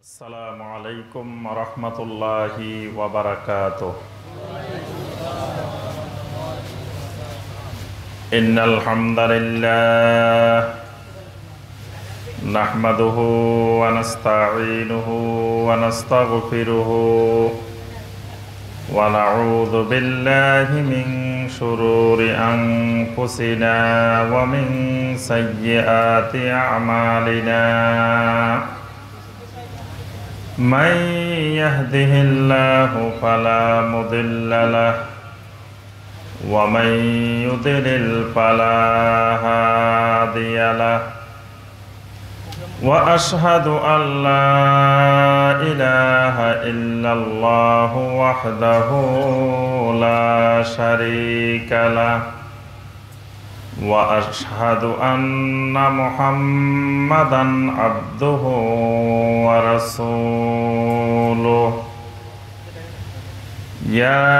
আসসালামু আলাইকুম রহমতুল্লাহি ওয়া বারাকাতুহু। ইন্নাল হামদালিল্লাহ নাহমাদুহু ওয়া নাস্তাঈনুহু ওয়া নাস্তাগফিরুহু ওয়া নাউযু বিল্লাহি মিন শুরুরি আনফুসিনা ওয়া মিন সাইয়্যাতি আ'মালিনা। من يهده الله فلا مضل له ومن يضلل فلا هادي له وأشهد أن لا إله إلا الله وحده لا شريك له وأشهد أن محمدًا عبده ورسوله يا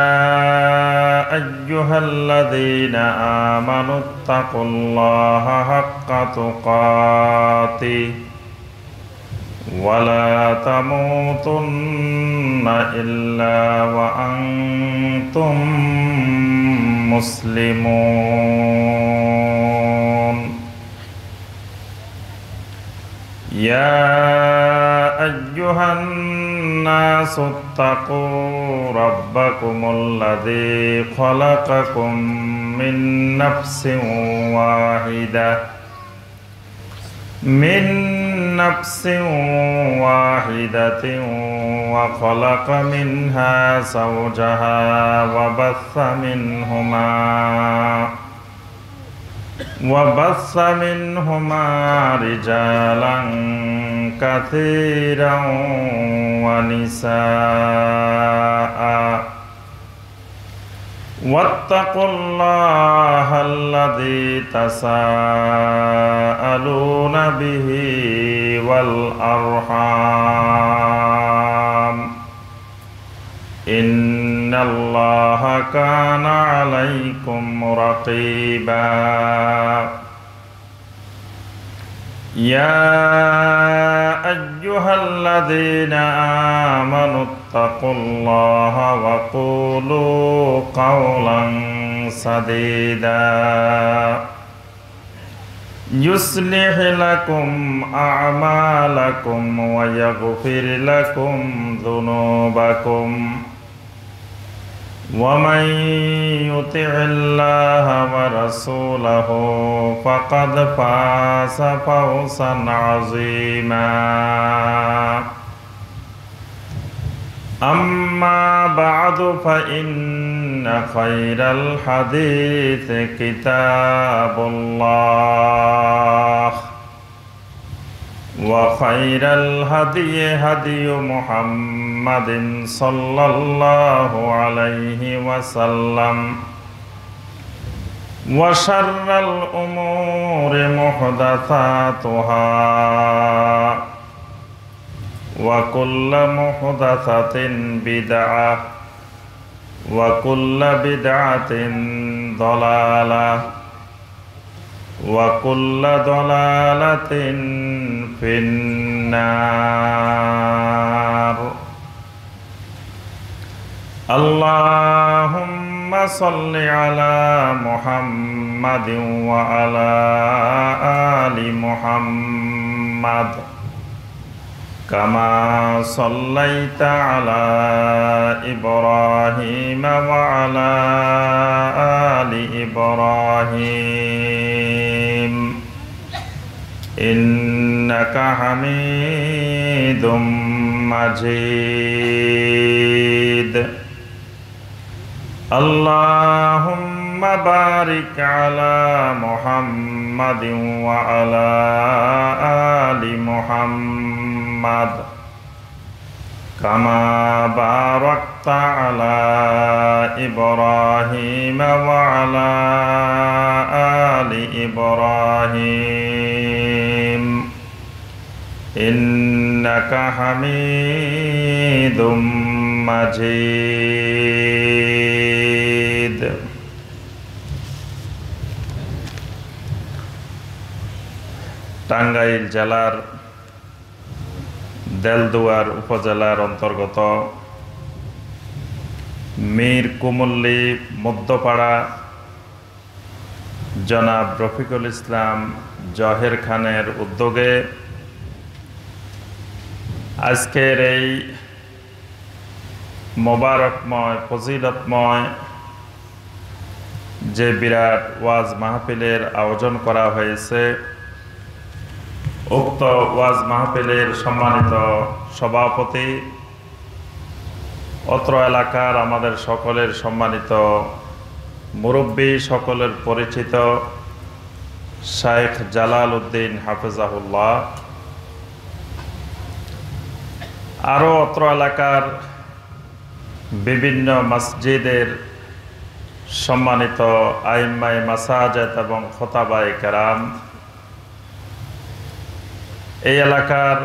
أيها الذين آمنوا اتقوا الله حق تقاته ولا تموتن إلا وأنتم مسلمون يا أيها الناس اتقوا ربكم الذي خلقكم من نفس واحدة وخلق منها زوجها وبث منهما رجالا كثيرا ونساء واتقوا الله الذي تساءلون به والأرحام إن الله كان عليكم رقيبا يا أيها الذين آمنوا اتقوا الله وقولوا قولا سديدا يصلح لكم أعمالكم ويغفر لكم ذنوبكم ومن يطع الله ورسوله فقد فاز فوزا عظيما أما بعد فإن خير الحديث كتاب الله وخير الهدي هدي محمد صلى الله عليه وسلم وشر الأمور محدثاتها وكل محدثة بدعة وكل بدعة ضلالة وكل ضلالة في النار. اللهم صل على محمد وعلى آل محمد كما صليت على إبراهيم وعلى آل إبراهيم إنك حميد مجيد. اللهم بارك على محمد وعلى آل محمد كما باركت على إبراهيم وعلى آل إبراهيم إنك حميد مجيد. টাঙ্গাইল জেলার দেলদুয়ার উপজেলার অন্তর্গত মীর কুমুল্লী মধ্যপাড়া জনাব রফিকুল ইসলাম জহের খানের উদ্যোগে আজকের এই মোবারকময় ফজিলতময় যে বিরাট ওয়াজ মাহফিলের আয়োজন করা হয়েছে, উক্ত ওয়াজ মাহফিলের সম্মানিত সভাপতি, অত্র এলাকার আমাদের সকলের সম্মানিত মুরব্বী, সকলের পরিচিত শাইখ জালাল উদ্দিন হাফেজাহুল্লাহ, আরও অত্র এলাকার বিভিন্ন মসজিদের সম্মানিত আইম্মায়ে মাসাজিদ এবং খোতাবায়ে কেরাম, এই এলাকার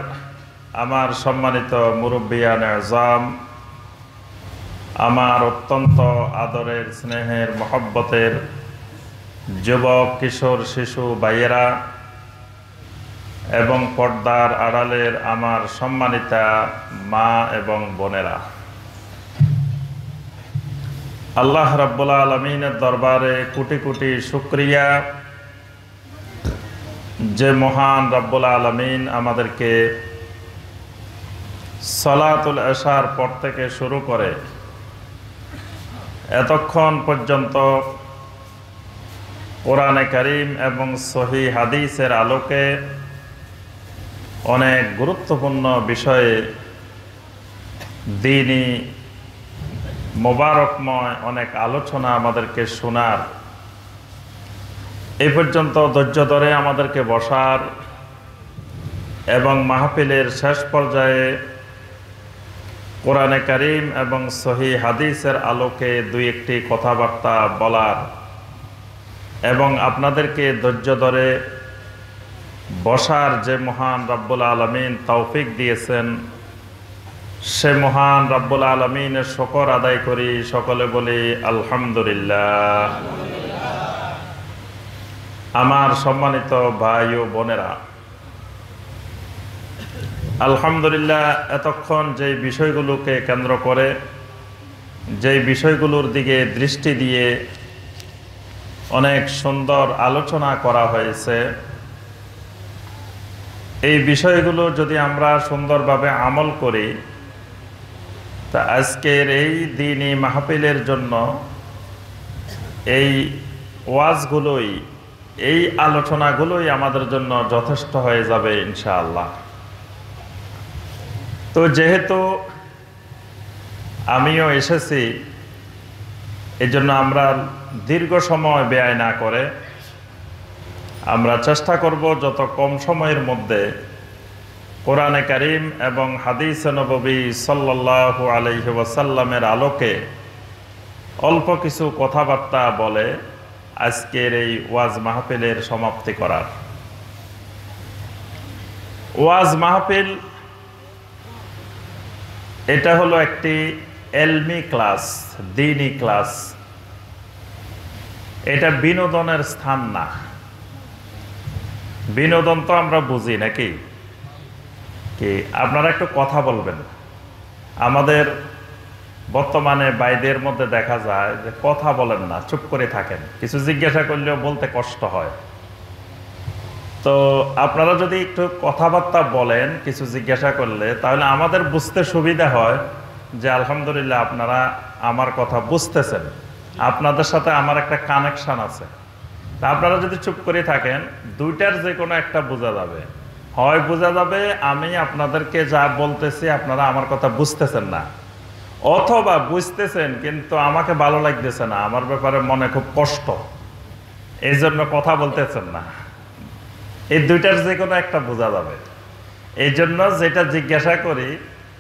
আমার সম্মানিত মুরব্বিয়ানে আযম, আমার অত্যন্ত আদরের স্নেহের মহব্বতের যুবক কিশোর শিশু ভাইয়েরা এবং পর্দার আড়ালের আমার সম্মানিতা মা এবং বোনেরা, আল্লাহ রাব্বুল আলামিনের দরবারে কোটি কোটি শুকরিয়া যে মহান রাব্বুল আলামিন আমাদেরকে সালাতুল এশার পর থেকে শুরু করে এতক্ষণ পর্যন্ত কোরআনে কারীম এবং সহিহ হাদিসের আলোকে অনেক গুরুত্বপূর্ণ বিষয়ে দ্বীনি মোবারকময় অনেক আলোচনা আমাদেরকে শোনার, এই পর্যন্ত ধৈর্য ধরে আমাদেরকে বসার এবং মাহফিলের শেষ পর্যায়ে কোরআনে কারীম এবং সহিহ হাদিসের আলোকে দুই একটি কথাবার্তা বলার এবং আপনাদেরকে ধৈর্য ধরে বসার যে মহান রাব্বুল আলামিন তৌফিক দিয়েছেন, সে মহান রাব্বুল আলামিনের শুকর আদায় করি। সকলে বলি আলহামদুলিল্লাহ। আমার সম্মানিত ভাই ও বোনেরা, আলহামদুলিল্লাহ, এতক্ষণ যে বিষয়গুলোকে কেন্দ্র করে, যেই বিষয়গুলোর দিকে দৃষ্টি দিয়ে অনেক সুন্দর আলোচনা করা হয়েছে, এই বিষয়গুলো যদি আমরা সুন্দরভাবে আমল করি, তা আজকের এই দ্বীনি মাহফিলের জন্য এই ওয়াজগুলোই, এই আলোচনাগুলোই আমাদের জন্য যথেষ্ট হয়ে যাবে ইনশাআল্লাহ। তো যেহেতু আমিও এসেছি, এই জন্য আমরা দীর্ঘ সময় ব্যয় না করে আমরা চেষ্টা করব যত কম সময়ের মধ্যে কোরআনে কারীম এবং হাদিসে নববী সাল্লাল্লাহু আলাইহি ওয়াসাল্লামের আলোকে অল্প কিছু কথাবার্তা বলে আজকের এই ওয়াজ মাহফিলের সমাপ্তি করার। ওয়াজ মাহফিল এটা হলো একটি এলমি ক্লাস, দ্বীনি ক্লাস। এটা বিনোদনের স্থান না। বিনোদন তো আমরা বুঝি নাকি, কি আপনারা একটু কথা বলবেন। আমাদের বর্তমানে বাইদের মধ্যে দেখা যায় যে কথা বলেন না, চুপ করে থাকেন, কিছু জিজ্ঞাসা করলেও বলতে কষ্ট হয়। তো আপনারা যদি একটু কথাবার্তা বলেন কিছু জিজ্ঞাসা করলে, তাহলে আমাদের বুঝতে সুবিধা হয় যে আলহামদুলিল্লাহ আপনারা আমার কথা বুঝতেছেন, আপনাদের সাথে আমার একটা কানেকশন আছে। তা আপনারা যদি চুপ করে থাকেন, দুইটার যে কোনো একটা বোঝা যাবে। হয় বোঝা যাবে আমি আপনাদেরকে যা বলতেছি আপনারা আমার কথা বুঝতেছেন না, অথবা বুঝতেছেন কিন্তু আমাকে ভালো লাগতেছে না, আমার ব্যাপারে মনে খুব কষ্ট, এই জন্য কথা বলতেছেন না। এই দুইটার যে কোনো একটা বোঝা যাবে। এই জন্য যেটা জিজ্ঞাসা করি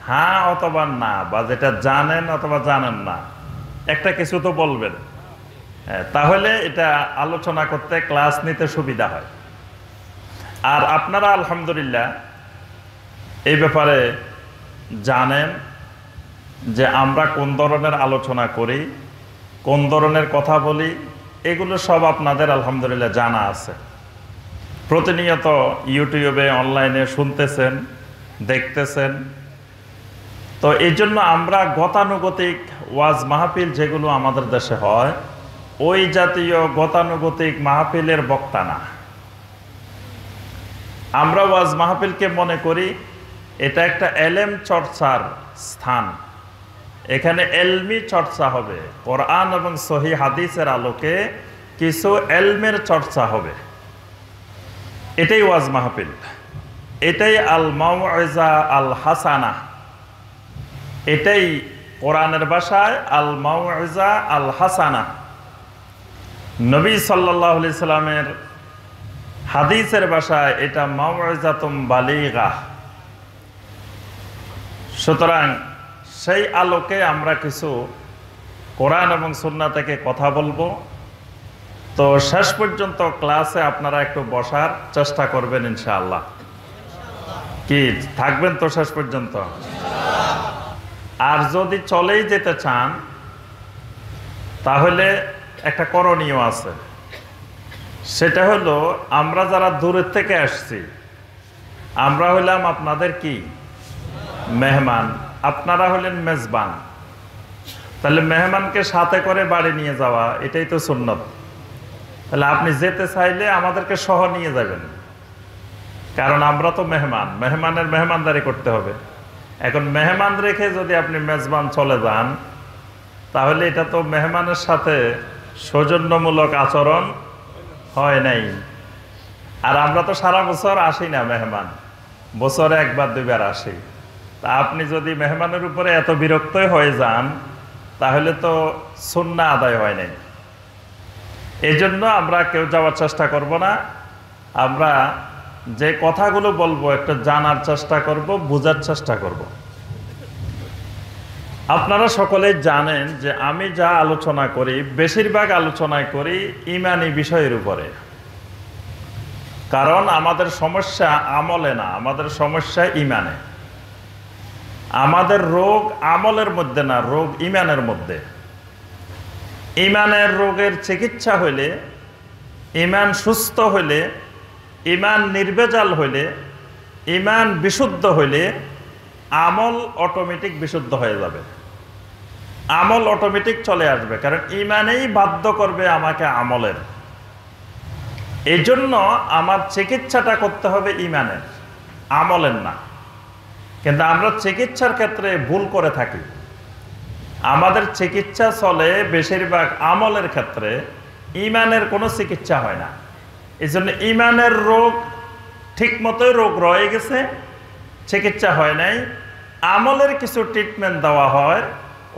হ্যাঁ অথবা না, বা যেটা জানেন অথবা জানেন না, একটা কিছু তো বলবেন। তাহলে এটা আলোচনা করতে, ক্লাস নিতে সুবিধা হয়। আর আপনারা আলহামদুলিল্লাহ এই ব্যাপারে জানেন যে আমরা কোন ধরনের আলোচনা করি, কোন ধরনের কথা বলি, এগুলো সব আপনাদের আলহামদুলিল্লাহ জানা আছে। প্রতিনিয়ত ইউটিউবে অনলাইনে শুনতেছেন দেখতেছেন। তো এই জন্য আমরা গতানুগতিক ওয়াজ মাহফিল যেগুলো আমাদের দেশে হয়, ওই জাতীয় গতানুগতিক মাহফিলের বক্তা না। আমরা ওয়াজ মাহফিলকে মনে করি এটা একটা এলেম চর্চার স্থান। এখানে এলমি চর্চা হবে, কোরআন এবং সহি হাদিসের আলোকে কিছু এলমের চর্চা হবে। এটাই ওয়াজ মাহফিল, এটাই আল মাউইজা আল হাসানা, এটাই কোরআনের ভাষায় আল মাউইজা আল হাসানা। নবী সাল্লাল্লাহু আলাইহি সাল্লামের হাদিসের ভাষায় এটা মাউইজাতুম বালিগা। সুতরাং সেই আলোকে আমরা কিছু কোরআন এবং সুন্নাহ থেকে কথা বলবো। তো শেষ পর্যন্ত ক্লাসে আপনারা একটু বসার চেষ্টা করবেন ইনশাআল্লাহ। কি থাকবেন তো শেষ পর্যন্ত? আর যদি চলেই যেতে চান তাহলে একটা করণীয় আছে, সেটা হলো আমরা যারা দূরের থেকে আসছি, আমরা হইলাম আপনাদের কি মেহমান, আপনারা হলেন মেজবান। তাহলে মেহমানকে সাথে করে বাড়ি নিয়ে যাওয়া এটাই তো সুন্নত। তাহলে আপনি যেতে চাইলে আমাদেরকে সহ নিয়ে যাবেন, কারণ আমরা তো মেহমান, মেহমানের মেহমানদারি করতে হবে। এখন মেহমান রেখে যদি আপনি মেজবান চলে যান তাহলে এটা তো মেহমানের সাথে সৌজন্যমূলক আচরণ হয় নাই। আর আমরা তো সারা বছর আসি না মেহমান, বছরে একবার দুইবার আসি। তা আপনি যদি মেহমানের উপরে এত বিরক্তই হয়ে যান তাহলে তো সুন্নাহ আদায় হয় নাই। এই জন্য আমরা কেউ যাওয়ার চেষ্টা করব না। আমরা যে কথাগুলো বলবো একটু জানার চেষ্টা করব, বোঝার চেষ্টা করব। আপনারা সকলেই জানেন যে আমি যা আলোচনা করি বেশিরভাগ আলোচনায় করি ঈমানি বিষয়ের উপরে। কারণ আমাদের সমস্যা আমলে না, আমাদের সমস্যা ঈমানে। আমাদের রোগ আমলের মধ্যে না, রোগ ঈমানের মধ্যে। ঈমানের রোগের চিকিৎসা হইলে, ঈমান সুস্থ হইলে, ঈমান নির্ভেজাল হইলে, ঈমান বিশুদ্ধ হইলে আমল অটোমেটিক বিশুদ্ধ হয়ে যাবে, আমল অটোমেটিক চলে আসবে। কারণ ঈমানেই বাধ্য করবে আমাকে আমলের। এই জন্য আমার চিকিৎসাটা করতে হবে ঈমানের, আমলের না। কিন্তু আমরা চিকিৎসার ক্ষেত্রে ভুল করে থাকি। আমাদের চিকিৎসা চলে বেশিরভাগ আমলের ক্ষেত্রে, ঈমানের কোনো চিকিৎসা হয় না। এই জন্য ঈমানের রোগ ঠিক মতোই রোগ রয়ে গেছে, চিকিৎসা হয় নাই। আমলের কিছু ট্রিটমেন্ট দেওয়া হয়,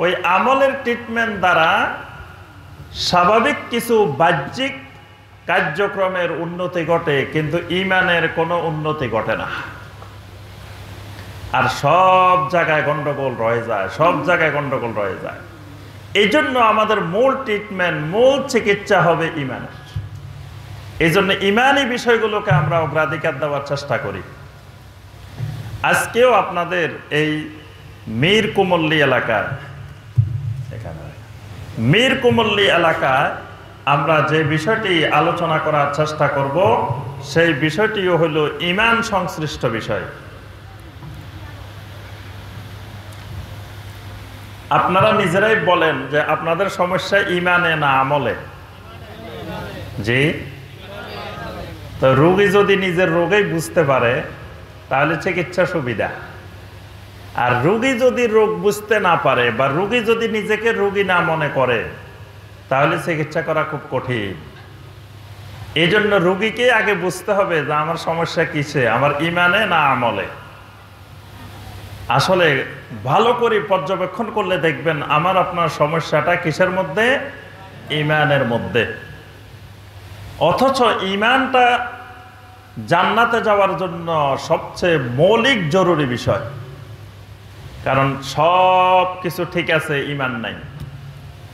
ওই আমলের ট্রিটমেন্ট দ্বারা স্বাভাবিক কিছু বাহ্যিক কার্যক্রমের উন্নতি ঘটে, কিন্তু ঈমানের কোনো উন্নতি ঘটে না। আর সব জায়গায় গন্ডগোল রয়ে যায়, সব জায়গায় গন্ডগোল রয়ে যায়। এই জন্য আমাদের মূল ট্রিটমেন্ট, মূল চিকিৎসা হবে ঈমানের। এই জন্য ঈমানি বিষয়গুলোকে আমরা অগ্রাধিকার দেওয়ার চেষ্টা করি। আজকেও আপনাদের এই মীর কুমল্লী এলাকায়, মীর কুমল্লী এলাকায় আমরা যে বিষয়টি আলোচনা করার চেষ্টা করব সেই বিষয়টিও হলো ঈমান সংশ্লিষ্ট বিষয়। আপনারা নিজেরাই বলেন যে আপনাদের সমস্যা ঈমানে না আমলে? জি। তো রোগী যদি নিজের রোগেই বুঝতে পারে তাহলে চিকিৎসা সুবিধা। আর রোগী যদি রোগ বুঝতে না পারে বা রোগী যদি নিজেকে রোগী না মনে করে তাহলে চিকিৎসা করা খুব কঠিন। এই জন্য রোগীকে আগে বুঝতে হবে যে আমার সমস্যা কিসে, আমার ঈমানে না আমলে। আসলে ভালো করে পর্যবেক্ষণ করলে দেখবেন আমার আপনার সমস্যাটা কিসের মধ্যে? ঈমানের মধ্যে। অথচ ঈমানটা জান্নাতে যাওয়ার জন্য সবচেয়ে মৌলিক জরুরি বিষয়। কারণ সব কিছু ঠিক আছে, ঈমান নাই,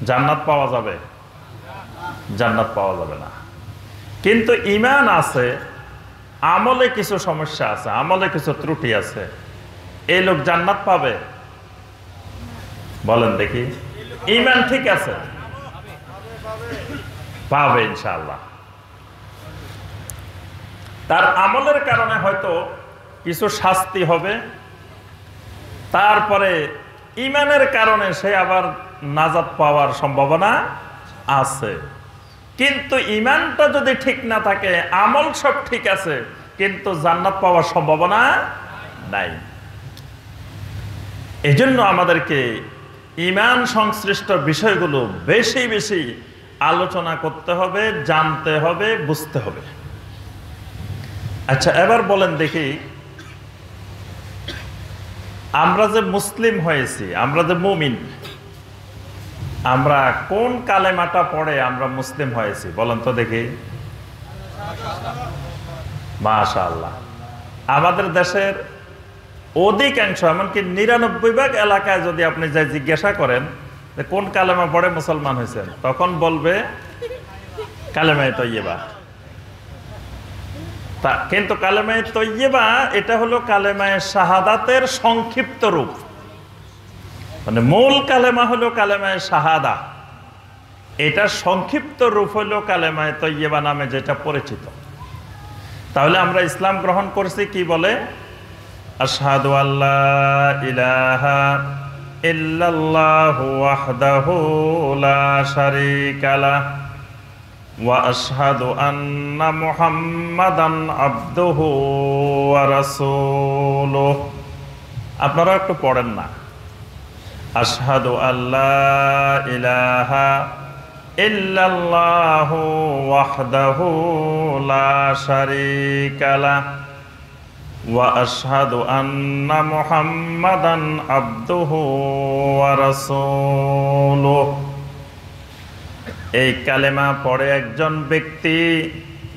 জান্নাত পাওয়া যাবে? জান্নাত পাওয়া যাবে না। কিন্তু ঈমান আছে, আমলে কিছু সমস্যা আছে, আমলে কিছু ত্রুটি আছে, এই লোক জান্নাত পাবে? বলেন দেখি। ঈমান ঠিক আছে, পাবে ইনশাআল্লাহ। তার আমলের কারণে হয়তো কিছু শাস্তি হবে, তারপরে ঈমানের কারণে সে আবার নাজাত পাওয়ার সম্ভাবনা আছে। কিন্তু ঈমানটা যদি ঠিক না থাকে, আমল সব ঠিক আছে, কিন্তু জান্নাত পাওয়ার সম্ভাবনা নাই। এজন্য আমাদেরকে ঈমান সংশ্লিষ্ট বিষয়গুলো বেশি বেশি আলোচনা করতে হবে, জানতে হবে, বুঝতে হবে। আচ্ছা, এবার বলেন দেখি, আমরা যে মুসলিম হয়েছি, আমরা যে মুমিন, আমরা কোন কালেমাটা পড়ে আমরা মুসলিম হয়েছি বলেন তো দেখি। মাশাআল্লাহ, আমাদের দেশের অধিকাংশ, এমনকি ৯৯% এলাকায় যদি আপনি যাই জিজ্ঞাসা করেন যে কোন কালেমা পড়ে মুসলমান হয়েছেন, তখন বলবে কালেমায়ে তৈয়্যিবা। কিন্তু কালেমায়ে তৈয়্যিবা এটা হলো কালেমায়ে শাহাদাতের সংক্ষিপ্ত রূপ, মানে মূল কালেমা হলো কালেমায়ে শাহাদা, এটা সংক্ষিপ্ত রূপ হলো কালেমায়ে তৈয়্যিবা নামে যেটা পরিচিত। তাহলে আমরা ইসলাম গ্রহণ করছি কি বলে? আশহাদু আল্লা ইলাহা ইল্লাল্লাহু ওয়াহদাহু লা শারীকা লাহু ওয়া আশহাদু আন্না মুহাম্মাদান আবদুহু ওয়া রাসূলুহু। আপনারা একটু পড়েন না, আশহাদু আল্লা ইলাহা ইল্লাল্লাহু ওয়াহদাহু লা শারীকা লাহু ওয়া আশহাদু আন্না মুহাম্মাদান আবদুহু ওয়া রাসূলুহু। এই কালেমা পড়ে একজন ব্যক্তি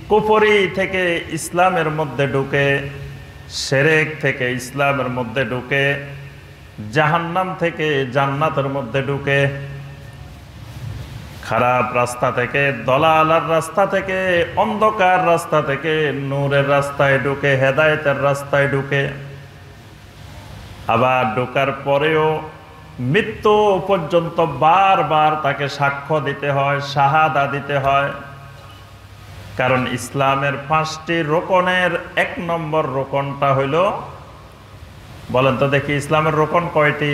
কুফরি থেকে ইসলামের মধ্যে ঢুকে, শিরক থেকে ইসলামের মধ্যে ঢুকে, জাহান্নাম থেকে জান্নাতের মধ্যে ঢুকে, খারাপ রাস্তা থেকে, দলালার রাস্তা থেকে, অন্ধকার রাস্তা থেকে নূরের রাস্তায় ঢুকে, হেদায়েতের রাস্তায় ঢুকে। আবার ঢোকার পরেও মৃত্যু পর্যন্ত বারবার তাকে সাক্ষ্য দিতে হয়, শাহাদা দিতে হয়। কারণ ইসলামের 5টি রোকনের 1 নম্বর রোকনটা হইল, বলেন তো দেখি ইসলামের রোকন কয়টি?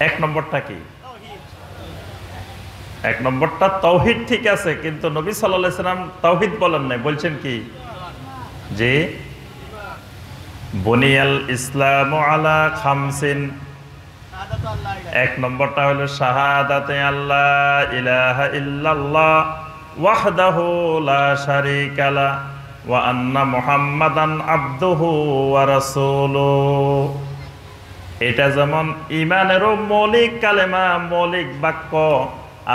1 নম্বরটা কি? 1 নম্বরটা তাওহীদ, ঠিক আছে, কিন্তু নবী সাল্লাল্লাহু আলাইহি সাল্লাম তাওহীদ বলেন নাই, বলছেন কি? যে বুনিয়াল ইসলামু আলা খামসিন, 1 নম্বরটা হলো শাহাদাতে আল্লাহ ইলাহা ইল্লাল্লাহ ওয়াহদাহু লা শারীকা লাহু ওয়া আন্না মুহাম্মাদান আবদুহু ওয়া রাসূলুহু। এটা যেমন ঈমানেরও মৌলিক কালেমা, মৌলিক বাক্য,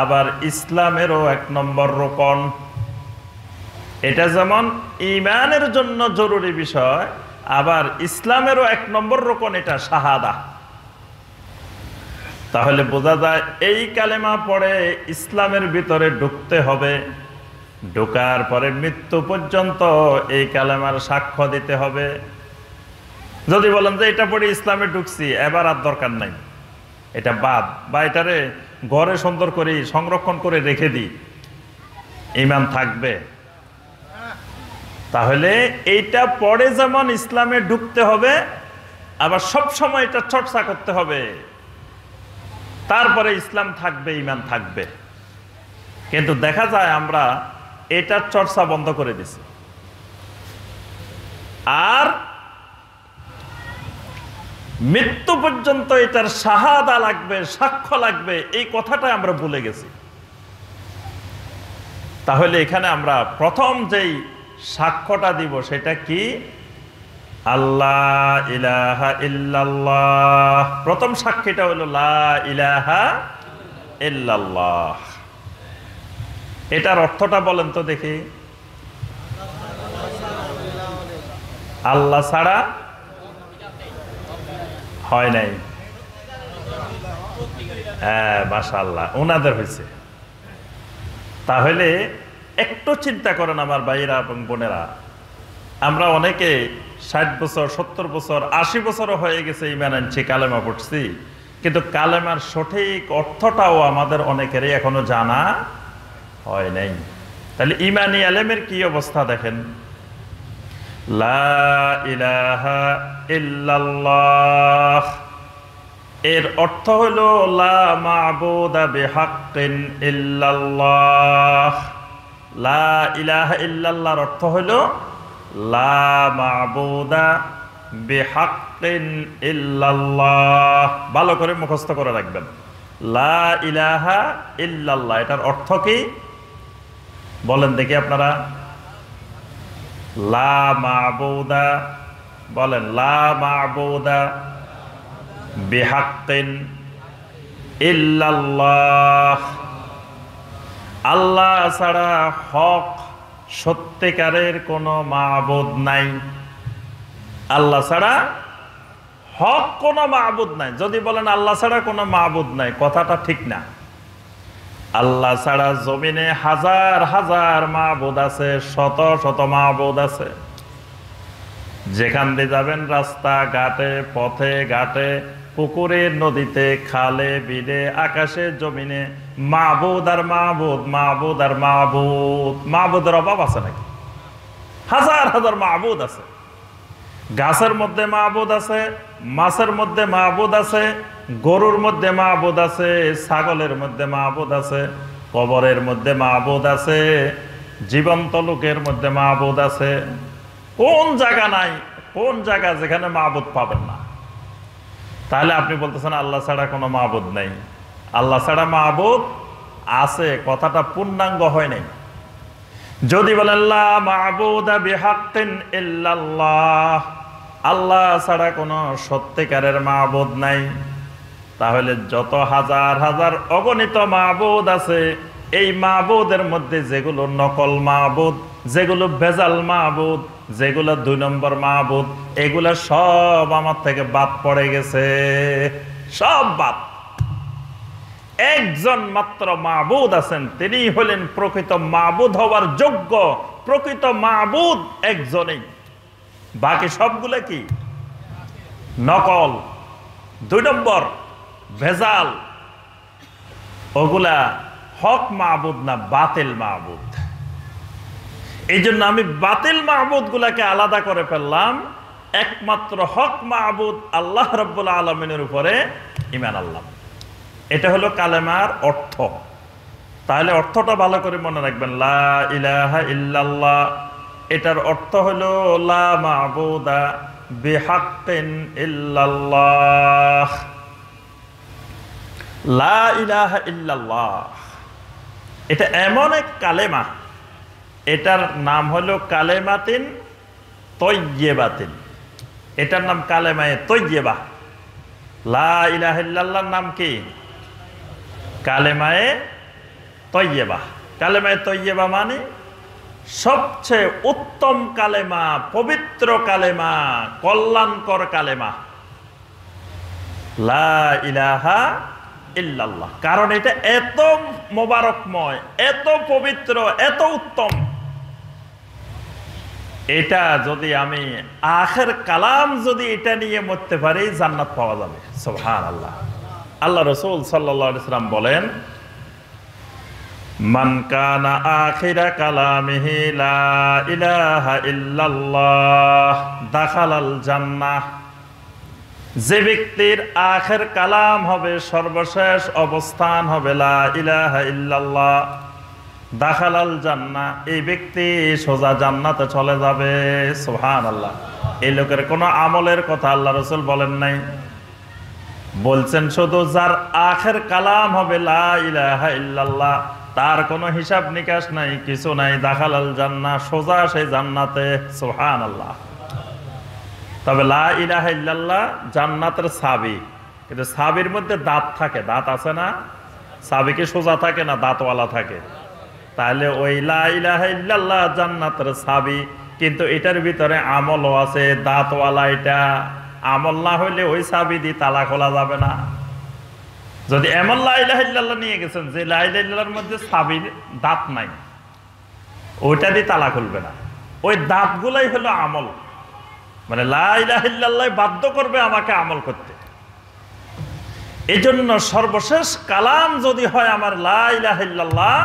আবার ইসলামেরও 1 নম্বর রোকন। এটা যেমন ঈমানের জন্য জরুরি বিষয়, আবার ইসলামেরও 1 নম্বর রোকন, এটা শাহাদা। তাহলে বোঝা যায় এই কালেমা পড়ে ইসলামের ভিতরে ঢুকতে হবে, ঢোকার পরে মৃত্যু পর্যন্ত এই কালেমার সাক্ষ্য দিতে হবে। যদি বলেন যে এটা পড়ে ইসলামে ঢুকছি, এবার আর দরকার নাই, এটা বাদ, বা এটারে ঘরে সুন্দর করে সংরক্ষণ করে রেখে দিই, ঈমান থাকবে। তাহলে এইটা পড়ে যেমন ইসলামে ঢুকতে হবে, আবার সব সময় এটা চর্চা করতে হবে, তারপরে ইসলাম থাকবে, ঈমান থাকবে। কিন্তু দেখা যায় আমরা এটার চর্চা বন্ধ করে দিছি, আর মৃত্যু পর্যন্ত এটার শাহাদা লাগবে, সাক্ষ্য লাগবে, এই কথাটা আমরা ভুলে গেছি। তাহলে এখানে আমরা প্রথম যেই সাক্ষ্যটা দিব সেটা কি? আল্লাহ ইলাহা ইল্লাল্লাহ। প্রথম সাক্ষীটা হলো লা ইলাহা ইল্লাল্লাহ। এটার অর্থটা বলেন তো দেখি। আল্লাহ ছাড়া হয় নাই। হ্যাঁ, মাশাআল্লাহ, ওনাদের হয়েছে। তাহলে একটু চিন্তা করেন আমার ভাইয়েরা এবং বোনেরা, আমরা অনেকে 60 বছর, 70 বছর, 80 বছরও হয়ে গেছে ঈমান আনছি, কালেমা পড়ছি, কিন্তু কালেমার সঠিক অর্থটাও আমাদের অনেকেরই এখনো জানা হয় নাই। তাহলে ঈমানী ইলমের কি অবস্থা দেখেন। লা ইলাহা ইল্লাল্লাহ, এর অর্থ হলো লা মা'বুদা বিহাক্কিন ইল্লাল্লাহ। লা ইলাহা ইল্লাল্লাহর অর্থ হলো লা মা'বুদা বিহাক্কিন ইল্লাল্লাহ। ভালো করে মুখস্থ করে রাখবেন, লা ইলাহা ইল্লাল্লাহ এটার অর্থ কি বলেন দেখি আপনারা। লা মা'বুদা, বলেন লা মা'বুদা বিহাক্কিন ইল্লাল্লাহ, আল্লাহ ছাড়া হক সত্যিকারের কোনো মা'বুদ নাই। আল্লাহ ছাড়া হক কোনো মা'বুদ নাই। যদি বলেন আল্লাহ ছাড়া কোনো মা'বুদ নাই, কথাটা ঠিক না। আল্লাহ ছাড়া জমিনে হাজার হাজার মা'বুদ আছে, শত শত মা'বুদ আছে। যেখান দিয়ে যাবেন, রাস্তা ঘাটে, পথে ঘাটে, পুকুরে, নদীতে, খালে, বিলে, আকাশে, জমিনে মা'বুদ আর মা'বুদ, মা'বুদ আর মা'বুদ। মা'বুদের অভাব আছে নাকি? হাজার হাজার মা'বুদ আছে। গাছের মধ্যে মা'বুদ আছে, মাছের মধ্যে মা'বুদ আছে, গরুর মধ্যে মা'বুদ আছে, ছাগলের মধ্যে মা'বুদ আছে, কবরের মধ্যে মা'বুদ আছে, জীবন্ত লোকের মধ্যে মা'বুদ আছে। কোন জায়গা নাই, কোন জায়গা যেখানে মা'বুদ পাবেন না? তাহলে আপনি বলতেছেন আল্লাহ ছাড়া কোনো মা'বুদ নাই। আল্লাহ ছাড়া মা'বুদ আছে, কথাটা পূর্ণাঙ্গ হয় নাই। যদি বলেন লা মা'বুদা বিহাক্কিন ইল্লাল্লাহ, আল্লাহ ছাড়া কোনো সত্যিকারের মা'বুদ নাই, তাহলে যত হাজার হাজার অগণিত মা'বুদ আছে, এই মা'বুদের মধ্যে যেগুলো নকল মা'বুদ, যেগুলো ভেজাল মা'বুদ, যেগুলো 2 নম্বর মা'বুদ, এগুলো সব আমার থেকে বাদ পড়ে গেছে, সব বাদ। একজন মাত্র মা'বুদ আছেন, তিনি হলেন প্রকৃত মা'বুদ হওয়ার যোগ্য। প্রকৃত মা'বুদ একজনই, বাকি সবগুলো কি নকল, 2 নম্বর ভেজাল। ওগুলা হক মা'বুদ না, বাতিল মা'বুদ। এই জন্য আমি বাতিল মা'বুদ গুলাকে আলাদা করে ফেললাম। একমাত্র হক মা'বুদ আল্লাহ রাব্বুল আলামিনের উপরে ঈমান আনলাম। এটা হলো কালেমার অর্থ। তাহলে অর্থটা ভালো করে মনে রাখবেন, লা ইলাহা ইল্লাল্লাহ এটার অর্থ হলো লা মা'বুদা বিহাক্কিন ইল্লাল্লাহ। লা ইলাহা ইল্লাল্লাহ এটা এমন এক কালেমা, এটার নাম হলো কালেমাতিন তয়্যিবাতিন। এটার নাম কালেমায়ে তয়্যিবা। লা ইলাহা ইল্লাল্লাহর নাম কি? কালেমায়ে তয়্যিবা। কালেমায়ে তয়্যিবা মানে সবচেয়ে উত্তম কালেমা, পবিত্র কালেমা, কল্যাণকর কালেমা লা ইলাহা ইল্লাল্লাহ। কারণ এটা এত মোবারকময়, এত পবিত্র, এত উত্তম। এটা যদি আমি আখের কালাম যদি এটা নিয়ে মরতে পারি, জান্নাত পাওয়া যাবে। সুবহানাল্লাহ। আল্লাহ রাসূল সাল্লাল্লাহু আলাইহি ওয়াসাল্লাম বলেন, মান কানা আখিরা কালামিহি লা ইলাহা ইল্লাল্লাহ দাখালাল জান্নাহ। যে ব্যক্তির আখের কালাম হবে, সর্বশেষ অবস্থান হবে লা ইলাহা ইল্লাল্লাহ, দাখালাল জান্নাহ, এই ব্যক্তি সোজা জান্নাতে চলে যাবে। সুবহানাল্লাহ। এই লোকের কোনো আমলের কথা আল্লাহ রাসূল বলেন নাই, বলছেন শুধু যার আখের কালাম হবে লা ইলাহা ইল্লাল্লাহ, তার কোনো হিসাব নিকাশ নাই, কিছু নাই, দাখালাল জান্নাহ, সোজা সেই জান্নাতে। সুবহানাল্লাহ। তবে লা ইলাহা ইল্লাল্লাহ জান্নাতের চাবি, কিন্তু চাবির মধ্যে দাঁত থাকে, দাঁত আছে না? চাবি কি সোজা থাকে না দাঁতওয়ালা থাকে? তাহলে ওই লা ইলাহা ইল্লাল্লাহ জান্নাতের চাবি, কিন্তু এটার ভিতরে আমলও আছে, দাঁতওয়ালা। এটা আমল না হইলে ওই চাবি দিয়ে তালা খোলা যাবে না। যদি এমন লা ইলাহা ইল্লাল্লাহ নিয়ে গেছেন যে লা ইলাহা ইল্লাল্লাহর মধ্যে চাবির দাঁত নাই, ওইটা দিয়ে তালা খুলবে না। ওই দাঁতগুলাই হলো আমল, মানে লা ইলাহা ইল্লাল্লাহ বাধ্য করবে আমাকে আমল করতে। এই জন্য সর্বশেষ কালাম যদি হয় আমার লা ইলাহা ইল্লাল্লাহ,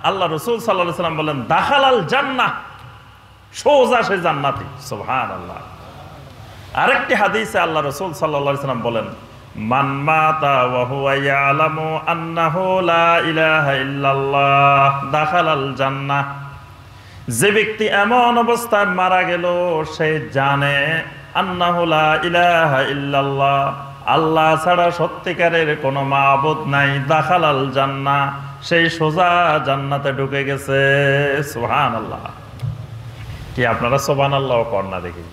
আল্লাহ রাসূল সাল্লাল্লাহু আলাইহি ওয়াসাল্লাম বলেন দাখালাল জান্নাহ, সোজা সে জান্নাতি। সুবহানাল্লাহ। আরেকটি হাদিসে আল্লাহ রাসূল সাল্লাল্লাহু আলাইহি ওয়াসাল্লাম বলেন, মান মাতা ওয়া হুয়া ইয়ালামু আন্নাহু লা ইলাহা ইল্লাল্লাহ দাখালাল জান্নাহ। যে ব্যক্তি এমন অবস্থায় মারা গেল সে জানে আন্নাহু লা ইলাহা ইল্লাল্লাহ, আল্লাহ ছাড়া সত্যিকারের কোনো মাবুদ নাই, দাখালাল জান্নাহ, সেই সোজা জান্নাতে ঢুকে গেছে। সুবহানাল্লাহ। কি আপনারা সুবহানাল্লাহ কর না দেখি?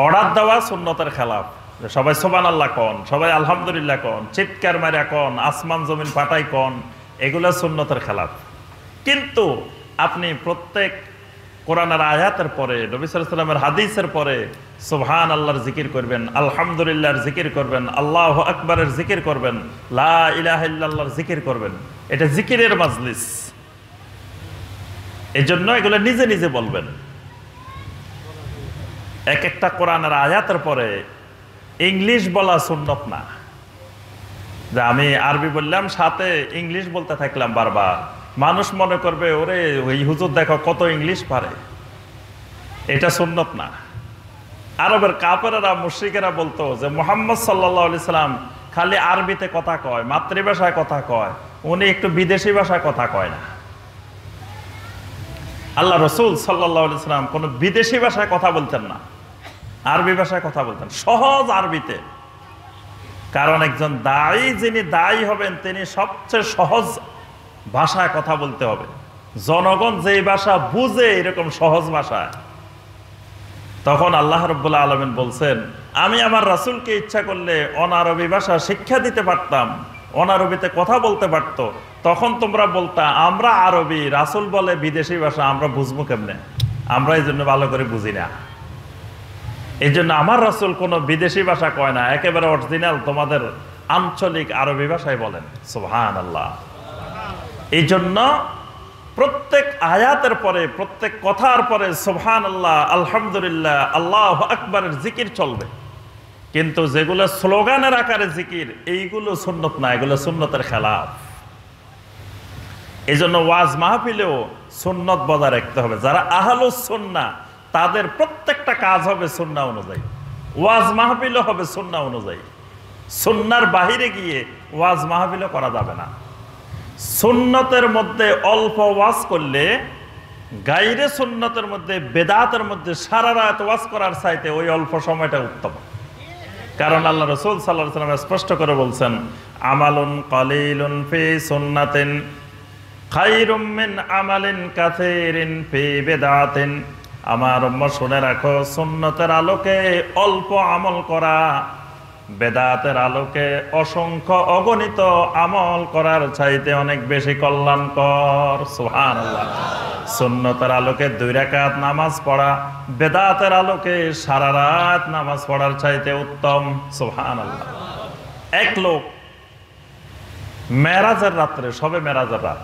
অর্ডার দেওয়া সুন্নতের খেলাফ। সবাই সুবহানাল্লাহ কোন, সবাই আলহামদুলিল্লাহ কোন, চিৎকার মারা কোন, আসমান জমিন ফাটাই কোন, এগুলো সুন্নতের খেলাফ। কিন্তু আপনি প্রত্যেক কোরআনের আয়াতের পরে, নবী সাল্লাল্লাহু আলাইহি ওয়াসাল্লামের হাদিসের পরে সুবহানাল্লাহর জিকির করবেন, আলহামদুলিল্লাহর জিকির করবেন, আল্লাহু আকবারের জিকির করবেন, লা ইলাহা ইল্লাল্লাহর জিকির করবেন। এটা জিকিরের মাজলিস। এজন্য এগুলো নিজে নিজে বলবেন। এক একটা কোরআনের আয়াতের পরে ইংলিশ বলা সুন্নত না, যে আমি আরবি বললাম সাথে ইংলিশ বলতে থাকলাম বারবার, মানুষ মনে করবে ওরে ওই হুজুর দেখো কত ইংলিশ পারে। এটা সুন্নত না। আরবের কাফেরেরা মুশরিকেরা বলতো যে মুহাম্মদ সাল্লাল্লাহু আলাইহি সাল্লাম খালি আরবিতে কথা কয়, মাতৃভাষায় কথা কয়, উনি একটু বিদেশি ভাষায় কথা কয় না। আল্লাহ রাসূল সাল্লাল্লাহু আলাইহি সাল্লাম কোনো বিদেশি ভাষায় কথা বলতেন না, আরবি ভাষায় কথা বলতেন, সহজ আরবিতে। কারণ একজন দায়ী, যিনি দায়ী হবেন, তিনি সবচেয়ে সহজ ভাষায় কথা বলতে হবে। জনগণ যেই ভাষা বুঝে এরকম সহজ ভাষায়। তখন আল্লাহ রাব্বুল আলামিন বলছেন, আমি আমার রাসূলকে ইচ্ছা করলে অনারবি ভাষা শিক্ষা দিতে পারতাম, অনারবিতে কথা বলতে পারতো। তখন তোমরা বলতা আমরা আরবি, রাসূল বলে বিদেশি ভাষা, আমরা বুঝবো কেমনে? আমরা এই জন্য ভালো করে বুঝি না। এই জন্য আমার রাসূল কোনো বিদেশি ভাষা কয় না, একেবারে অরিজিনাল তোমাদের আঞ্চলিক আরবি ভাষায় বলেন। সুবহানাল্লাহ। এই জন্য প্রত্যেক আয়াতের পরে, প্রত্যেক কথার পরে সুবহানাল্লাহ, আলহামদুলিল্লাহ, আল্লাহু আকবারের জিকির চলবে। কিন্তু যেগুলো স্লোগানের আকারে জিকির, এইগুলো সুন্নত না, এগুলো সুন্নতের খেলাফ। এই জন্য ওয়াজ মাহফিলেও সুন্নত বজায় রাখতে হবে। যারা আহলুস সুন্নাহ তাদের প্রত্যেকটা কাজ হবে সুন্নাহ অনুযায়ী, ওয়াজ মাহফিলও হবে সুন্নাহ অনুযায়ী। সুন্নাহর বাহিরে গিয়ে ওয়াজ মাহফিলও করা যাবে না। সুন্নতের মধ্যে অল্প ওয়াজ করলে, গায়রে সুন্নতের মধ্যে, বেদাতের মধ্যে সারা রাত ওয়াজ করার চাইতে ওই অল্প সময়টা উত্তম। কারণ আল্লাহ রাসূল সাল্লাল্লাহু আলাইহি ওয়াসাল্লাম স্পষ্ট করে বলছেন, আমালুন কালিলুন ফি সুন্নাতিন খায়রুম মিন আমালিন কাসীরিন ফি বিদআতিন। আমার উম্মত শুনে রাখো, সুন্নতের আলোকে অল্প আমল করা বেদাতের আলোকে অসংখ্য অগণিত আমল করার চাইতে অনেক বেশি কল্যাণকর। সুবহানাল্লাহ। সুন্নতের আলোকে 2 রাকাত নামাজ পড়া বেদাতের আলোকে সারা রাত নামাজ পড়ার চাইতে উত্তম। সুবহানাল্লাহ। এক লোক মেরাজের রাত্রে, শবে মেরাজের রাত,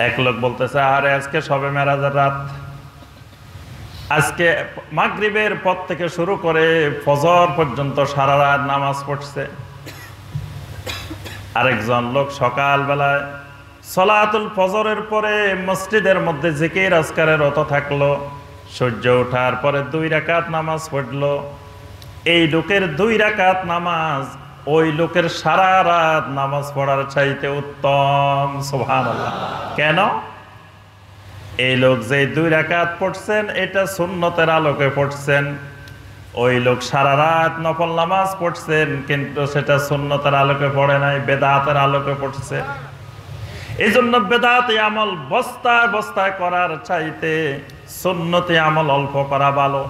এক লোক বলতেছে আরে আজকে শবে মেরাজের রাত, আজকে মাগরিবের পর থেকে শুরু করে ফজর পর্যন্ত সারা রাত নামাজ পড়ছে। আরেকজন লোক সকাল বেলায় সলাতুল ফজরের পরে মসজিদের মধ্যে জিকির আজকারে রত থাকলো, সূর্য ওঠার পরে 2 রাকাত নামাজ পড়লো। এই লোকের 2 রাকাত নামাজ ওই লোকের সারা রাত নামাজ পড়ার চাইতে উত্তম। সুবহানাল্লাহ। কেন? এই লোক যে 2 রাকাত পড়ছেন এটা সুন্নতের আলোকে পড়ছেন, ওই লোক সারা রাত নফল নামাজ পড়ছেন কিন্তু সেটা সুন্নতের আলোকে পড়ে নাই, বেদাতের আলোকে পড়ছে। এই জন্য বেদাতি আমল বস্তায় বস্তায় করার চাইতে সুন্নতি আমল অল্প করা ভালো।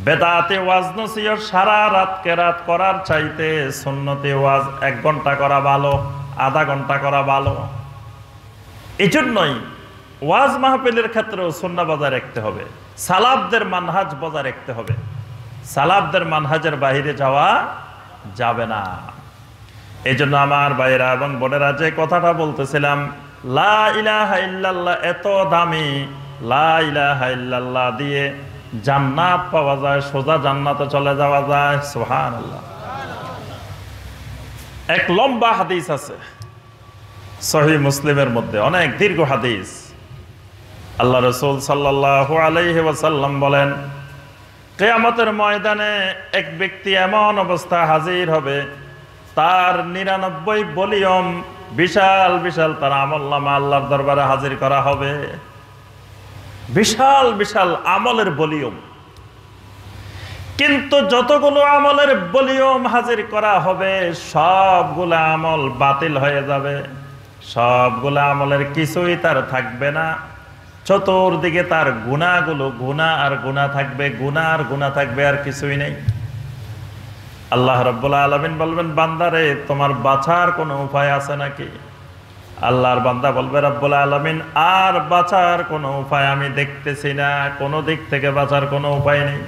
বেদাতি ওয়াজ নসিহত সারা রাত কেরাত করার চাইতে সুন্নতি ওয়াজ 1 ঘন্টা করা ভালো, আধা ঘন্টা করা ভালো। এই জন্যই ওয়াজ মাহফিলের ক্ষেত্রেও সুন্নাহ বজায় রাখতে হবে, সালাফদের মানহাজ বজায় রাখতে হবে। সালাফদের মানহাজের বাইরে যাওয়া যাবে না। এই জন্য আমার ভাইরা এবং বোনেরা, যে কথাটা বলতেছিলাম, লা ইলাহা ইল্লাল্লাহ এত দামি, লা ইলাহা ইল্লাল্লাহ দিয়ে জান্নাত পাওয়া যায়, সোজা জান্নাতে চলে যাওয়া যায়। সুবহানাল্লাহ। এক লম্বা হাদিস আছে সহিহ মুসলিমের মধ্যে, অনেক দীর্ঘ হাদিস। আল্লাহ রাসূল সাল্লাল্লাহু আলাইহি ওয়াসাল্লাম বলেন, কিয়ামতের ময়দানে এক ব্যক্তি এমন অবস্থা হাজির হবে, তার 99 ভলিউম বিশাল বিশাল তার আমলনামা আল্লাহর দরবারে হাজির করা হবে। বিশাল বিশাল আমলের ভলিউম। কিন্তু যতগুলো আমলের ভলিউম হাজির করা হবে, সবগুলো আমল বাতিল হয়ে যাবে। সবগুলো আমলের কিছুই তার থাকবে না। চতুর্দিকে তার গুনাহগুলো, গুনাহ আর গুনাহ থাকবে, গুনাহ আর গুনাহ থাকবে, আর কিছুই নেই। আল্লাহ রাব্বুল আলামিন বলবেন, বান্দারে তোমার বাঁচার কোনো উপায় আছে নাকি? আল্লাহর বান্দা বলবে, রাব্বুল আলামিন আর বাঁচার কোনো উপায় আমি দেখতেছি না, কোনো দিক থেকে বাঁচার কোনো উপায় নেই।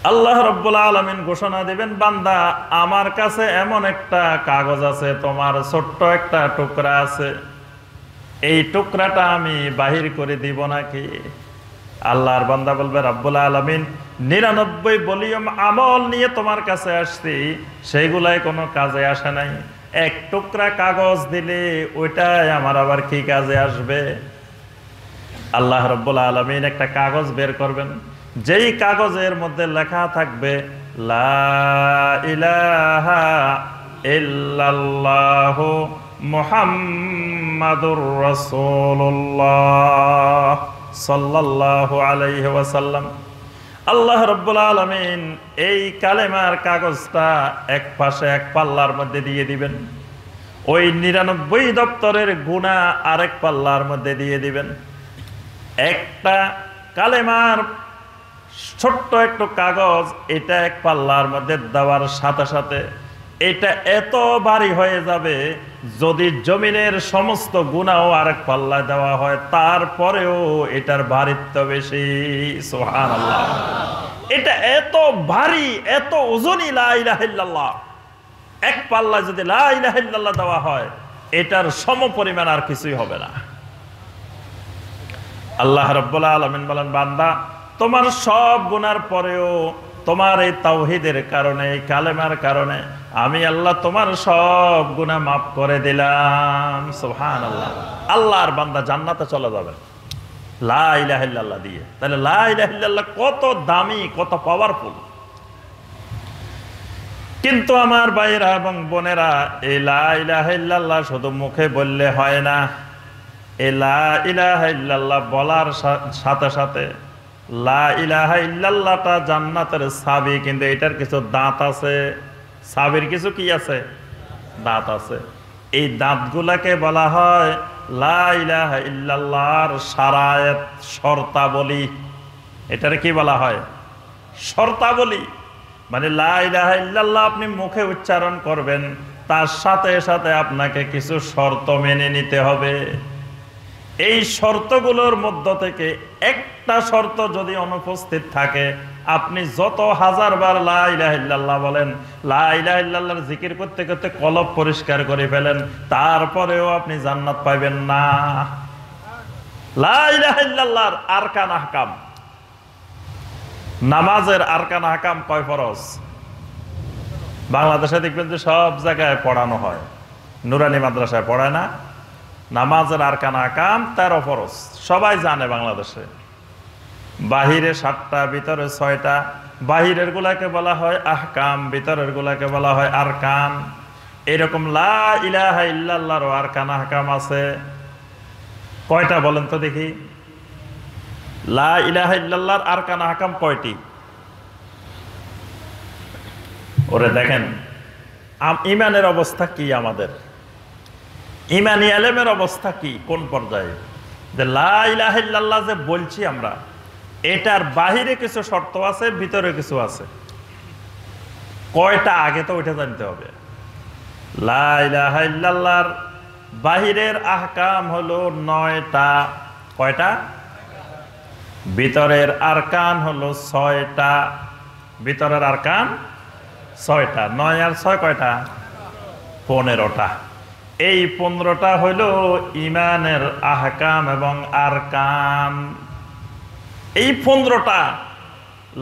আল্লাহ রাব্বুল আলামিন ঘোষণা দিবেন, বান্দা আমার কাছে এমন একটা কাগজ আছে, তোমার ছোট্ট একটা টুকরা আছে, এই টুকরাটা আমি বাহির করে দিব নাকি? আল্লাহর বান্দা বলবে, রাব্বুল আলামিন 99 ভলিউম আমল নিয়ে তোমার কাছে আসছি, সেইগুলাই কোনো কাজে আসে নাই। এক টুকরা কাগজ দিলে ওইটাই আমার আবার কি কাজে আসবে? আল্লাহ রাব্বুল আলামিন একটা কাগজ বের করবেন, যেই কাগজের মধ্যে লেখা থাকবে লা ইলাহা ইল্লাল্লাহু মুহাম্মাদুর রাসূলুল্লাহ সাল্লাল্লাহু আলাইহি ওয়াসাল্লাম। আল্লাহ রাব্বুল আলামিন এই কালেমার কাগজটা এক পাশে এক পাল্লার মধ্যে দিয়ে দিবেন, ওই 99 দপ্তরের গুনাহ আরেক পাল্লার মধ্যে দিয়ে দিবেন। একটা কালেমার ছোট্ট একটু কাগজ, এটা এক পাল্লার মধ্যে দেওয়ার সাথে সাথে এটা এত ভারী হয়ে যাবে, যদি জমিনের সমস্ত গুনাহ আরেক পাল্লায় দেওয়া হয়, তারপরেও এটার ভারিত্ব বেশি। সুবহানাল্লাহ। এটা এত ভারী, এত ওজনই লা ইলাহা ইল্লাল্লাহ। এক পাল্লায় যদি লা ইলাহা ইল্লাল্লাহ দেওয়া হয়, এটার সমপরিমাণ আর কিছুই হবে না। আল্লাহ রাব্বুল আলামিন বলেন, বান্দা তোমার সব গুনার পরেও তোমার এই তাওহীদের কারণে, এই কালেমার কারণে আমি আল্লাহ তোমার সব গুনাহ মাফ করে দিলাম। সুবহানাল্লাহ। আল্লাহর বান্দা জান্নাতে চলে যাবে লা ইলাহা ইল্লাল্লাহ দিয়ে। তাহলে লা ইলাহা ইল্লাল্লাহ কত দামি, কত পাওয়ারফুল। কিন্তু আমার ভাইরা এবং বোনেরা, এই লা ইলাহা ইল্লাল্লাহ শুধু মুখে বললে হয় না। এই লা ইলাহা ইল্লাল্লাহ বলার সাথে সাথে লা ইলাহা ইল্লাল্লাহটা জান্নাতের চাবি, কিন্তু এটার কিছু দাঁত আছে। চাবির কিছু কি আছে? দাঁত আছে। এই দাঁতগুলাকে বলা হয় লা ইলাহা ইল্লাল্লাহর শারায়েত, শর্তাবলী। এটারে কি বলা হয়? শর্তাবলী। মানে লা ইলাহা ইল্লাল্লাহ আপনি মুখে উচ্চারণ করবেন, তার সাথে সাথে আপনাকে কিছু শর্ত মেনে নিতে হবে। এই শর্তগুলোর মধ্য থেকে একটা শর্ত যদি অনুপস্থিত থাকে, আপনি যত হাজারবার লা ইলাহা ইল্লাল্লাহ বলেন, লা ইলাহা ইল্লাল্লাহর জিকির করতে করতে কলব পরিষ্কার করে ফেলেন, তারপরেও আপনি জান্নাত পাবেন না। লা ইলাহা ইল্লাল্লাহর আরকান আহকাম। নামাজের আরকান আহকাম কয় ফরজ? বাংলাদেশে দেখবেন যে সব জায়গায় পড়ানো হয়, নুরানি মাদ্রাসায় পড়ায় না। নামাজের আরকান আহকাম 13 ফরজ, সবাই জানে বাংলাদেশে। বাহিরে 7টা, ভিতরে 6টা। বাহিরের গুলাকে বলা হয় আহকাম, ভিতরের গুলাকে বলা হয় আরকান। এরকম লা ইলাহা ইল্লাল্লাহর আরকান আহকাম আছে কয়টা বলেন তো দেখি? লা ইলাহা ইল্লাল্লাহর আরকান আহকাম কয়টি? ওরে দেখেন ইমানের অবস্থা কি, আমাদের ইমানি আলেমের অবস্থা কি, কোন পর্যায়ে? যে লা ইলাহা ইল্লাল্লাহ যে বলছি আমরা, এটার বাহিরে কিছু শর্ত আছে, ভিতরে কিছু আছে। কয়টা আগে তো ওইটা জানতে হবে। লা ইলাহা ইল্লাল্লাহর বাহিরের আহকাম হলো 9টা। কয়টা? ভিতরের আরকান হলো 6টা। ভিতরের আরকান 6টা। 9 আর 6 কয়টা? 15টা। এই 15টা হইল ইমানের আহকাম এবং আরকান। এই 15টা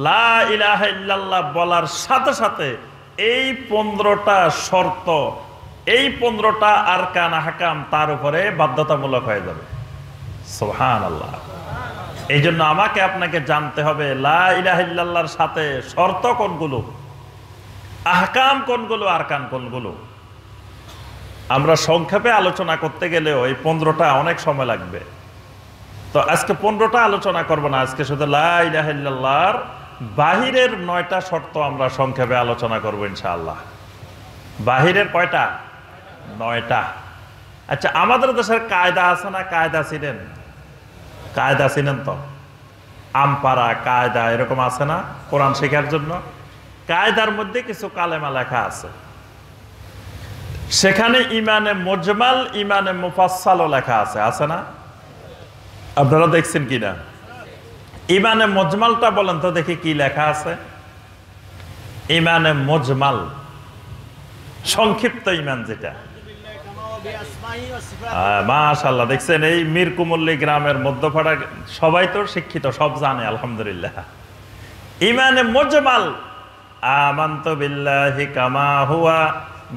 লা ইলাহা ইল্লাল্লাহ বলার সাথে সাথে এই 15টা শর্ত, এই 15টা আরকান আহকাম তার উপরে বাধ্যতামূলক হয়ে যাবে। সুবহানাল্লাহ। এই জন্য আমাকে আপনাকে জানতে হবে লা ইলাহা ইল্লাল্লাহর সাথে শর্ত কোনগুলো, আহকাম কোনগুলো, আরকান কোনগুলো। আমরা সংক্ষেপে আলোচনা করতে গেলেও এই 15টা অনেক সময় লাগবে। তো আজকে 15টা আলোচনা করব না, আজকে শুধু লা ইলাহা ইল্লাল্লাহর বাহিরের 9টা শর্ত আমরা সংক্ষেপে আলোচনা করব ইনশাআল্লাহ। বাহিরের কয়টা? 9টা। আচ্ছা, আমাদের দেশের কায়দা আছে না? কায়দা ছিলেন? কায়দা ছিলেন তো? আমপারা কায়দা এরকম আছে না কোরআন শেখার জন্য? কায়দার মধ্যে কিছু কালেমা লেখা আছে, সেখানে ইমানে মুজমাল, ইমানে মুফাসসালও লেখা আছে, আছে না? আপনারা দেখছেন কিনা? ইমানে মুজমালটা বলেন তো দেখি কি লেখা আছে। ইমানে মুজমাল সংক্ষিপ্ত ইমান যেটা, মাশাআল্লাহ, দেখছেন এই মীর কুমল্লী গ্রামের মধ্যপাড়া সবাই তো শিক্ষিত, সব জানে আলহামদুলিল্লাহ। ইমানে মুজমাল, আমানতু বিল্লাহি কামা হুয়া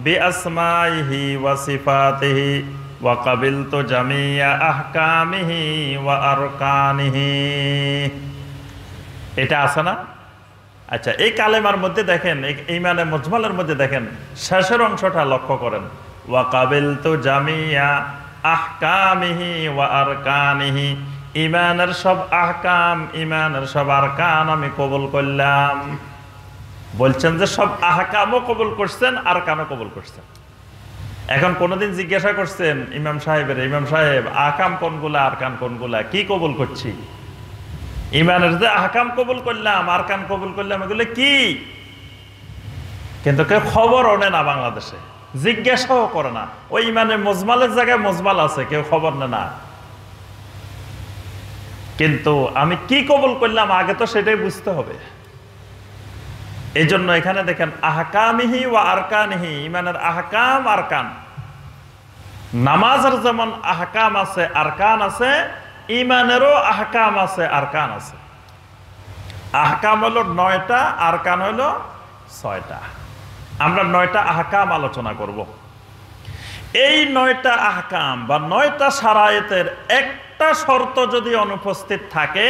বিআসমাইহি ওয়া সিফাতিহি ওয়া কাবিলতু জামিয়া আহকামিহি ওয়া আরকানিহি, এটা আছে না? আচ্ছা, এই কালেমার মধ্যে দেখেন, ইমানে মুজমালের মধ্যে দেখেন শেষের অংশটা লক্ষ্য করেন, ওয়া কাবিলতু জামিয়া আহকামিহি ওয়া আরকানিহি, ইমানের সব আহকাম, ইমানের সব আরকান আমি কবুল করলাম। বলছেন যে সব আহকামও কবুল করছেন, আরকানও কবুল করছেন। এখন কোনদিন জিজ্ঞাসা করছেন ইমাম সাহেবের, ইমাম সাহেব আহকাম কোনগুলা, আরকান কোনগুলা, কি কবুল করছি? ইমানের যে আহকাম কবুল করলাম, আরকান কবুল করলাম, এগুলো কি? কিন্তু কেউ খবর ওনে না, বাংলাদেশে জিজ্ঞাসাও করে না। ওই ইমানে মুজমালের জায়গায় মুজমাল আছে, কেউ খবর নেয় না। কিন্তু আমি কি কবুল করলাম আগে তো সেটাই বুঝতে হবে। এই জন্য এখানে দেখেন আহকামিহি ওয়া আরকানিহি, ইমানের আহকাম, আরকান। নামাজের যেমন আহকাম আছে, আরকান আছে, ইমানেরও আহকাম আছে, আরকান আছে। আহকাম হলো 9টা, আরকান হলো 6টা। আমরা 9টা আহকাম আলোচনা করব। এই 9টা আহকাম বা 9টা শারায়েতের একটা শর্ত যদি অনুপস্থিত থাকে,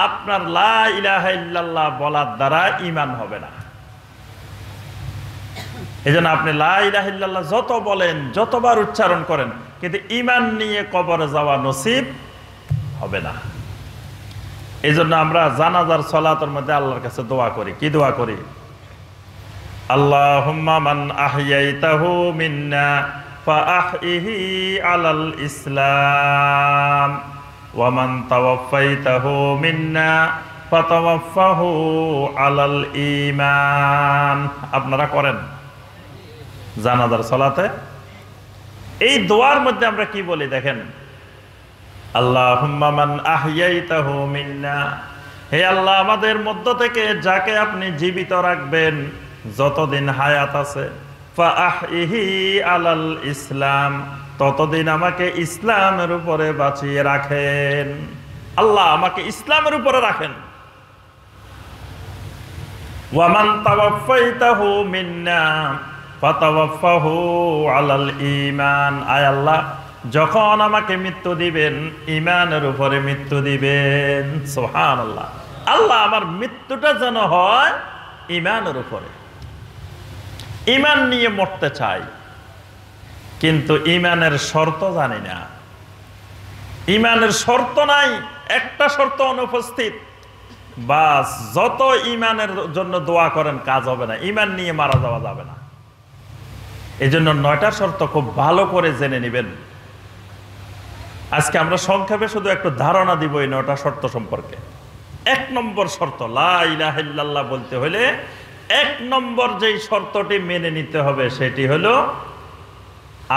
আপনার লা ইলাহা ইল্লাল্লাহ বলার দ্বারা ঈমান হবে না। এজন্য আপনি লা ইলাহা ইল্লাল্লাহ যত বলেন, যতবার উচ্চারণ করেন, কিন্তু ঈমান নিয়ে কবরে যাওয়া নসিব হবে না। এজন্য আমরা জানাজার সালাতের মধ্যে আল্লাহর কাছে দোয়া করি। কি দোয়া করি? আল্লাহুম্মা মান আহইয়াইতাহু মিন্না ফাআহইহি আলাল ইসলাম ওয়া মান তাওয়াফাইতাহু মিন্না ফাতাওয়াফাহু আলাল ঈমান। আপনারা করেন জানাজার সালাতে? এই দোয়ার মধ্যে আমরা কি বলি দেখেন, আল্লাহুম্মা মান আহইয়াইতাহু মিন্না, হে আল্লাহ আমাদের মধ্য থেকে যাকে আপনি জীবিত রাখবেন যতদিন হায়াত আছে, ফাআহইহি আলাল ইসলাম, ততদিন আমাকে ইসলামের উপরে বাঁচিয়ে রাখেন। আল্লাহ আমাকে ইসলামের উপরে রাখেন। ওয়া মান তাওয়াফাইতাহু মিন্না ফাতাওয়াফাহু আলাল ঈমান, আয় আল্লাহ যখন আমাকে মৃত্যু দিবেন ঈমানের উপরে মৃত্যু দিবেন। সুবহানাল্লাহ। আল্লাহ আমার মৃত্যুটা যেন হয় ঈমানের উপরে। ঈমান নিয়ে মরতে চাই, কিন্তু ঈমানের শর্ত জানি না। ঈমানের শর্ত নাই, একটা শর্ত অনুপস্থিত, বাস যত ঈমানের জন্য দোয়া করেন কাজ হবে না, ঈমান নিয়ে মারা যাওয়া যাবে না। এই জন্য 9টা শর্ত খুব ভালো করে জেনে নেবেন। আজকে আমরা সংক্ষেপে শুধু একটু ধারণা দিব এই 9টা শর্ত সম্পর্কে। 1 নম্বর শর্ত, লা ইলাহা ইল্লাল্লাহ বলতে হলে 1 নম্বর যেই শর্তটি মেনে নিতে হবে সেটি হলো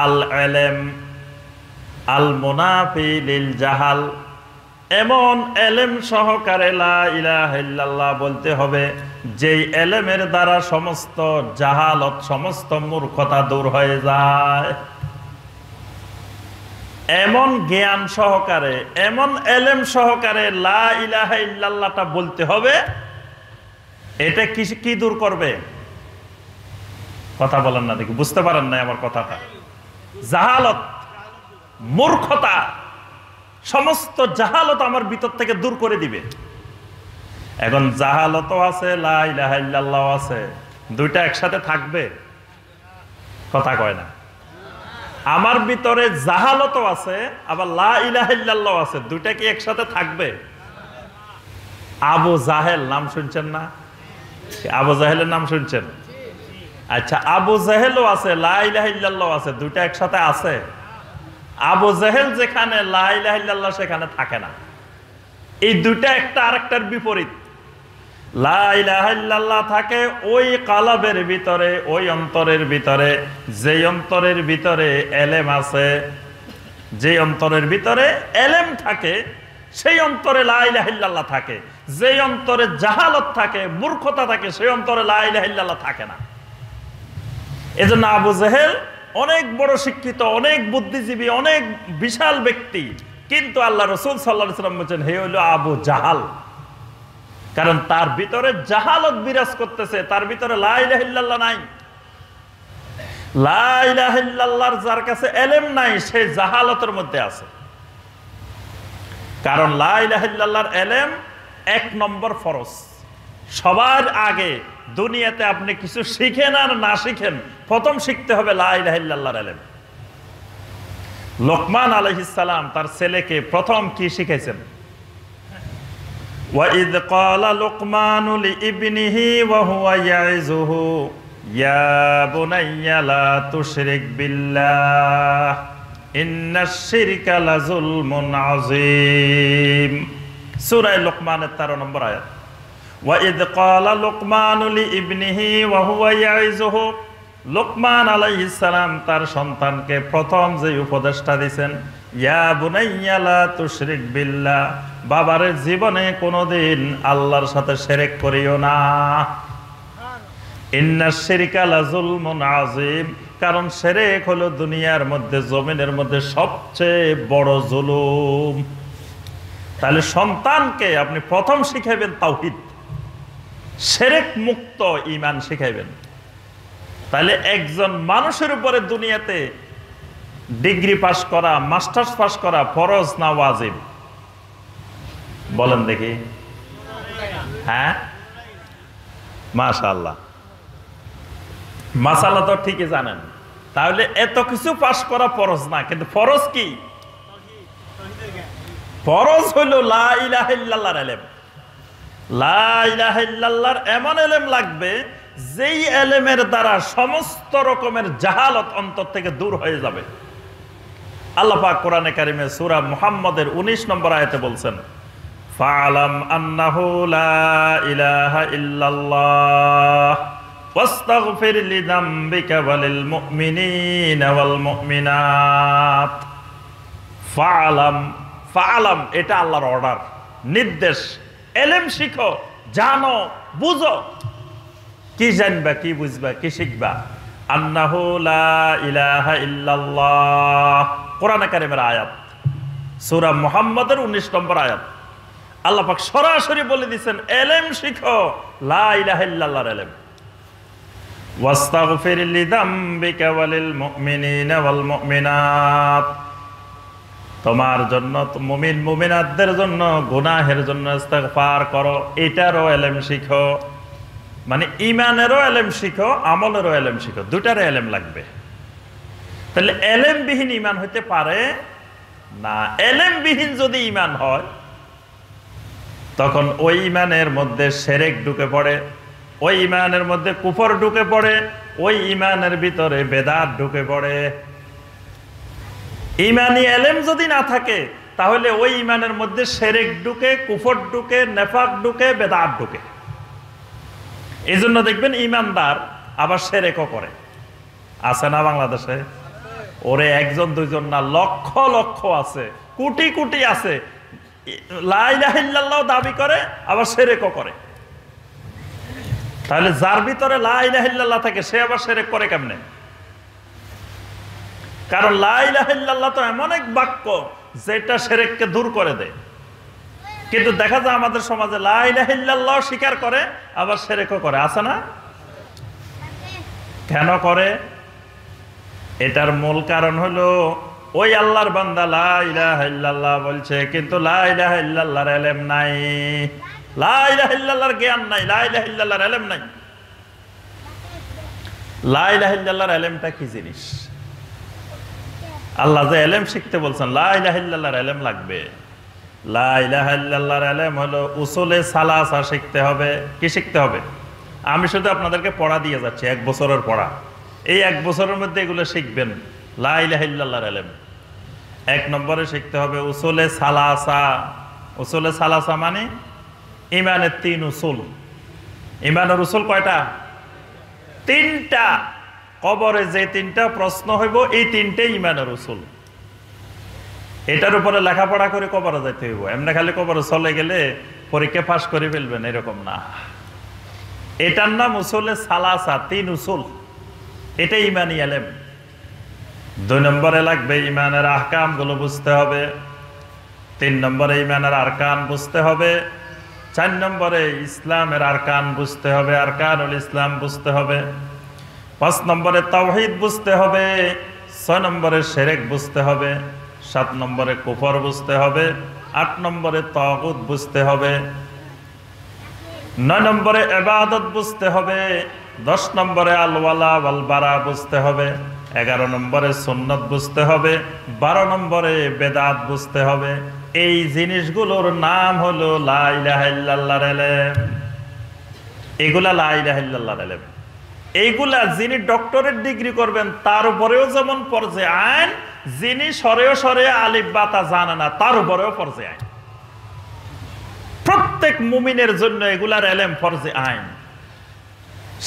আল ইলম আল মুনাফি লিল জাহাল। এমন এলেম সহকারে লা ইলাহা ইল্লাল্লাহ বলতে হবে যেই এলেমের দ্বারা সমস্ত জাহালত, সমস্ত মূর্খতা দূর হয়ে যায়। এমন জ্ঞান সহকারে, এমন এলেম সহকারে লা ইলাহা ইল্লাল্লাহটা বলতে হবে, এটা কি দূর করবে? কথা বলেন না দেখি, বুঝতে পারেন না আমার কথাটা। জাহালত, মূর্খতা, সমস্ত জাহালত আমার ভিতর থেকে দূর করে দিবে। এখন জাহালত আছে, লা ইলাহা ইল্লাল্লাহ আছে, দুইটা একসাথে থাকবে? কথা কয় না। আমার ভিতরে জাহালত আছে, আবার লা ইলাহা ইল্লাল্লাহ আছে, দুইটা কি একসাথে থাকবে? আবু জাহেল নাম শুনছেন না? আবু জাহেলের নাম শুনছেন? আচ্ছা, আবু জাহেলও আছে, লা ইলাহা ইল্লাল্লাহ আছে, দুইটা একসাথে আছে? আবু জাহেল যেখানে, লা ইলাহা ইল্লাল্লাহ সেখানে থাকে না। এই দুইটা একটা আরেকটার বিপরীত। লা ইলাহা ইল্লাল্লাহ থাকে ওই কালাবের ভিতরে, ওই অন্তরের ভিতরে, যে অন্তরের ভিতরে এলেম আছে, যে অন্তরের ভিতরে এলেম থাকে সেই অন্তরে লা ইলাহা ইল্লাল্লাহ থাকে। যে অন্তরে জাহালত থাকে, মূর্খতা থাকে, সেই অন্তরে লা ইলাহা ইল্লাল্লাহ থাকে না। এজন্য আবু জাহেল অনেক বড় শিক্ষিত, অনেক বুদ্ধিজীবী, অনেক বিশাল ব্যক্তি, কিন্তু আল্লাহ রাসূল সাল্লাল্লাহু আলাইহি ওয়াসাল্লাম বলেন হে হলো আবু জাহাল। কারণ তার ভিতরে জাহালত বিরাজ করতেছে, তার ভিতরে লা ইলাহা ইল্লাল্লাহ নাই। লা ইলাহা ইল্লাল্লাহর যার কাছে এলেম নাই, সে জাহালতের মধ্যে আছে। কারণ লা ইলাহা ইল্লাল্লাহর এলেম এক নম্বর ফরজ। সবার আগে দুনিয়াতে আপনি কিছু শিখেন আর না শিখেন, প্রথম শিখতে হবে লা ইলাহা ইল্লাল্লাহর এলেম। লোকমান আলাইহিস সালাম তার ছেলেকে প্রথম কি শিখাইছেন? وَإِذْ قَالَ لُقْمَانُ لِابْنِهِ وَهُوَ يَعِظُهُ يَا بُنَيَّ لَا تُشْرِكْ بِاللَّهِ إِنَّ الشِّرْكَ لَظُلْمٌ عَظِيمٌ। সূরা লোকমানের 13 নম্বর আয়াত। وَإِذْ قَالَ لُقْمَانُ لِابْنِهِ وَهُوَ يَعِظُهُ, লোকমান আলাইহিস সালাম তার সন্তানকে প্রথম যে উপদেশটা দিয়েছেন, ইয়া বুনাইয়া লা তুশরিক বিল্লাহ, বাবারে জীবনে কোনোদিন আল্লাহর সাথে শিরক করিও না। ইন্নাশ শিরকা লাযুলমুন আযীম, কারণ শিরক হলো দুনিয়ার মধ্যে, জমিনের মধ্যে সবচেয়ে বড় জুলুম। তাহলে সন্তানকে আপনি প্রথম শিখাইবেন তাওহীদ, শিরক মুক্ত ঈমান শিখাইবেন। তাহলে একজন মানুষের উপরে দুনিয়াতে ডিগ্রি পাস করা, মাস্টার্স পাস করা ফরজ না ওয়াজিব? বলেন দেখি। হ্যাঁ, মাশাআল্লাহ, মাশাআল্লাহ তো ঠিকই জানেন। তাহলে এত কিছু পাস করা ফরজ না, কিন্তু ফরজ কি? ফরজ হইল লা ইলাহা ইল্লাল্লাহর ইলম। লা ইলাহা ইল্লাল্লাহর এমন ইলম লাগবে যেই ইলমের দ্বারা সমস্ত রকমের জাহালত অন্তর থেকে দূর হয়ে যাবে। আল্লাহ পাক কোরআনে কারিমে সূরা মুহাম্মদের 19 নম্বর আয়াতে বলছেন, ফাআলাম আন্নাহু লা ইলাহা ইল্লাল্লাহ ওয়াস্তাগফির লিযামবিকা ওয়ালিল মুমিনিনা ওয়াল মুমিনাত। ফাআলাম, ফাআলাম এটা আল্লাহর অর্ডার, নির্দেশ। ইলম শিখো, জানো, বুঝো। কি জানবা, কি বুঝবা, কি শিখবা? আন্নাহু লা ইলাহা ইল্লাল্লাহ, কোরআনে কারিমের আয়াত, সূরা মুহাম্মদের 19 নম্বর আয়াত। আল্লাহ পাক সরাসরি বলে দিয়েছেন ইলম শিখো, লা ইলাহা ইল্লাল্লাহর ইলম। ওয়াস্তাগফির লিযামবিকা ওয়ালিল মুমিনিনা ওয়াল মুমিনাত, তোমার জন্য, মুমিন মুমিনাতদের জন্য গুনাহের জন্য ইস্তিগফার করো, এটারও ইলম শিখো। মানে ঈমানেরও ইলম শিখো, আমলেরও ইলম শিখো, দুটারও ইলম লাগবে। তাহলে ইলমবিহীন ঈমান হতে পারে না। ইলমবিহীন যদি ঈমান হয়, তখন ওই ঈমানের মধ্যে শিরক ঢুকে পড়ে, ওই ঈমানের মধ্যে কুফর ঢুকে পড়ে, ওই ঈমানের ভিতরে বেদাত ঢুকে পড়ে। ঈমানি ইলম যদি না থাকে, তাহলে ওই ঈমানের মধ্যে শিরক ঢুকে, কুফর ঢুকে, নেফাক ঢুকে, বেদাত ঢুকে। এই জন্য দেখবেন ঈমানদার আবার শিরকও করে, আছে না বাংলাদেশে? ওরে একজন দুইজন না, লক্ষ লক্ষ আছে, কোটি কোটি আছে, লা ইলাহা ইল্লাল্লাহ দাবি করে, আবার শিরকও করে। তাহলে যার ভিতরে লা ইলাহা ইল্লাল্লাহ থাকে, সে আবার শিরক করে কেমনে? কারণ লা ইলাহা ইল্লাল্লাহ তো এমন এক বাক্য যেটা শিরককে দূর করে দেয়। কিন্তু দেখা যায় আমাদের সমাজে লা ইলাহা ইল্লাল্লাহ স্বীকার করে, আবার শিরকও করে, আছে না? কেন করে? এটার মূল কারণ হলো ওই আল্লাহর বান্দা লা ইলাহা ইল্লাল্লাহ বলছে, কিন্তু লা ইলাহা ইল্লাল্লাহর ইলম নাই, লা ইলাহা ইল্লাল্লাহর জ্ঞান নাই, লা ইলাহা ইল্লাল্লাহর ইলম নাই। লা ইলাহা ইল্লাল্লাহর ইলমটা কি জিনিস? আল্লাহ যে ইলম শিখতে বলছেন, লা ইলাহা ইল্লাল্লাহর ইলম লাগবে। লা ইলাহা ইল্লাল্লাহর ইলম হলো উসুলে সালাসা শিখতে হবে। কি শিখতে হবে? আমি শুধু আপনাদেরকে পড়া দিয়ে যাচ্ছি, 1 বছরের পড়া। এই 1 বছরের মধ্যে এগুলো শিখবেন। লা ইলাহা ইল্লাল্লাহর ইলম 1 নম্বরে শিখতে হবে উসুলে সালাসা। উসুলে সালাসা মানে ঈমানের 3 উসুল। ঈমানের উসুল কয়টা? 3টা। কবরে যে 3টা প্রশ্ন হইব, এই 3টাই ঈমানের উসুল। এটার উপরে লেখাপড়া করে কবরে যাইতে হইব। এমনি খালি কবরে চলে গেলে পরীক্ষা পাস করে ফেলবেন এরকম না। এটার নাম উসুলে সালাসা, 3 উসুল। এটা ঈমানি ইলম। 2 নম্বরে লাগবে ঈমানের আহকাম গুলো বুঝতে হবে। 3 নম্বরে ঈমানের আরকান বুঝতে হবে। 4 নম্বরে ইসলামের আরকান বুঝতে হবে, আরকানুল ইসলাম বুঝতে হবে। 5 নম্বরে তাওহীদ বুঝতে হবে। 6 নম্বরে শিরক বুঝতে হবে। 7 নম্বরে কুফর বুঝতে হবে। 8 নম্বরে তাগুত বুঝতে হবে। 9 নম্বরে ইবাদত বুঝতে হবে। 10 নম্বরে আল ওয়ালা ওয়াল বারা বুঝতে হবে। 11 নম্বরে সুন্নাত বুঝতে হবে। 12 নম্বরে বেদাত বুঝতে হবে। এই জিনিসগুলোর নাম হলো লা ইলাহা ইল্লাল্লাহর ইলম। এগুলা লা ইলাহা ইল্লাল্লাহর ইলম। এইগুলা যিনি ডক্টরেট ডিগ্রি করবেন তার উপরেও যেমন ফরজে আইন, যিনি সরে আলিফ বা তা জানে না তার উপরেও ফরজে আইন। প্রত্যেক মুমিনের জন্য এগুলার ইলম ফরজে আইন।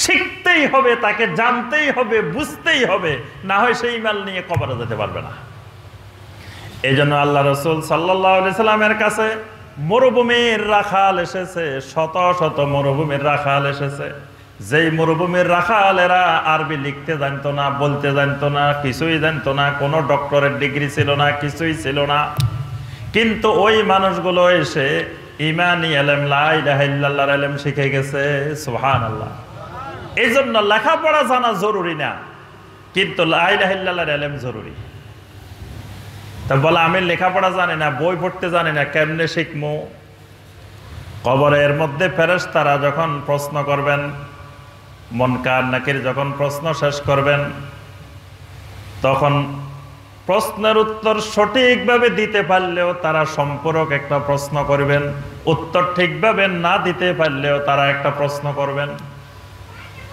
শিখতেই হবে, তাকে জানতেই হবে, বুঝতেই হবে, না হয় সেই ঈমান নিয়ে কবরে যেতে পারবে না। এই জন্য আল্লাহ রাসূল সাল্লাল্লাহু আলাইহি সাল্লামের কাছে মরুভূমির রাখাল এসেছে, শত শত মরুভূমির রাখাল এসেছে। যেই মরুভূমির রাখালেরা আরবি লিখতে জানতো না, বলতে জানতো না, কিছুই জানতো না, কোনো ডক্টরের ডিগ্রি ছিল না, কিছুই ছিল না, কিন্তু ওই মানুষগুলো এসে ঈমানি ইলম লা ইলাহা ইল্লাল্লাহর ইলম শিখে গেছে। সুবহানাল্লাহ। এই জন্য লেখাপড়া জানা জরুরি না, কিন্তু লা ইলাহা ইল্লাল্লাহর ইলম জরুরি। তা বলে আমি লেখাপড়া জানি না, বই পড়তে জানি না, কেমনে শিখবো? কবরের মধ্যে ফেরেশতারা যখন প্রশ্ন করবেন, মুনকার নাকির যখন প্রশ্ন শেষ করবেন, তখন প্রশ্নের উত্তর সঠিকভাবে দিতে পারলেও তারা সম্পূরক একটা প্রশ্ন করবেন, উত্তর ঠিকভাবে না দিতে পারলেও তারা একটা প্রশ্ন করবেন।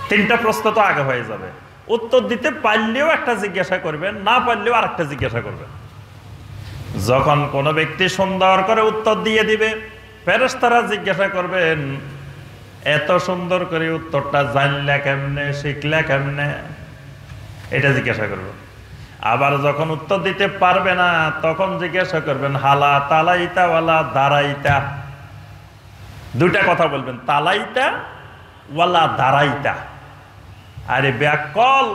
3টা প্রশ্ন তো আগে হয়ে যাবে। উত্তর দিতে পারলেও একটা জিজ্ঞাসা করবেন, না পারলেও আরেকটা জিজ্ঞাসা করবেন। যখন কোনো ব্যক্তি সুন্দর করে উত্তর দিয়ে দিবে, ফেরেশতারা জিজ্ঞাসা করবেন এত সুন্দর করে উত্তরটা জানলা কেমনে, শিখলা কেমনে, এটা জিজ্ঞাসা করবেন। আবার যখন উত্তর দিতে পারবে না তখন জিজ্ঞাসা করবেন হালা তালাইতা ওয়ালা দাঁড়াইতা। 2টা কথা বলবেন, তালাইতা ওয়ালা দাঁড়াইতা। আরে ব্যাকল,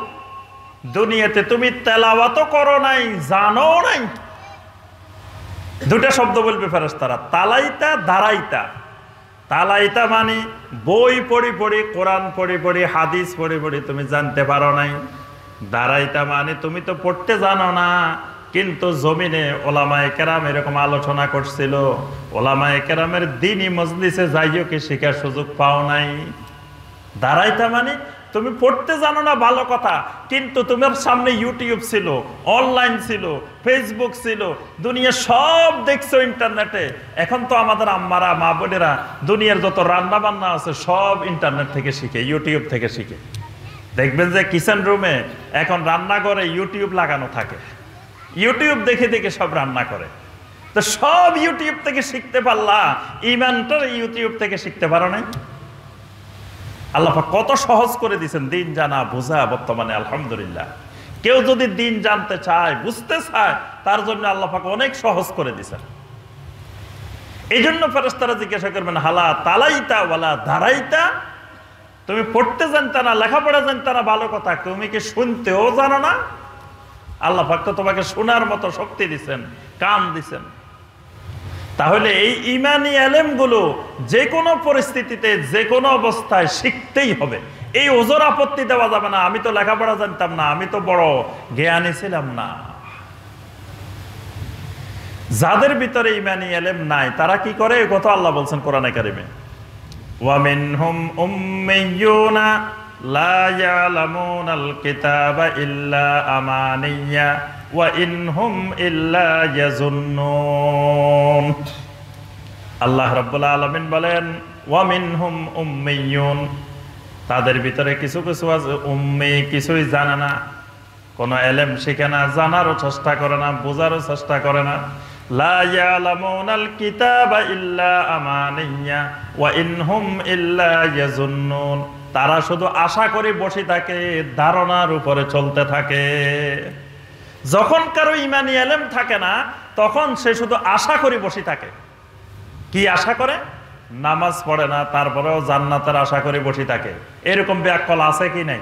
দুনিয়াতে তুমি তেলাওয়াতও করো নাই, জানো নাই। 2টা শব্দ বলবে ফেরেশতারা, তালাইতা দাঁড়াইতা। তালাইতা মানে বই পড়ি পড়ি, কোরআন পড়ি পড়ি, হাদিস পড়ি পড়ি তুমি জানতে পারো নাই। দাঁড়াইতা মানে তুমি তো পড়তে জানো না, কিন্তু জমিনে ওলামায়ে কেরাম এরকম আলোচনা করছিল, ওলামায়ে কেরামের দ্বীনি মজলিসে যাইও কি শেখার সুযোগ পাও নাই। দাঁড়াইতা মানে তুমি পড়তে জানো না, ভালো কথা, কিন্তু তোমার সামনে ইউটিউব ছিল, অনলাইন ছিল, ফেসবুক ছিল, দুনিয়া সব দেখছো ইন্টারনেটে। এখন তো আমাদের আম্মারা, মা বোনেরা দুনিয়ার যত রান্না বান্না আছে সব ইন্টারনেট থেকে শিখে, ইউটিউব থেকে শিখে। দেখবেন যে কিচেন রুমে এখন রান্নাঘরে ইউটিউব লাগানো থাকে, ইউটিউব দেখে দেখে সব রান্না করে। তো সব ইউটিউব থেকে শিখতে পারলা, ঈমানটা ইউটিউব থেকে শিখতে পারো নাই। আল্লাহ পাক কত সহজ করে দিয়েছেন দিন জানা বোঝা বর্তমানে। আলহামদুলিল্লাহ, কেউ যদি দিন জানতে চায়, বুঝতে চায়, তার জন্য আল্লাহ পাক অনেক সহজ করে দিয়েছেন। এই জন্য ফেরেশতারা জিজ্ঞাসা করবেন হালা তালাইতা ওয়ালা দাঁড়াইতা। তুমি পড়তে জানতে না, লেখাপড়া জানতে না, ভালো কথা, তুমি কি শুনতেও জানো না? আল্লাহ পাক তো তোমাকে শোনার মতো শক্তি দিচ্ছেন, কান দিচ্ছেন। তাহলে এই ঈমানি ইলমগুলো যে কোনো পরিস্থিতিতে, যে কোনো অবস্থায় শিখতেই হবে। এই ওজোর আপত্তি দেওয়া যাবে না, আমি তো লেখাপড়া জানতাম না, আমি তো বড় জ্ঞানী ছিলাম না। যাদের ভিতরে ঈমানী ইলম নাই তারা কি করে, এই কথা আল্লাহ বলছেন কোরআনে কারিমে, ওয়া মিনহুম উম্মিয়ুনা লা ইয়ালামুনাল কিতাবা ইল্লা আমানিয়া ওয়া ইনহুম ইল্লা ইয়াজুন্নুন। আল্লাহ রাব্বুল আলামিন বলেন ওয়া মিনহুম উম্মিয়ুন, তাদের ভিতরে কিছু কিছু আছে উম্মি, কিছুই জানে না, কোনো ইলম শিখে না, জানারও চেষ্টা করে না, বোঝারও চেষ্টা করে না। লা ইয়ালামুনাল কিতাবা ইল্লা আমানিয়া ওয়া ইনহুম ইল্লা ইয়াজুন্নুন, তারা শুধু আশা করে বসে থাকে, ধারণার উপরে চলতে থাকে। যখন কারো ঈমানী ইলম থাকে না তখন সে শুধু আশা করে বসে থাকে। কি আশা করে? নামাজ পড়ে না, তারপরেও জান্নাতের আশা করে বসে থাকে। এরকম ব্যাককল আছে কি নাই?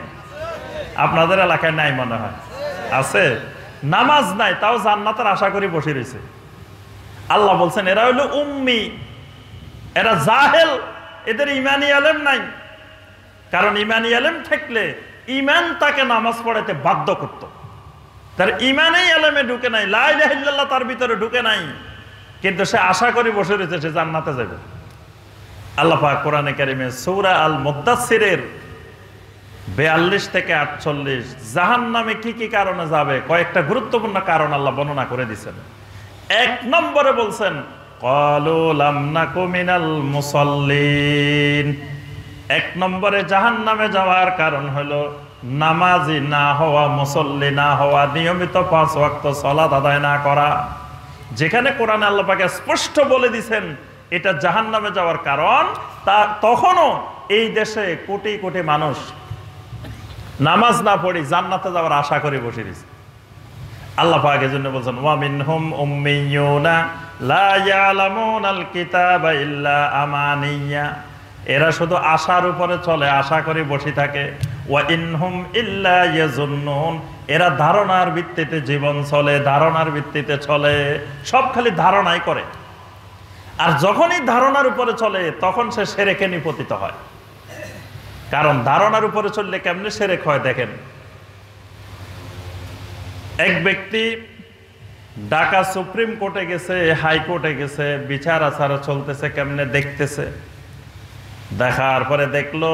আপনাদের এলাকায় নাই মনে হয়, আছে। নামাজ নাই তাও জান্নাতের আশা করে বসে রয়েছে। আল্লাহ বলছেন এরা হইল উম্মি, এরা জাহেল, এদের ঈমানী ইলম নাই। কারণ ঈমানী ইলম থাকলে ঈমান তাকে নামাজ পড়াতে বাধ্য করত। তার ঈমানেই ইলমে ঢুকে নাই, লা ইলাহা ইল্লাল্লাহ তার ভিতরে ঢুকে নাই, কিন্তু সে আশা করে বসে রয়েছে সে জান্নাতে যাবে। আল্লাহ পাক কোরআনে কারিমে সূরা আল মুদ্দাসসিরের 42 থেকে 48 জাহান্নামে কি কি কারণে যাবে কয়েকটা গুরুত্বপূর্ণ কারণ আল্লাহ বর্ণনা করে দিয়েছেন। 1 নম্বরে বলছেন ক্বালু লাম নাকু মিনাল মুসাল্লিন। 1 নম্বরে জাহান্নামে যাওয়ার কারণ হলো নামাজি না হওয়া, মুসল্লি না হওয়া, নিয়মিত 5 ওয়াক্ত সালাত আদায় না করা। যেখানে কোরআনে আল্লাহ পাক স্পষ্ট বলে দিয়েছেন এটা জাহান্নামে যাওয়ার কারণ, তা তখনও এই দেশে কোটি কোটি মানুষ নামাজ না পড়ি জান্নাতে যাওয়ার আশা করে বসে দিয়েছে। আল্লাহ পাক এজন্য বলছেন ওয়া মিনহুম উম্মিয়ুনা লা ইয়ালামুনাল কিতাবা ইল্লা আমানিয়া, এরা শুধু আশার উপরে চলে, আশা করে বসে থাকে। ওয়া ইনহুম ইল্লা ইয়াজুন্নুন, এরা ধারণার ভিত্তিতে জীবন চলে, ধারণার ভিত্তিতে চলে, সব খালি ধারণাই করে। আর যখনই ধারণার উপরে চলে তখন সে শিরকে নিপতিত হয়। কারণ ধারণার উপরে চললে কেমনে শিরক হয় দেখেন। এক ব্যক্তি ঢাকা সুপ্রিম কোর্টে গেছে, হাইকোর্টে গেছে, বিচার আচার চলতেছে, কেমনে দেখতেছে। দেখার পরে দেখলো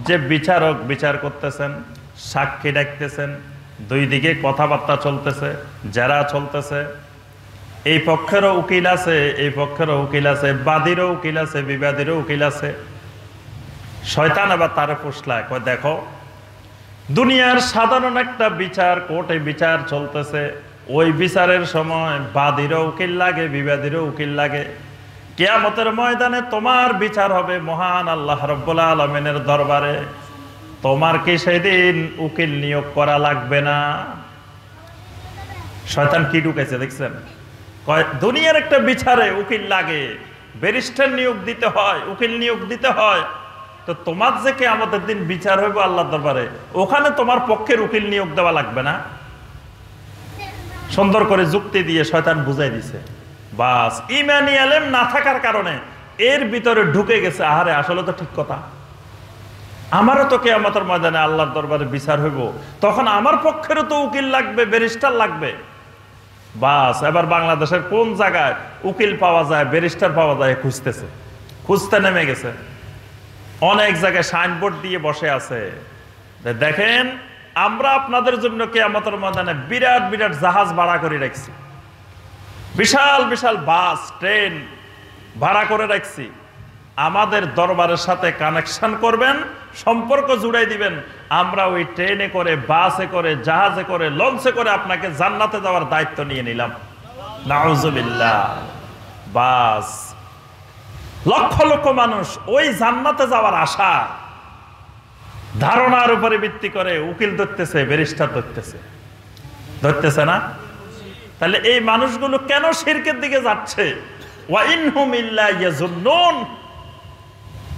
যে বিচারক বিচার করতেছেন, সাক্ষী ডাকতেছেন, দুই দিকে কথাবার্তা চলতেছে, যারা চলতেছে, এই পক্ষেরও উকিল আছে, এই পক্ষেরও উকিল আছে, বাদীরও উকিল আছে, বিবাদীরও উকিল আছে। শয়তান আবার তারে ফুসলায়, কয় দেখো দুনিয়ার সাধারণ একটা বিচার, কোর্টে বিচার চলতেছে, ওই বিচারের সময় বাদীরও উকিল লাগে, বিবাদীরও উকিল লাগে। কিয়ামতের ময়দানে তোমার বিচার হবে মহান আল্লাহ রাব্বুল আলামিনের দরবারে, তোমার কি সেদিন উকিল নিয়োগ করা লাগবে না? শয়তান কি ঢুকেছে দেখছেন? কয় দুনিয়ার একটা বিচারে উকিল লাগে, ব্যারিস্টার নিয়োগ দিতে হয়, উকিল নিয়োগ দিতে হয়, তো তোমার যে কিয়ামতের দিন বিচার হইব আল্লাহর দরবারে, ওখানে তোমার পক্ষের উকিল নিয়োগ দেওয়া লাগবে না? সুন্দর করে যুক্তি দিয়ে শয়তান বুঝাই দিছে। বাস ঈমানী ইলম না থাকার কারণে এর ভিতরে ঢুকে গেছে, আহারে আসলে তো ঠিক কথা, আমারও তো কিয়ামতের ময়দানে আল্লাহর দরবারে বিচার হইব, তখন আমার পক্ষেরও তো উকিল লাগবে, ব্যারিস্টার লাগবে। বাস এবার বাংলাদেশের কোন জায়গায় উকিল পাওয়া যায়, ব্যারিস্টার পাওয়া যায় খুঁজতেছে, খুঁজতে নেমে গেছে। অনেক জায়গায় সাইনবোর্ড দিয়ে বসে আছে, দেখেন আমরা আপনাদের জন্য কিয়ামতের ময়দানে বিরাট বিরাট জাহাজ ভাড়া করে রাখছি, বিশাল বিশাল বাস ট্রেন ভাড়া করে রাখছি, আমাদের দরবারের সাথে কানেকশন করবেন, সম্পর্ক জুড়াই দিবেন, আমরা ওই ট্রেনে করে, বাসে করে, জাহাজে করে, লঞ্চে করে আপনাকে জান্নাতে যাওয়ার দায়িত্ব নিয়ে নিলাম। নাউজুবিল্লাহ। বাস লক্ষ লক্ষ মানুষ ওই জান্নাতে যাওয়ার আশা ধারণার উপরে ভিত্তি করে উকিল ধরতেছে, ব্যারিস্টার ধরতেছে না? তাহলে এই মানুষগুলো কেন শিরকের দিকে যাচ্ছে? ওয়া ইনহুম ইল্লা ইয়াজুন্নুন,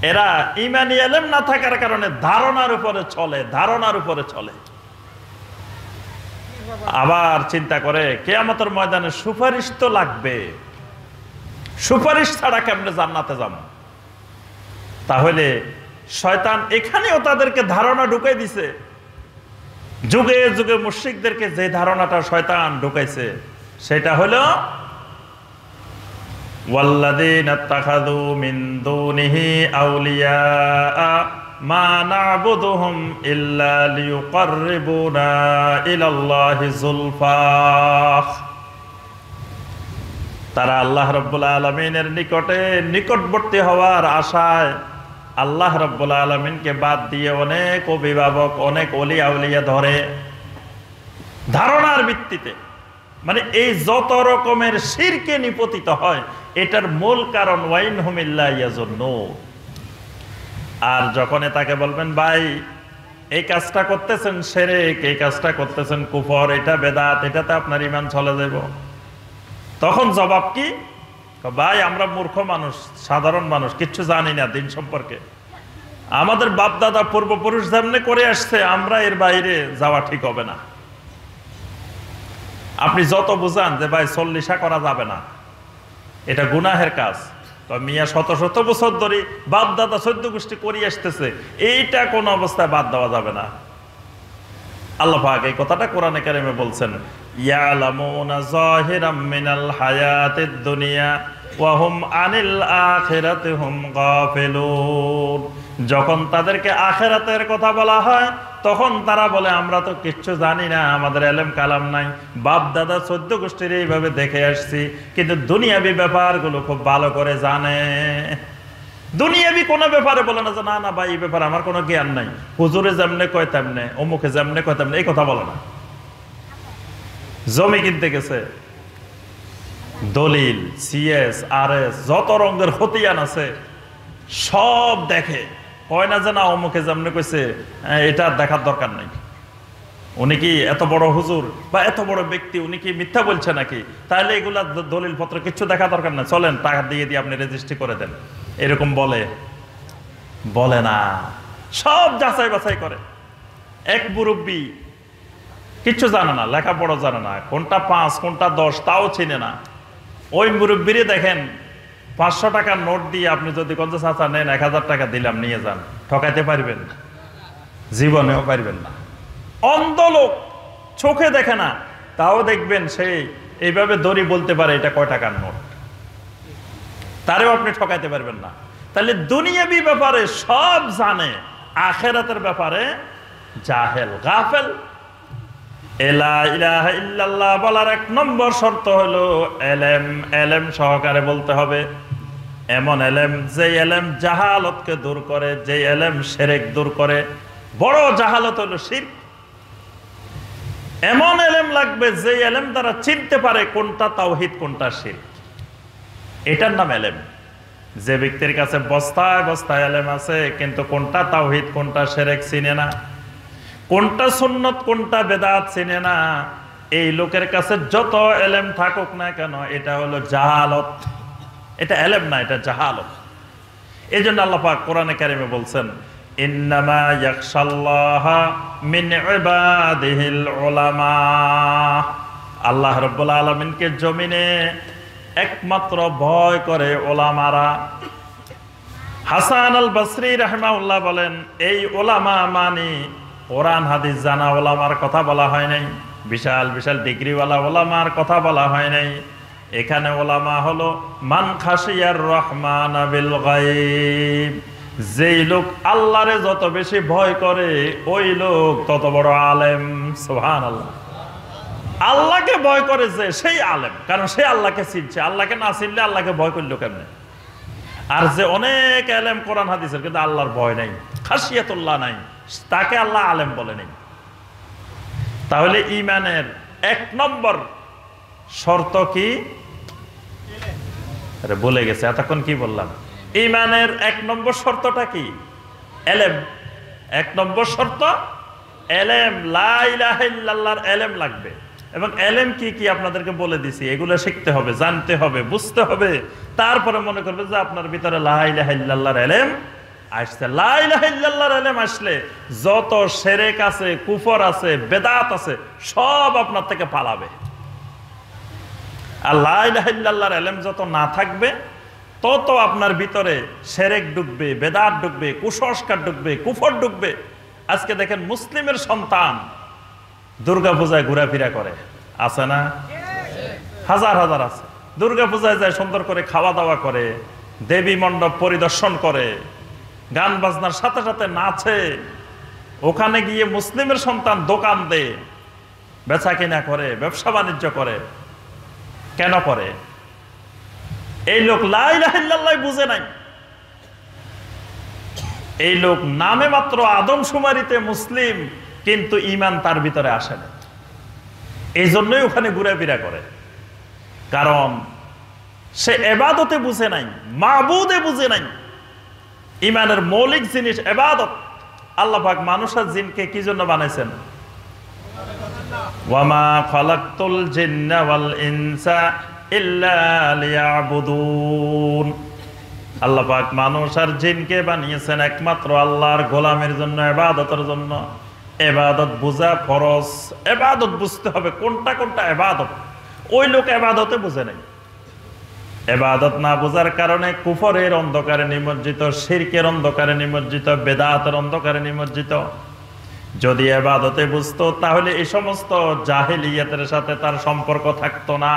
এরা ঈমানী ইলম না থাকার কারণে ধারণার উপরে চলে, ধারণার উপরে চলে। আবার চিন্তা করে কিয়ামতের ময়দানে সুপারিশ তো লাগবে, সুপারিশ ছাড়া কেমনে জান্নাতে যাব? তাহলে শয়তান এখানেও তাদেরকে ধারণা ঢুকাই দিছে। যুগে যুগে মুশরিকদেরকে যে ধারণাটা শয়তান ঢুকাইছে সেটা হলো ওয়াল্লাযীনা ইত্তাখাযু মিন দুনিহি আউলিয়া মা না'বুদুহুম ইল্লা লিয়ুকাররিবুনা ইলাল্লাহি যুলফা। তারা আল্লাহ রাব্বুল আলামিনের নিকটবর্তী হওয়ার আশায় আল্লাহ রাব্বুল আলামিনকে বাদ দিয়ে অনেক অভিভাবক, অনেক ওলি আউলিয়া ধরে ধারণার ভিত্তিতে। মানে এই যত রকমের শিরকে নিপতিত হয়, এটার মূল কারণ ওয়াইনহুম ইল্লা ইয়াজুন্নুন। আর যখন তাকে বলবেন ভাই এই কাজটা করতেছেন শিরক, এই কাজটা করতেছেন কুফর, এটা বেদাত, এটাতে আপনার ঈমান চলে যাব, তখন জবাব কি? ভাই আমরা মূর্খ মানুষ, সাধারণ মানুষ, কিচ্ছু জানি না দিন সম্পর্কে, আমাদের বাপ দাদা পূর্বপুরুষ যেমনি করে আসছে, আমরা এর বাইরে যাওয়া ঠিক হবে না। আপনি যত বুঝান যে ভাই চল্লিশা করা যাবে না, এটা গুনাহের কাজ, তো মিয়া শত শত বছর ধরে বাপ দাদা 14 গোষ্ঠী করে আসতেছে, এইটা কোন অবস্থায় বাদ দেওয়া যাবে না। আল্লাহ পাক এই কথাটা কোরআনে কারিমে বলছেন, ইয়ালামুনা যাহিরাম মিনাল হায়াতিদ দুনিয়া ওয়া হুম আনিল আখিরাতি হুম গাফিলুন। যখন তাদেরকে আখিরাতের কথা বলা হয় তখন তারা বলে আমরা তো কিচ্ছু জানি না, আমাদের এলেম কালাম নাই, বাপ দাদা 14 গোষ্ঠীর এইভাবে দেখে আসছি, কিন্তু দুনিয়াবি ব্যাপারগুলো খুব ভালো করে জানে। দুনিয়াবি কোনো ব্যাপারে বলে না যে না না ভাই এই ব্যাপারে আমার কোনো জ্ঞান নাই, হুজুরে যেমনে কয় তেমনে, অমুকে যেমনে কয় তেমনে, এই কথা বলে না। জমি কিনতে গেছে, দলিল, সিএস, আরএস, যত রঙের খতিয়ান আছে সব দেখে, কয় না যে না অমুকে যেমনে কইছে এটা দেখার দরকার নাই। উনি কি এত বড় হুজুর বা এত বড় ব্যক্তি, উনি কি মিথ্যা বলছে নাকি? তাহলে এগুলা দলিল পত্র কিছু দেখা দরকার না, চলেন টাকা দিয়ে দিয়ে আপনি রেজিস্ট্রি করে দেন, এরকম বলে না। সব যাচাই বাছাই করে। এক মুরব্বী কিচ্ছু জানে না, লেখাপড়া জানে না, কোনটা 5 কোনটা 10 তাও চিনে না, ওই মুরব্বীরে দেখেন 500 টাকার নোট দিয়ে আপনি যদি কোনটা চাচা নেন 1000 টাকা দিলাম নিয়ে যান, ঠকাইতে পারবেন? জীবনেও পারবেন না। অন্ধ লোক, চোখে দেখে না, তাও দেখবেন সে এইভাবে দড়ি বলতে পারে এটা কয় টাকার নোট, তারেও আপনি ঠকাইতে পারবেন না। তাহলে দুনিয়াবি ব্যাপারে সব জানে, আখিরাতের ব্যাপারে জাহেল, গাফেল। লা ইলাহা ইল্লাল্লাহ বলার 1 নম্বর শর্ত হলো এলেম। এলেম সহকারে বলতে হবে, এমন এলেম যে এলেম জাহালতকে দূর করে, যে এলেম শিরক দূর করে। বড় জাহালত হলো শিরক। এমন এলেম লাগবে যে এলেম দ্বারা চিনতে পারে কোনটা তাওহীদ কোনটা শিরক, এটার নাম এলেম। যে ব্যক্তির কাছে বস্তায় বস্তায় এলেম আছে কিন্তু কোনটা তাওহীদ কোনটা শিরক চিনে না, কোনটা সুন্নত কোনটা বেদাত চিনে না, এই লোকের কাছে যত এলেম থাকুক না কেন এটা হলো জাহালত, এটা এলেম না, এটা জাহালত। এই জন্য আল্লাহ পাক কোরআনে কারিমে বলছেন ইন্নামা ইয়াখশাল্লাহা মিন ইবাদিহিল উলামা। আল্লাহ রাব্বুল আলামিনকে জমিনে একমাত্র ভয় করে ওলামারা। হাসান আল বসরি রাহিমাহুল্লাহ বলেন এই ওলামা মানে কোরআন হাদিস জানা ওলামার কথা বলা হয় নাই, বিশাল বিশাল ডিগ্রিওয়ালা ওলামার কথা বলা হয় নাই। এখানে ওলামা হলো মান খাশিয়ার রহমান বিল গায়ব, যেই লোক আল্লাহরে যত বেশি ভয় করে ওই লোক তত বড় আলেম। সুবহানাল্লাহ। আল্লাহকে ভয় করে যে সেই আলেম, কারণ সে আল্লাহকে চিনছে। আল্লাহকে না চিনলে আল্লাহকে ভয় করলো কেমনে? আর যে অনেক আলেম কোরআন হাদিসের কিন্তু আল্লাহর ভয় নাই, খাশিয়াতুল্লাহ নাই, তাকে আল্লাহ আলেম বলে নেই। তাহলে ঈমানের 1 নম্বর শর্ত কি? আরে বলে গেছে, এতক্ষণ কি বললাম? ঈমানের 1 নম্বর শর্তটা কি? এলেম। 1 নম্বর শর্ত এলেম। লা ইলাহা ইল্লাল্লাহর এলেম লাগবে। এবং এলেম কি কি আপনাদেরকে বলে দিছি, এগুলো শিখতে হবে, জানতে হবে, বুঝতে হবে। তারপরে মনে করবে যে আপনার ভিতরে লা ইলাহা ইল্লাল্লাহর এলেম আসছে। লা ইলাহা ইল্লাল্লাহর এলেম আসলে যত শিরক আছে, কুফর আছে, বেদাত আছে সব আপনার থেকে পালাবে। আর লা ইলাহা ইল্লাল্লাহর এলেম যত না থাকবে তত আপনার ভিতরে শিরক ঢুকবে, বেদাত ঢুকবে, কুসংস্কার ঢুকবে, কুফর ঢুকবে। আজকে দেখেন মুসলিমের সন্তান দুর্গা পূজায় ঘোরাফেরা করে, আছে না? হাজার হাজার আছে। দুর্গাপূজায় যায় সুন্দর করে খাওয়া দাওয়া করে, দেবী মণ্ডপ পরিদর্শন করে, গান বাজনার সাথে সাথে নাচে, ওখানে গিয়ে মুসলিমের সন্তান দোকান দেয়, বেচা কিনা করে, ব্যবসা বাণিজ্য করে। কেন করে? এই লোক লা ইলাহা ইল্লাল্লাহ বুঝে নাই। এই লোক নামে মাত্র আদমশুমারিতে মুসলিম, কিন্তু ঈমান তার ভিতরে আসে না। এই জন্যই ওখানে ঘুরাফেরা করে, কারণ সে ইবাদতে বুঝে নাই, মাবুদে বুঝে নাই। ঈমানের মৌলিক জিনিস ইবাদত। আল্লাহ পাক মানুষ আর জিনকে কি জন্য বানাইছেন? ওয়ামা খালাকতুল জিন্না ওয়াল ইনসা ইল্লা লিয়াবুদুন। আল্লাহ পাক মানুষ আর জিনকে বানিয়েছেন একমাত্র আল্লাহর গোলামের জন্য, ইবাদতের জন্য। ইবাদত বুঝা ফরজ, ইবাদত বুঝতে হবে কোনটা কোনটা ইবাদত। ওই লোক ইবাদতে বুঝে নাই। ইবাদত না বোঝার কারণে কুফরের অন্ধকারে নিমজ্জিত, শিরকের অন্ধকারে নিমজ্জিত, বেদাতের অন্ধকারে নিমজ্জিত। যদি ইবাদতে বুঝতো তাহলে এই সমস্ত জাহেলিয়াতের সাথে তার সম্পর্ক থাকতো না।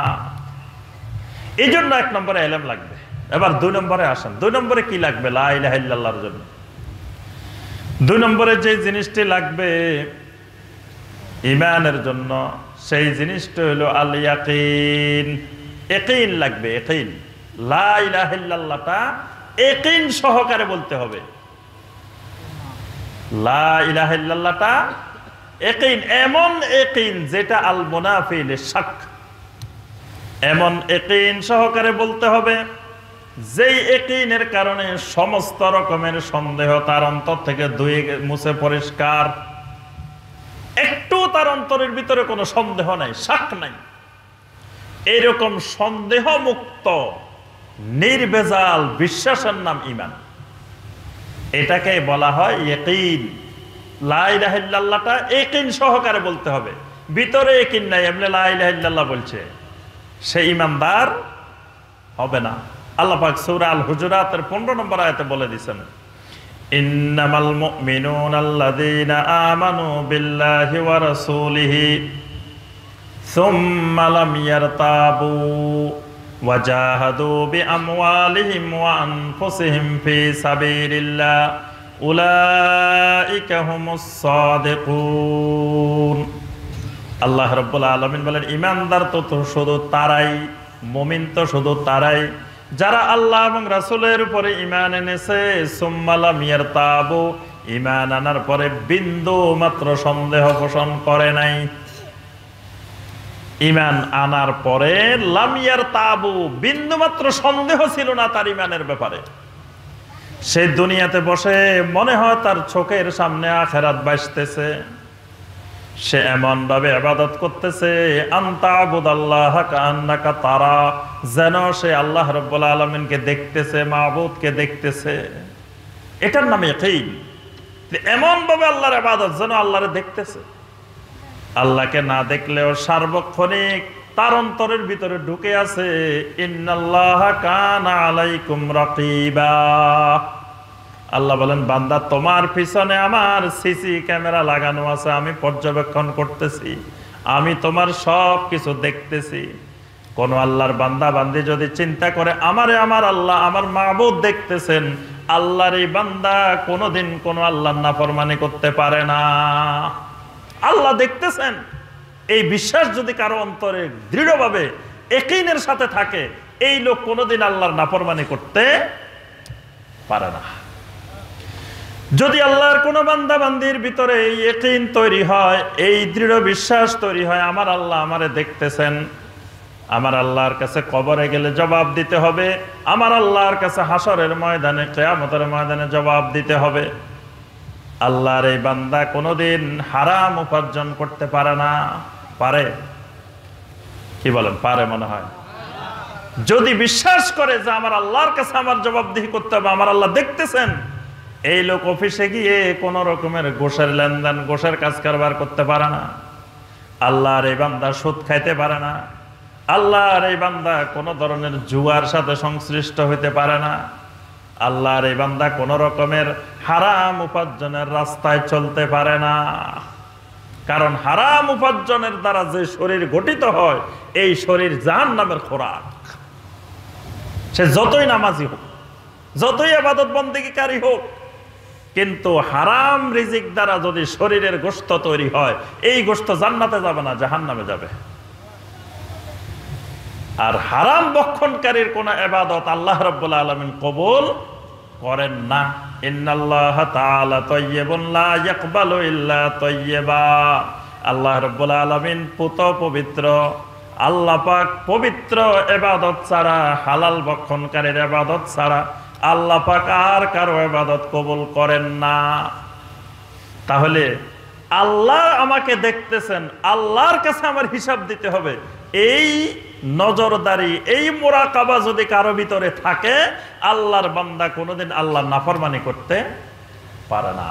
এই জন্য 1 নম্বরে ইলম লাগবে। এবার 2 নম্বরে আসেন। 2 নম্বরে কি লাগবে? লা ইলাহা ইল্লাল্লাহর জন্য 2 নম্বরে যে জিনিসটি লাগবে ঈমানের জন্য, সেই জিনিসটা হলো আল ইয়াকিন। ইয়াকিন লাগবে, ইয়াকিন। লা ইলাহা ইল্লাল্লাহটা ইয়াকিন সহকারে বলতে হবে। লা ইলাহা ইল্লাল্লাহটা ইয়াকিন, এমন ইয়াকিন যেটা আল মুনাফি লিশাক। এমন ইয়াকিন সহকারে বলতে হবে যেই ইয়াকিনের কারণে সমস্ত রকমের সন্দেহ তার অন্তর থেকে ধুয়ে মুছে পরিষ্কার। একটু তার অন্তরের ভিতরে কোনো সন্দেহ নাই, শাক নাই। এরকম সন্দেহ মুক্ত নির্ভেজাল বিশ্বাসের নাম ঈমান। এটাকে বলা হয় ইয়াকিন। লা ইলাহা ইল্লাল্লাহটা ইয়াকিন সহকারে বলতে হবে। ভিতরে ইয়াকিন নাই, এমনি লা ইলাহা ইল্লাল্লাহ বলছে, সে ঈমানদার হবে না। আল্লাহ পাক সূরা আল হুজুরাতের 15 নম্বর আয়াতে বলে দিয়েছেন, ইন্নামাল মুমিনুনা আল্লাযীনা আমানু বিল্লাহি ওয়া রাসূলিহি সুম্মা লাম ইয়ারতাবু ওয়া জাহাদু বিআমওয়ালিহিম ওয়া আনফুসিহিম ফি সাবিলিল্লাহ উলাইকা হুমুস সাদিকুন। আল্লাহ রাব্বুল আলামিন বলেন, ঈমানদার তো শুধু তারাই, মুমিন তো শুধু তারাই যারা আল্লাহ এবং রাসূলের উপরে ঈমান এনেছে। সুম্মা লাম ইয়ারতাবু, ঈমান আনার পরে বিন্দু মাত্র সন্দেহ পোষণ করে নাই। ঈমান আনার পরে লাম ইয়ারতাবু, বিন্দু মাত্র সন্দেহ ছিল না তার ঈমানের ব্যাপারে। সে দুনিয়াতে বসে মনে হয় তার চোখের সামনে আখিরাত ভাসতেছে, সে এমন ভাবে ইবাদত করতেছে আনতাবুদাল্লাহা কাআন্নাকা তারা, যেন সে আল্লাহ রাব্বুল আলামিনকে দেখতেছে, মাবুদকে দেখতেছে। এটার নাম ইয়াকিন। এমন ভাবে আল্লাহর ইবাদত যেন আল্লাহরে দেখতেছে। আল্লাহকে না দেখলেও সার্বক্ষণিক তার অন্তরের ভিতরে ঢুকে আছে ইন্নাল্লাহা কানা আলাইকুম রাকিবা। আল্লাহ বলেন, বান্দা তোমার পিছনে আমার সিসি ক্যামেরা লাগানো আছে, আমি পর্যবেক্ষণ করতেছি, আমি তোমার সব কিছু দেখতেছি। কোন আল্লাহর বান্দা বান্দি যদি চিন্তা করে আমারে আমার আল্লাহ, আমার মাবুদ দেখতেছেন, আল্লাহর এই বান্দা কোনোদিন কোন আল্লাহর নাফরমানি করতে পারে না। আল্লাহ দেখতেছেন, এই বিশ্বাস যদি কারো অন্তরে দৃঢ়ভাবে ইয়াকিনের সাথে থাকে, এই লোক কোনোদিন আল্লাহর নাফরমানি করতে পারে না। যদি আল্লাহর কোন বান্দা বান্দির ভিতরে এই ইয়াকিন তৈরি হয়, এই দৃঢ় বিশ্বাস তৈরি হয়, আমার আল্লাহ আমারে দেখতেছেন, আমার আল্লাহর কাছে কবরে গেলে জবাব দিতে হবে, আমার আল্লাহর কাছে হাসরের ময়দানে, কিয়ামতের ময়দানে জবাব দিতে হবে। আল্লাহর এই বান্দা কোনোদিন হারাম উপার্জন করতে পারে না। পারে? কি বলেন, পারে? মনে হয় যদি বিশ্বাস করে যে আমার আল্লাহর কাছে আমার জবাবদিহি করতে হবে, আমার আল্লাহ দেখতেছেন, এই লোক অফিসে গিয়ে কোন রকমের ঘোষের লেনদেন, ঘোষের কাজ কারবার করতে পারে না। আল্লাহর এই বান্দা সুদ খাইতে পারে না। আল্লাহর এই বান্দা কোন ধরনের জুয়ার সাথে সংশ্লিষ্ট হইতে পারে না। আল্লাহর এই বান্দা কোন রকমের হারাম উপার্জনের রাস্তায় চলতে পারে না। কারণ হারাম উপার্জনের দ্বারা যে শরীর গঠিত হয়, এই শরীর জাহান্নামের খোরাক। সে যতই নামাজি হোক, যতই ইবাদত বন্দেগীকারী হোক, কিন্তু হারাম রিজিক দ্বারা যদি শরীরের গোশত তৈরি হয়, এই গোশত জান্নাতে যাবে না, জাহান্নামে যাবে। আর হারাম ভক্ষণকারীর কোন ইবাদত আল্লাহ রাব্বুল আলামিন কবুল করেন না। ইন্নাল্লাহা তাআলা তাইয়্যিবুন লা ইয়াকবালু ইল্লা তাইয়্যিবা। আল্লাহ রাব্বুল আলামিন পুত পবিত্র, আল্লাহ পাক পবিত্র ইবাদত ছাড়া, হালাল ভক্ষণকারীর ইবাদত ছাড়া আল্লাহ পাক আর কারো ইবাদত কবুল করেন না। তাহলে আল্লাহ আমাকে দেখতেছেন, আল্লাহর কাছে আমার হিসাব দিতে হবে। এই নজরদারি, এই মুরাকাবা যদি কারো ভিতরে থাকে, আল্লাহর বান্দা কোনোদিন আল্লাহর নাফরমানি করতে পারে না।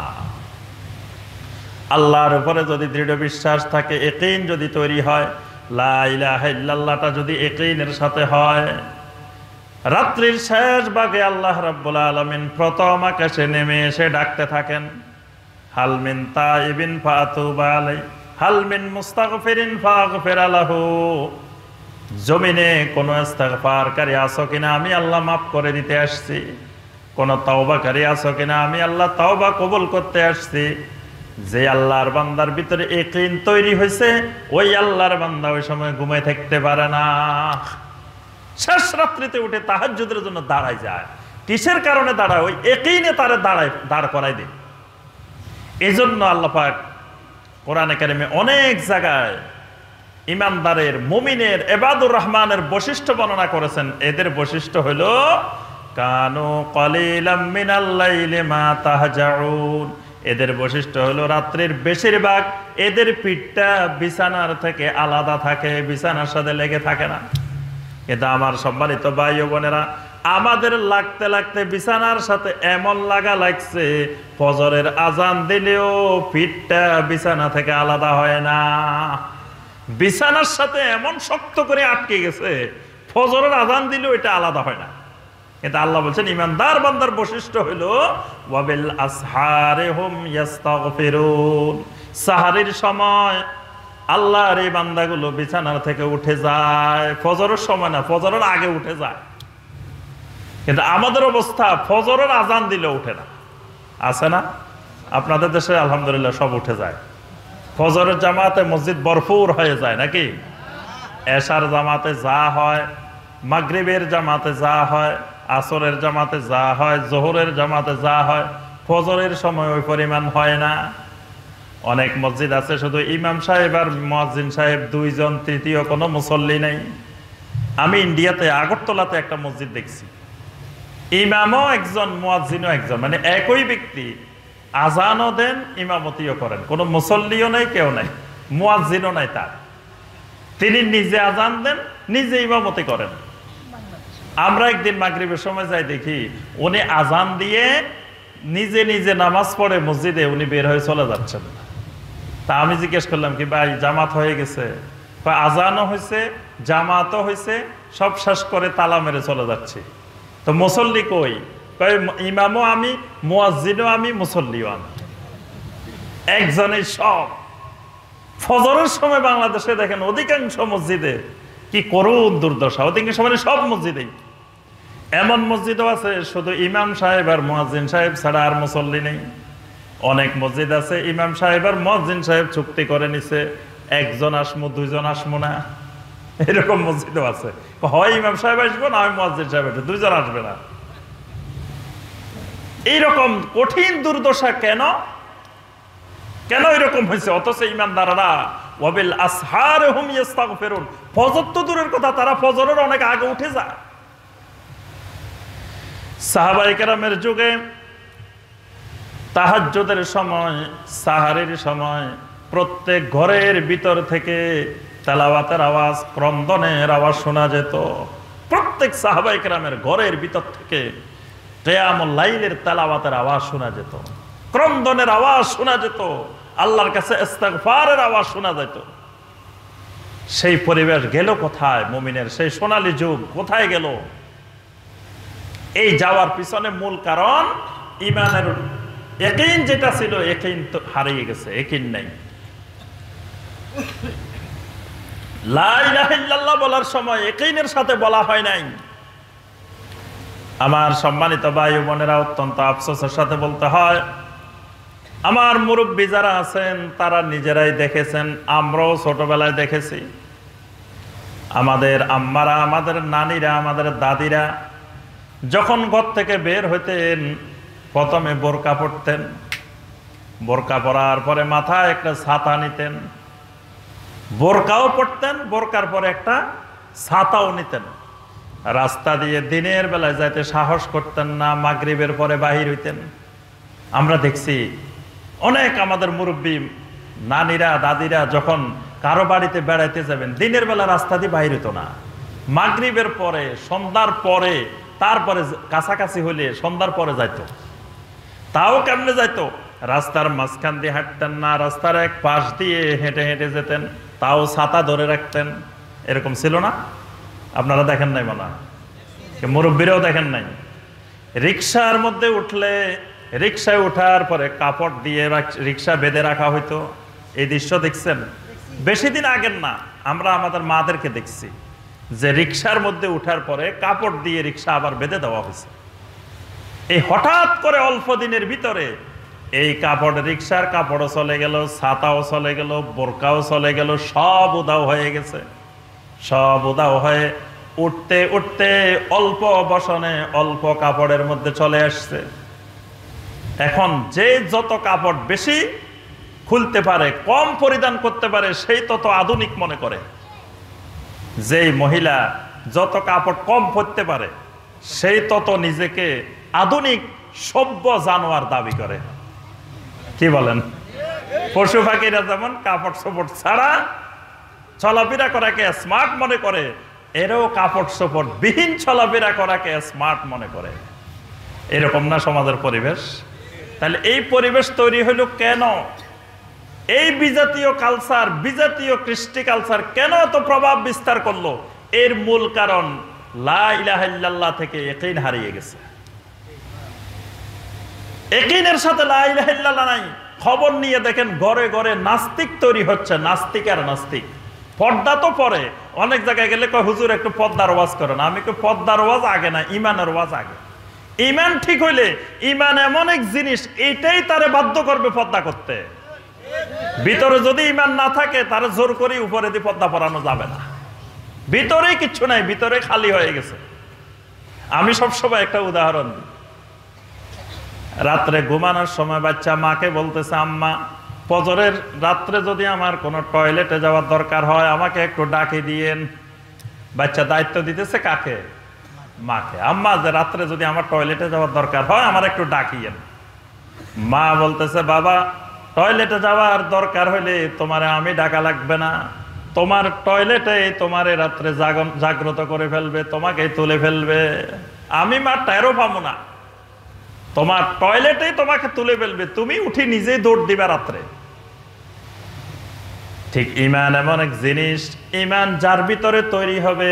আল্লাহর উপরে যদি দৃঢ় বিশ্বাস থাকে, ইয়াকিন যদি তৈরি হয়, লা ইলাহা ইল্লাল্লাহটা যদি ইয়াকিনের সাথে হয়, রাত্রির শেষ ভাগে আল্লাহ রাব্বুল আলামিন প্রথম আকাশে নেমে এসে ডাকতে থাকেন, হাল মিন তাইবিন ফাতুবা আলাই, হাল মিন মুস্তাগফিরিন ফাগফির লাহু। জমিনে কোনো ইস্তিগফারকারী আছো কিনা, আমি আল্লাহ মাফ করে দিতে আসছি। কোন তওবাকারী আছো কিনা, আমি আল্লাহ তওবা কবুল করতে আসছি। যে আল্লাহর বান্দার ভিতরে ইয়াকিন তৈরি হয়েছে, ওই আল্লাহর বান্দা ওই সময় ঘুমায় থাকতে পারে না। শেষ রাত্রিতে উঠে তাহাজ্জুদের জন্য দাঁড়ায় যায়। কিসের কারণে দাঁড়ায়? ওই ইয়াকিনে তারে দাঁড় করাই দেয়। এই জন্য আল্লাহ পাক কোরআনে কারিমে অনেক জায়গায় ইমানদারের, মুমিনের, ইবাদুর রহমানের বৈশিষ্ট্য বর্ণনা করেছেন। এদের বৈশিষ্ট্য হলো কানু কলিলাম মিনাল লাইলি মা তাহজাউন। এদের বৈশিষ্ট্য হলো রাত্রির বেশিরভাগ এদের পিঠটা বিছানার থেকে আলাদা থাকে, বিছানার সাথে লেগে থাকে না। কিন্তু আমার সম্মানিত ভাই ও বোনেরা, আমাদের লাগতে লাগতে বিছানার সাথে এমন লাগা লাগছে, ফজরের আজান দিলেও পিঠটা বিছানা থেকে আলাদা হয় না। বিছানার সাথে এমন শক্ত করে আটকে গেছে, ফজরের আজান দিলেও এটা আলাদা হয় না। কিন্তু আল্লাহ বলছেন ইমানদার বান্দার বৈশিষ্ট্য হলো ওয়াবিল আসহারি হুম ইস্তাগফিরুন। সাহারির সময় আল্লাহর এই বান্দাগুলো বিছানার থেকে উঠে যায়। ফজরের সময় না, ফজরের আগে উঠে যায়। কিন্তু আমাদের অবস্থা ফজরের আজান দিলে উঠে না। আছে না? আপনাদের দেশে আলহামদুলিল্লাহ সব উঠে যায়। ফজরের জামাতে মসজিদ ভরপুর হয়ে যায় নাকি? এশার জামাতে যা হয়, মাগরিবের জামাতে যা হয়, আসরের জামাতে যা হয়, জোহরের জামাতে যা হয়, ফজরের সময় ওই পরিমাণ হয় না। অনেক মসজিদ আছে শুধু ইমাম সাহেব আর মুয়াজ্জিন সাহেব দুইজন, তৃতীয় কোনো মুসল্লি নেই। আমি ইন্ডিয়াতে আগরতলাতে একটা মসজিদ দেখছি, ইমামও একজন, মুয়াজ্জিনও একজন, মানে একই ব্যক্তি আজানও দেন, ইমামতিও করেন, কোনো মুসল্লিও নাই, কেউ নাই, মুয়াজ্জিনও নাই তার। তিনি নিজে আজান দেন, নিজে ইমামতি করেন। আমরা একদিন মাগরিবের সময় যাই, দেখি উনি আজান দিয়ে নিজে নিজে নামাজ পড়ে মসজিদে উনি বের হয়ে চলে যাচ্ছেন। তা আমি জিজ্ঞেস করলাম কি ভাই জামাত হয়ে গেছে? আজানও হয়েছে, জামাতও হয়েছে, সব শেষ করে তালা মেরে চলে যাচ্ছি। তো মুসল্লি কই? ইমামও আমি, মুয়াজ্জিনও আমি, মুসল্লিও আমি, একজনেই সব। ফজরের সময় বাংলাদেশে দেখেন অধিকাংশ মসজিদে কি করুণ দুর্দশা, অধিকাংশ মানে সব মসজিদেই। এমন মসজিদও আছে শুধু ইমাম সাহেব আর মুয়াজ্জিন সাহেব ছাড়া আর মুসল্লি নেই। অনেক মসজিদ আছে ইমাম সাহেব আর মুয়াজ্জিন সাহেব চুক্তি করে নিছে, একজন আসমু, দুইজন আসমু না, এরকম মসজিদও আছে। হয় ইমাম সাহেব আসবো, না হয় মুয়াজ্জিন সাহেব আসবে, দুইজন আসবে না। এইরকম কঠিন দুর্দশা কেন কেন এরকম হয়েছে? অথচ ইমানদাররা ওয়াবিল আসহারি হুম ইস্তাগফিরুন, ফজর তো দূরের কথা, তারা ফজরের অনেক আগে উঠে যায়। সাহাবায়ে কেরামের যুগে তাহাজ্জুদের সময়, সাহারির সময় প্রত্যেক ঘরের ভিতর থেকে তেলাওয়াতের আওয়াজ, ক্রন্দনের আওয়াজ শোনা যেত। প্রত্যেক সাহাবায়ে কেরামের ঘরের ভিতর থেকে কিয়ামুল লাইলের তেলাওয়াতের আওয়াজ শোনা যেত, ক্রন্দনের আওয়াজ শোনা যেত, আল্লাহর কাছে ইস্তিগফারের আওয়াজ শোনা যেত। সেই পরিবেশ গেল কোথায়? মুমিনের সেই সোনালী যুগ কোথায় গেল? এই যাওয়ার পিছনে মূল কারণ ঈমানের ইয়াকিন যেটা ছিল, ইয়াকিন তো হারিয়ে গেছে, ইয়াকিন নাই। লা ইলাহা ইল্লাল্লাহ বলার সময় ইয়াকিনের সাথে বলা হয় নাই। আমার সম্মানিত ভাই ও বোনেরা, অত্যন্ত আফসোসের সাথে বলতে হয়, আমার মুরব্বী যারা আছেন তারা নিজেরাই দেখেছেন, আমরাও ছোটবেলায় দেখেছি। আমাদের আম্মারা, আমাদের নানিরা, আমাদের দাদিরা যখন ঘর থেকে বের হইতেন প্রথমে বোরকা পরতেন, বোরকা পরার পরে মাথায় একটা ছাতা নিতেন, বোরকাও পরতেন, বোরকার পরে একটা ছাতাও নিতেন। রাস্তা দিয়ে দিনের বেলায় যাইতে সাহস করতেন না, মাগরিবের পরে বাহির হইতেন। আমরা দেখছি অনেক আমাদের মুরব্বী নানিরা, দাদিরা যখন কারো বাড়িতে বেড়াইতে যাবেন দিনের বেলা রাস্তা দিয়ে বাহির হইতো না, মাগরিবের পরে, সন্ধ্যার পরে, তারপরে কাছাকাছি হইলে সন্ধ্যার পরে যাইতো। তাও কেমনে যাইতো? রাস্তার মাঝখান দিয়ে হাঁটতেন না, রাস্তার এক পাশ দিয়ে হেঁটে হেঁটে যেতেন, তাও ছাতা ধরে রাখতেন। এরকম ছিল না? আপনারা দেখেন নাই মনে হয়, মুরব্বীরাও দেখেন নাই। রিক্সার মধ্যে উঠলে, রিক্সায় উঠার পরে কাপড় দিয়ে রিক্সা বেঁধে রাখা হইতো। এই দৃশ্য দেখছেন? বেশি দিন আগের না, আমরা আমাদের মাদেরকে দেখছি যে রিক্সার মধ্যে উঠার পরে কাপড় দিয়ে রিক্সা আবার বেঁধে দেওয়া হয়েছে। এই হঠাৎ করে অল্প দিনের ভিতরে এই কাপড়, রিক্সার কাপড়ও চলে গেল, ছাতাও চলে গেল, বোরকাও চলে গেল, সব উধাও হয়ে গেছে। সব উধাও হয়ে উঠতে উঠতে অল্প বসনে অল্প কাপড়ের মধ্যে চলে আসছে। এখন যে যত কাপড় বেশি খুলতে পারে, কম পরিধান করতে পারে, সেই তত আধুনিক মনে করে। যেই মহিলা যত কাপড় কম পরতে পারে সেই তত নিজেকে আধুনিক সভ্য জানোয়ার দাবি করে। কি বলেন? পশু পাখিরা যেমন কাপড় চোপড় ছাড়া চলাফেরা করাকে স্মার্ট মনে করে, এরও কাপড় চোপড় বিহীন চলাফেরা করাকে স্মার্ট মনে করে। এরকম না সমাজের পরিবেশ? তাহলে এই পরিবেশ তৈরি হইল কেন? এই বিজাতীয় কালচার, বিজাতীয় কৃষ্টি কালচার কেন এত প্রভাব বিস্তার করলো? এর মূল কারণ লা ইলাহা ইল্লাল্লাহ থেকে ইয়াকিন হারিয়ে গেছে। ইয়াকিনের সাথে লা ইলাহা ইল্লাল্লাহ নাই। খবর নিয়ে দেখেন ঘরে ঘরে নাস্তিক তৈরি হচ্ছে, নাস্তিক আর নাস্তিক। পর্দা তো পরে, অনেক জায়গায় গেলে কয় হুজুর একটু পর্দার ওয়াজ করেন। আমি কই পর্দার ওয়াজ আগে না, ইমানের ওয়াজ আগে। ইমান ঠিক হইলে, ইমান এমন এক জিনিস, এটাই তারে বাধ্য করবে পর্দা করতে। ভিতরে যদি ইমান না থাকে তারে জোর করে উপরে দিয়ে পর্দা পরানো যাবে না। ভিতরে কিচ্ছু নাই, ভিতরে খালি হয়ে গেছে। আমি সবসময় একটা উদাহরণ দিই। রাত্রে ঘুমানোর সময় বাচ্চা মাকে বলতেছে, আম্মা ফজরের রাত্রে যদি আমার কোনো টয়লেটে যাওয়ার দরকার হয় আমাকে একটু ডাকে দিয়েন। বাচ্চা দায়িত্ব দিতেছে কাকে? মাকে। আম্মা, যে রাত্রে যদি আমার টয়লেটে যাওয়ার দরকার হয় আমার একটু ডাকিয়েন। মা বলতেছে, বাবা টয়লেটে যাওয়ার দরকার হইলে তোমারে আমি ডাকা লাগবে না, তোমার টয়লেটে তোমারে রাত্রে জাগ্রত করে ফেলবে, তোমাকে তুলে ফেলবে। আমি মা টেরও পাবো না, তোমার টয়লেটেই তোমাকে তুলে ফেলবে, তুমি উঠি নিজেই দৌড় দিবা রাত্রে। ঠিক ইমান এমন এক জিনিস, ইমান যার ভিতরে তৈরি হবে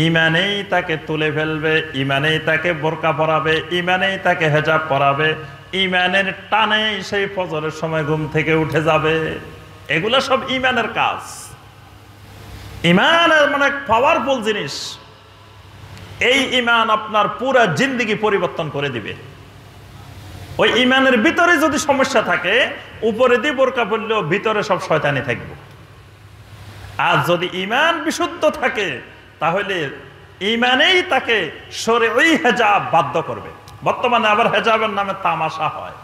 ইমানেই তাকে তুলে ফেলবে, ইমানেই তাকে বোরকা পরাবে, ইমানেই তাকে হেজাব পরাবে, ইমানের টানেই সেই ফজরের সময় ঘুম থেকে উঠে যাবে। এগুলা সব ইমানের কাজ। ইমান মানে পাওয়ারফুল জিনিস। এই ইমান আপনার পুরা জিন্দেগি পরিবর্তন করে দিবে। ওই ইমানের ভিতরে যদি সমস্যা থাকে, উপরে দিয়ে বোরকা পড়লেও ভিতরে সব শয়তানি থাকবে। আর যদি ইমান বিশুদ্ধ থাকে তাহলে ইমানেই তাকে শরঈ হেজাব বাধ্য করবে। বর্তমানে আবার হেজাবের নামে তামাশা হয়,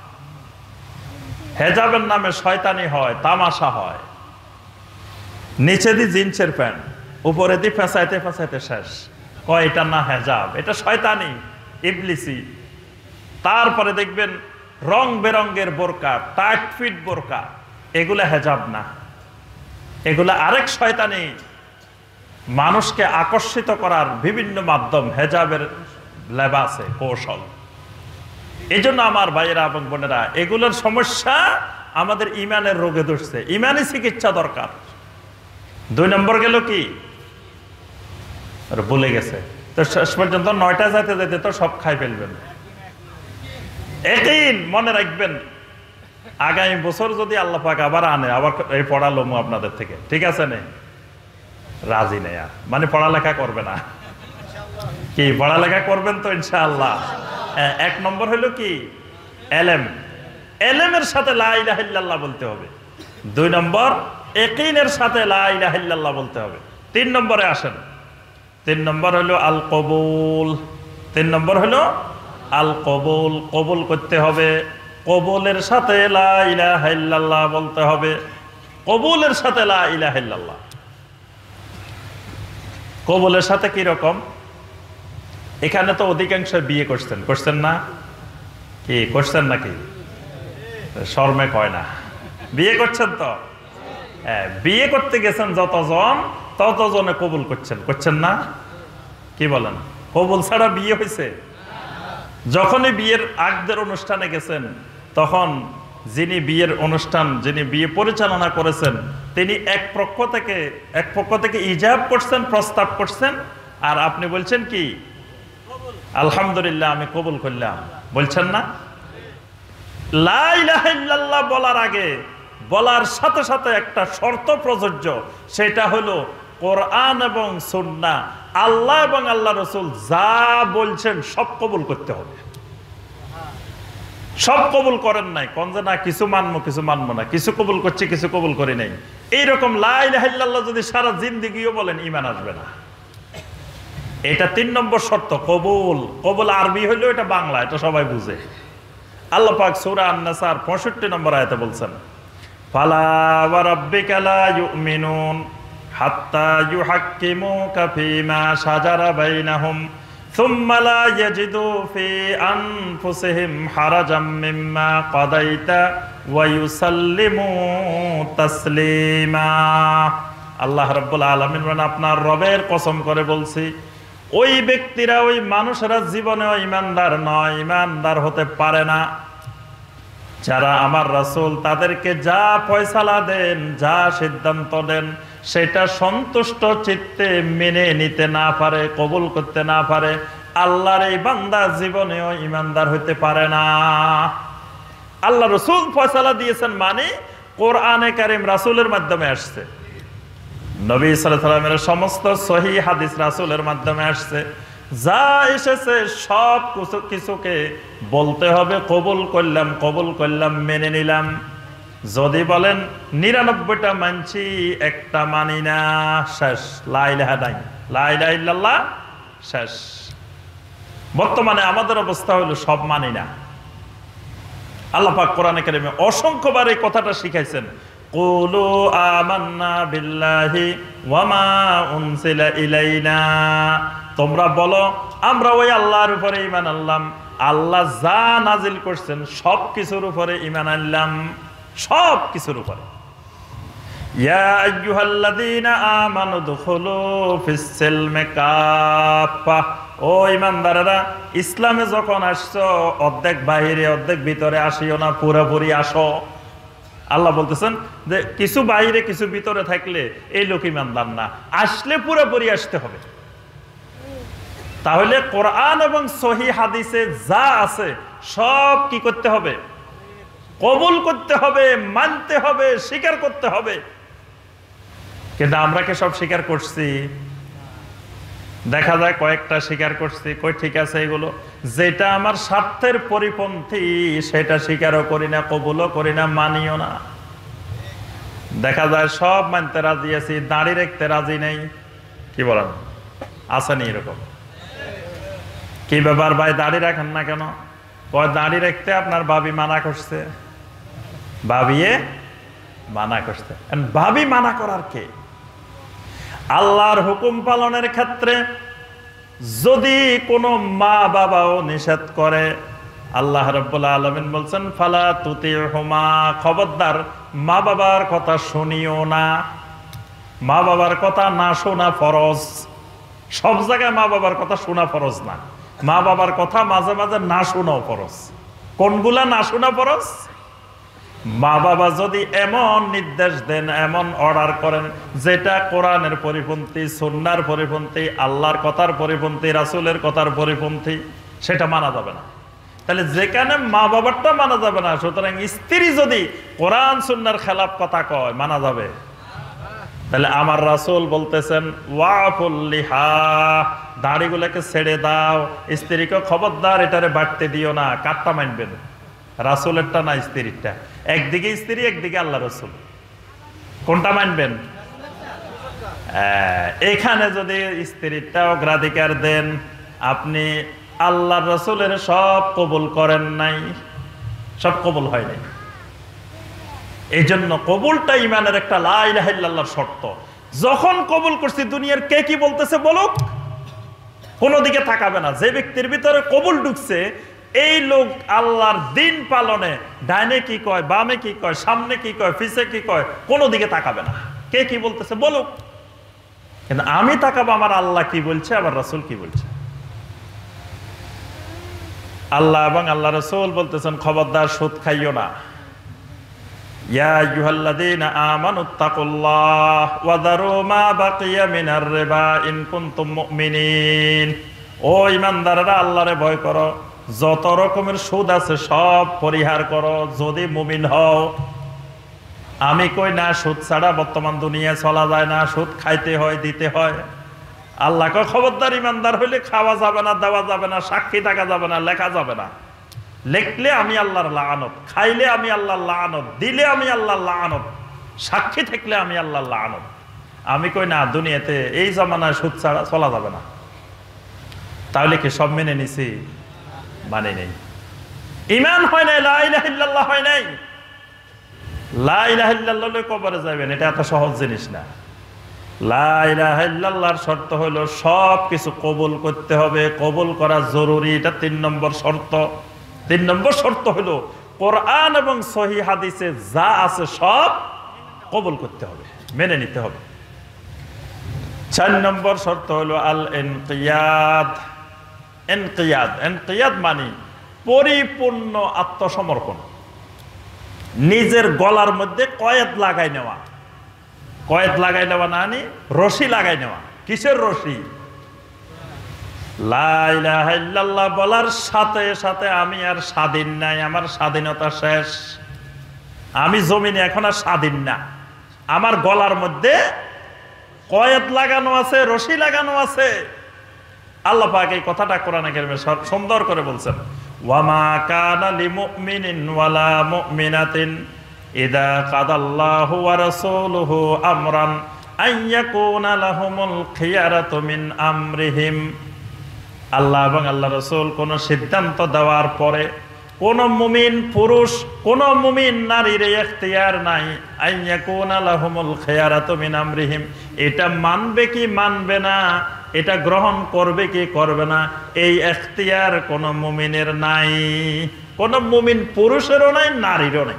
হেজাবের নামে শয়তানি হয়, তামাশা হয়। নিচে দিয়ে জিন্সের প্যান্ট, উপরে দিয়ে ফেঁসাইতে ফেঁসাইতে শেষ। কয় এটা না হেজাব, এটা শয়তানি, ইবলিসি। তারপরে দেখবেন রং বেরঙ্গের বোরকা, টাইট ফিট বোরকা, এগুলা হেজাব না, এগুলা আরেক শয়তানি। মানুষকে আকর্ষিত করার বিভিন্ন মাধ্যম, হেজাবের লেবাসে কৌশল। এই জন্য আমার ভাইয়েরা এবং বোনেরা, এগুলোর সমস্যা আমাদের ইমানের রোগে ধরছে। ইমানি চিকিৎসা দরকার। 2 নম্বর গেল কি, ভুলে গেছে তো। শেষ পর্যন্ত 9টা যাইতে যাইতে তো সব খাই ফেলবেন। একদিন মনে রাখবেন, আগামী বছর যদি আল্লাহ পাক আবার আনে, আবার এই পড়ালো আপনাদের থেকে, ঠিক আছে? নেই রাজি নেই, আর মানে পড়ালেখা করবে না। কি পড়ালেখা করবেন তো ইনশাআল্লাহ? এক নম্বর হলো কি এলেম, এলেমের সাথে লা ইলাহা ইল্লাল্লাহ বলতে হবে। 2 নম্বর ইয়াকিনের সাথে লা ইলাহা ইল্লাল্লাহ বলতে হবে। 3 নম্বরে আসেন, 3 নম্বর হলো আল কবুল। 3 নম্বর হলো আল কবুল, কবুল করতে হবে, কবুলের সাথে লা ইলাহা ইল্লাল্লাহ বলতে হবে, কবুলের সাথে লা ইলাহা ইল্লাল্লাহ। কবুলের সাথে কি রকম? এখানে তো অধিকাংশ বিয়ে করছেন না? কি করছেন নাকি? শর্মে কয় না, বিয়ে করছেন তো? হ্যাঁ, বিয়ে করতে গেছেন যতজন, ততজনে কবুল করছেন না? কি বলেন, কবুল ছাড়া বিয়ে হয়েছে? যখনই বিয়ের আগদের অনুষ্ঠানে গেছেন, তখন যিনি বিয়ের অনুষ্ঠান, যিনি বিয়ে পরিচালনা করেছেন, তিনি এক পক্ষ থেকে ইজাব করছেন, প্রস্তাব করছেন, আর আপনি বলছেন কি আলহামদুলিল্লাহ আমি কবুল করলাম, বলছেন না? লা ইলাহা ইল্লাল্লাহ বলার আগে, বলার সাথে সাথে একটা শর্ত প্রযোজ্য, সেটা হলো কোরআন এবং সুন্নাহ, আল্লাহ এবং আল্লাহ রাসূল যা বলছেন সব কবুল করতে হবে। সব কবুল করেন নাই, কোন যে না কিছু মানবো না, কিছু কবুল করছি কিছু কবুল করি নাই, এইরকম লা ইলাহা ইল্লাল্লাহ যদি সারা জিন্দেগিও বলেন, ঈমান আসবে না। এটা 3 নম্বর শর্ত, কবুল। কবুল আরবি হইলো, এটা বাংলা, এটা সবাই বুঝে। আল্লাহ পাক সূরা আন-নাসার 65 নম্বর আয়াতে বলছেন, ফালা ওয়া রাব্বিকা লা ইউমিনুন হাত্তা ইউহাক্কিমুকা ফীমা শাজারা বাইনাহুম সুম্মা লা ইয়াজিদু ফি আনফুসিহিম হারাজাম মিম্মা কাদাইতা ওয়া ইউসাল্লিমু তাসলিমা। আল্লাহ রাব্বুল আলামিন বলেন, আপনার রবের কসম করে বলছি, ওই ব্যক্তিরা, ওই মানুষেরা জীবনেও ঈমানদার নয়, ঈমানদার হতে পারে না, যারা আমার রাসূল তাদেরকে যা ফয়সালা দেন, যা সিদ্ধান্ত দেন, সেটা সন্তুষ্ট চিত্তে মেনে নিতে না পারে, কবুল করতে না পারে, আল্লাহর এই বান্দা জীবনেও ঈমানদার হতে পারে না। আল্লাহ রাসূল ফয়সালা দিয়েছেন মানে কোরআনে কারীম রাসূলের মাধ্যমে আসছে, নবী সাল্লাল্লাহু আলাইহি ওয়াসাল্লামের সমস্ত সহিহ হাদিস রাসূলের মাধ্যমে আসছে, যা এসেছে সব কিছুকে বলতে হবে কবুল করলাম, মেনে নিলাম। যদি বলেন 99টা মানছি, একটা মানি না, শেষ, লা ইলাহা ইল্লাল্লাহ শেষ। বর্তমানে আমাদের অবস্থা হলো সব মানি না। আল্লাহ পাক কোরআনে কারিমে অসংখ্যবার এই কথাটা শিখাইছেন, কুলু আমান্না বিল্লাহি ওয়া মা উনজিলা ইলাইনা, তোমরা বলো আমরা ওই আল্লাহর উপরে ঈমান আনলাম, আল্লাহ যা নাজিল করছেন সব কিছুর উপরে ঈমান আনলাম, সব কিছুর উপরে। ইয়া আইয়ুহাল্লাযীনা আমানু দুখুলু ফিস সিলমি কাফা, ও ঈমানদারেরা, ইসলামে যখন আসছো অর্ধেক বাহিরে অর্ধেক ভিতরে আসিও না, পুরোপুরি আসো। আল্লাহ বলতেছেন যে কিছু বাইরে কিছু ভিতরে থাকলে এই লোক ঈমানদার না, আসলে পুরোপুরি আসতে হবে। তাহলে কোরআন এবং সহিহ হাদিসে যা আছে সব কি করতে হবে? কবুল করতে হবে, মানতে হবে, স্বীকার করতে হবে। কিন্তু আমরা কি সব স্বীকার করছি? দেখা যায় কয়েকটা স্বীকার করছি, কই ঠিক আছে, এগুলো যেটা আমার স্বার্থের পরিপন্থী সেটা স্বীকারও করি না, কবুলও করি না, মানিও না। দেখা যায় সব মানতে রাজি আছি, দাঁড়ি রাখতে রাজি নেই। কি বলেন, আসেনি এরকম? কি ব্যাপার ভাই, দাঁড়ি রাখেন না কেন? দাঁড়ি রাখতে আপনার ভাবি মানা করছে, ভাবিয়ে মানা করছে। ভাবি মানা করার কে? আল্লাহর হুকুম পালনের ক্ষেত্রে যদি কোনো মা বাবাও নিষেধ করে, আল্লাহ রাব্বুল আলামিন বলছেন ফালা তুতিহুমা, খবরদার মা বাবার কথা শুনিও না। মা বাবার কথা না শোনা ফরজ। সব জায়গায় মা বাবার কথা শোনা ফরজ না, মা বাবার কথা মাঝে মাঝে না শোনাও ফরজ। কোনগুলা না শোনা ফরজ? মা বাবা যদি এমন নির্দেশ দেন, এমন অর্ডার করেন যেটা কোরআনের পরিপন্থী, সুন্নাহর পরিপন্থী, আল্লাহর কথার পরিপন্থী, রাসূলের কথার পরিপন্থী, সেটা মানা যাবে না। তাহলে যেখানে মা বাবারটা মানা যাবে না, সুতরাং স্ত্রী যদি কোরআন সুন্নাহর খেলাফ কথা কয় মানা যাবে? তাহলে আমার রাসূল বলতেছেন ওয়াফুল লিহা, দাড়িগুলোকে ছেড়ে দাও। স্ত্রীকে খবরদার এটারে বাড়তে দিও না। কারটা মানবেন? রাসূলেরটা না স্ত্রীরটা? একদিকে স্ত্রী, একদিকে আল্লাহ রাসূল, কোনটা মানবেন? এখানে যদি স্ত্রীরটা অগ্রাধিকার দেন, আপনি আল্লাহ রাসূলের সব কবুল করেন নাই, সব কবুল হয় নাই। এই জন্য কবুলটা ইমানের একটা লা ইলাহা ইল্লাল্লাহর শর্ত। যখন কবুল করছি, দুনিয়ার কে কি বলতেছে বলুক, কোনো দিকে তাকাবে না। যে ব্যক্তির ভিতরে কবুল ঢুকছে, এই লোক আল্লাহর দিন পালনে ডাইনে কি কয়, বামে কি কয়, সামনে কি কয়, পিছে কি কয়, কোনো দিকে তাকাবে না। কে কি বলতেছে বলুক, কিন্তু আমি তাকাবো আমার আল্লাহ কি বলছে, আমার রাসূল কি বলছে। আল্লাহ এবং আল্লাহ রাসূল বলতেছেন খবরদার সুদ খাইও না। ইয়া আইয়ুহাল্লাযীনা আমানুত্তাকুল্লাহ ওয়া যারু মা বাকিয়া মিনার রিবা ইন কুনতুম মুমিনিন। ও ঈমানদাররা, আল্লাহরে ভয় করো, যত রকমের সুদ আছে সব পরিহার করো যদি মুমিন হও। আমি কই না সুদ ছাড়া বর্তমান দুনিয়ায় চলা যায় না, সুদ খাইতে হয়, দিতে হয়। আল্লাহকে খবরদার, ঈমানদার হইলে খাওয়া যাবে না, দেওয়া যাবে না, সাক্ষী থাকা যাবে না, লেখা যাবে না। লেখলে আমি আল্লাহর লাআনত, খাইলে আমি আল্লাহর লাআনত, দিলে আমি আল্লাহর লাআনত, সাক্ষী থাকলে আমি আল্লাহর লাআনত। আমি কই না দুনিয়াতে এই জামানায় সুদ ছাড়া চলা যাবে না। তাহলে কি সব মেনে নিছি? মানে নেই। ঈমান হয় নাই, লা ইলাহা ইল্লাল্লাহ হয় নাই। লা ইলাহা ইল্লাল্লাহ কবরে যাবেন, এটা এত সহজ জিনিস না। লা ইলাহা ইল্লাল্লাহর শর্ত হলো সব কিছু কবুল করতে হবে, কবুল করা জরুরি, এটা 3 নম্বর শর্ত। 3 নম্বর শর্ত হলো কোরআন এবং সহিহ হাদিসে যা আছে সব কবুল করতে হবে, মেনে নিতে হবে। 4 নম্বর শর্ত হলো আল ইনকিয়াদ। ইনকিয়াদ মানে পরিপূর্ণ আত্মসমর্পণ, নিজের গলার মধ্যে কয়েদ লাগাই নেওয়া। কয়েদ লাগাই নেওয়া না, রশি লাগাই নেওয়া। কিসের রশি? লা ইলাহা ইল্লাল্লাহ বলার সাথে সাথে আমি আর স্বাধীন নাই, আমার স্বাধীনতা শেষ, আমি জমিনে এখন আর স্বাধীন না। আমার গলার মধ্যে কয়েদ লাগানো আছে, রশি লাগানো আছে। আল্লাহ পাক এই কথাটা কোরআনে কারিমে সুন্দর করে বলছেন, ওয়ামা কানা লিমুমিনিন ওয়ালা মুমিনাতিন ইযা কাদাল্লাহু ওয়া রাসূলুহু আমরান আইয়াকুনা লাহুমুল খিয়ারাতু মিন আমরিহিম। আল্লাহ এবং আল্লাহ রাসূল কোন সিদ্ধান্ত দেওয়ার পরে কোন মুমিন পুরুষ, কোন মুমিন নারীর ইখতিয়ার নাই আইয়াকুনা লাহুমুল খিয়ারাতু মিন আমরিহিম, এটা মানবে কি মানবে না, এটা গ্রহণ করবে কি করবে না, এই ইখতিয়ার কোন মুমিনের নাই। কোন মুমিন পুরুষেরও নাই, নারীরও নাই।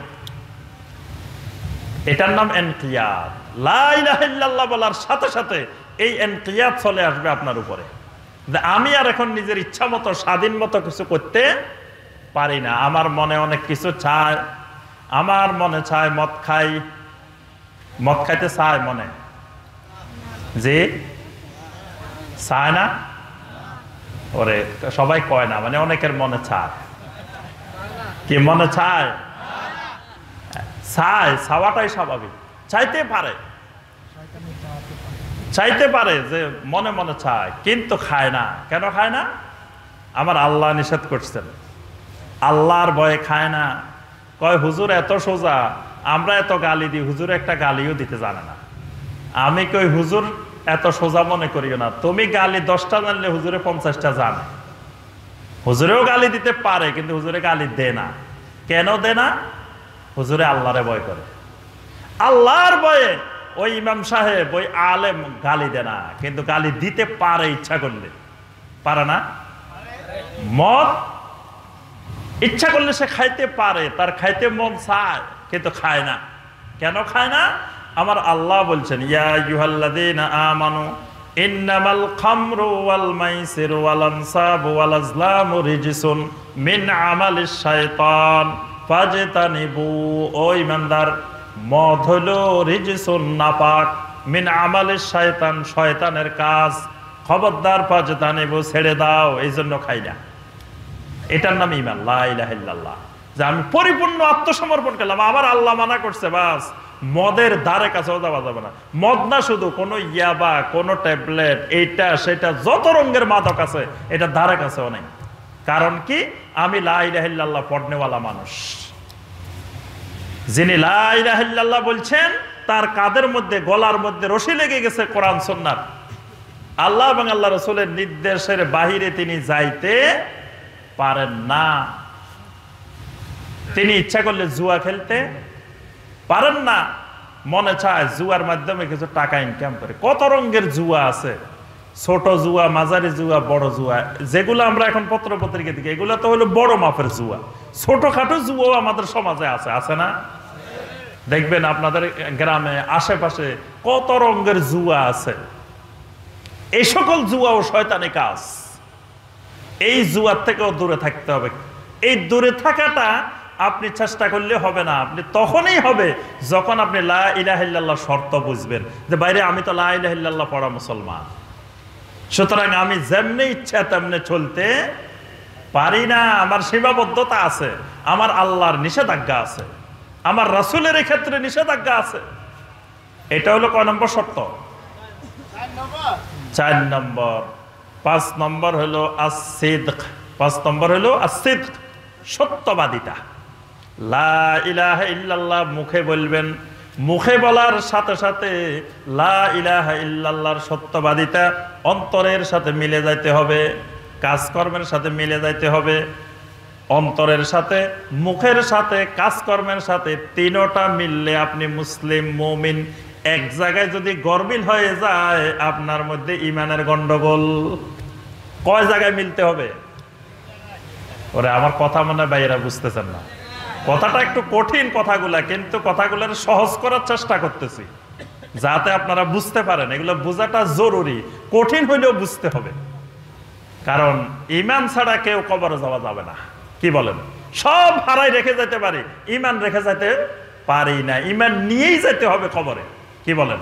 এটার নাম ইনকিয়াদ। লা ইলাহা ইল্লাল্লাহ বলার সাথে সাথে এই ইনকিয়াদ চলে আসবে আপনার উপরে, যে আমি আর এখন নিজের ইচ্ছা মতো স্বাধীন মতো কিছু করতে পারি না। আমার মনে অনেক কিছু চায়, আমার মনে চায় মদ খাই, মদ খাইতে চায় মনে, যে চায় না, ওরে সবাই কয় না, মানে অনেকের মনে চায়। কি মনে চায়? চায়, চাওয়াটাই স্বাভাবিক। চাইতে পারে, চাইতে পারে যে মনে মনে চায়, কিন্তু খায় না। কেন খায় না? আমার আল্লাহ নিষেধ করছেন, আল্লাহর ভয়ে খায় না। কয় হুজুর এত সোজা, আমরা এত গালি দিই, হুজুর একটা গালিও দিতে জানে না। আমি কই হুজুর এত সোজা মনে করিও না, তুমি গালি 10টা জানলে হুজুরে 50টা জানে। হুজুরেও গালি দিতে পারে, কিন্তু হুজুরে গালি দে না। কেন দে না? হুজুরে আল্লাহরে ভয় করে। আল্লাহর ভয়ে ওই ইমাম সাহেব, ওই আলেম গালি দেয় না, কিন্তু গালি দিতে পারে ইচ্ছা করলে। পারে না? মদ ইচ্ছা করলে সে খাইতে পারে, তার খাইতে মন চায়, কিন্তু খায় না। কেন খায় না? আমার আল্লাহ বলছেন, ইয়া আইয়ুহাল্লাযীনা আমানু ইন্নামাল খামরু ওয়াল মাইসিরু ওয়াল আনসাবু ওয়াল আজলামু রিজসুন মিন আমালিশ শাইতান ফাজতানিবু। ও ঈমানদার, মদ হলো রিজসুন নাপাক, মিন আমালিশ শাইতান শয়তানের কাজ, খবরদার ফাজতানিবু ছেড়ে দাও, এই জন্য খাই না। এটার নাম ঈমান, লা ইলাহা ইল্লাল্লাহ, যে আমি পরিপূর্ণ আত্মসমর্পণ করলাম। আমার আল্লাহ মানা করছে, বাস মদের ধারে কাছেও যাওয়া যাবে না। মদ না শুধু, কোনো ইয়াবা, কোনো ট্যাবলেট, এইটা সেটা যত রঙের মাদক আছে এটা ধারে কাছেও নেই। কারণ কি? আমি লা ইলাহা ইল্লাল্লাহ পড়নেওয়ালা মানুষ। যিনি লা ইলাহা ইল্লাল্লাহ বলছেন তার কাদের মধ্যে, গলার মধ্যে রশি লেগে গেছে কোরআন সুন্নাহর। আল্লাহ এবং আল্লাহ রাসূলের নির্দেশের বাহিরে তিনি যাইতে পারেন না। তিনি ইচ্ছা করলে জুয়া খেলতে পারেন না। মনে চায় জুয়ার মাধ্যমে কিছু টাকা ইনকাম করে। কত রঙের জুয়া আছে, ছোট জুয়া, মাঝারি জুয়া, বড় জুয়া। যেগুলো আমরা এখন পত্র পত্রিকা দিকে, এগুলো তো হলো বড় মাপের জুয়া। ছোটখাটো জুয়াও আমাদের সমাজে আছে, আছে না? দেখবেন আপনাদের গ্রামে আশেপাশে কত রঙের জুয়া আছে। এই সকল জুয়াও শয়তানি কাজ। এই জুয়ার থেকেও দূরে থাকতে হবে। এই দূরে থাকাটা আপনি চেষ্টা করলে হবে না। আপনি তখনই হবে যখন আপনি লা ইলাহা ইল্লাল্লাহ শর্ত বুঝবেন, যে বাইরে আমি তো লা ইলাহা ইল্লাল্লাহ পড়া মুসলমান, সুতরাং আমি যেমনি ইচ্ছা তেমনি চলতে পারি না। আমার সীমাবদ্ধতা আছে, আমার আল্লাহর নিষেধাজ্ঞা আছে, আমার রাসূলের ক্ষেত্রে নিষেধাজ্ঞা আছে। এটা হলো কয় নম্বর শর্ত? 4 নম্বর। 5 নম্বর হলো as-sidq। 5 নম্বর হলো as-sidq, সত্যবাদিতা। লা ইলাহা ইল্লাল্লাহ মুখে বলবেন, মুখে বলার সাথে সাথে লা ইলাহা ইল্লাল্লাহর সত্যবাদিতা অন্তরের সাথে মিলে যাইতে হবে, কাজকর্মের সাথে মিলে যাইতে হবে। অন্তরের সাথে, মুখের সাথে, কাজকর্মের সাথে তিনটা মিললে আপনি মুসলিম, মুমিন। এক জায়গায় যদি গরমিল হয়ে যায় আপনার মধ্যে ইমানের গন্ডগোল। কয় জায়গায় মিলতে হবে? ওরে আমার কথা মনে হয় ভাইয়েরা বুঝতেছেন না। কথাটা একটু কঠিন কথাগুলা, কিন্তু কথাগুলোর সহজ করার চেষ্টা করতেছি যাতে আপনারা বুঝতে পারেন। এগুলো বোঝাটা জরুরি, কঠিন হইলেও বুঝতে হবে। কারণ ইমান ছাড়া কেউ কবরে যাওয়া যাবে না। কি বলেন? সব হারাই রেখে যেতে পারি, ইমান রেখে যেতে পারি না। ইমান নিয়েই যেতে হবে কবরে। কি বলেন?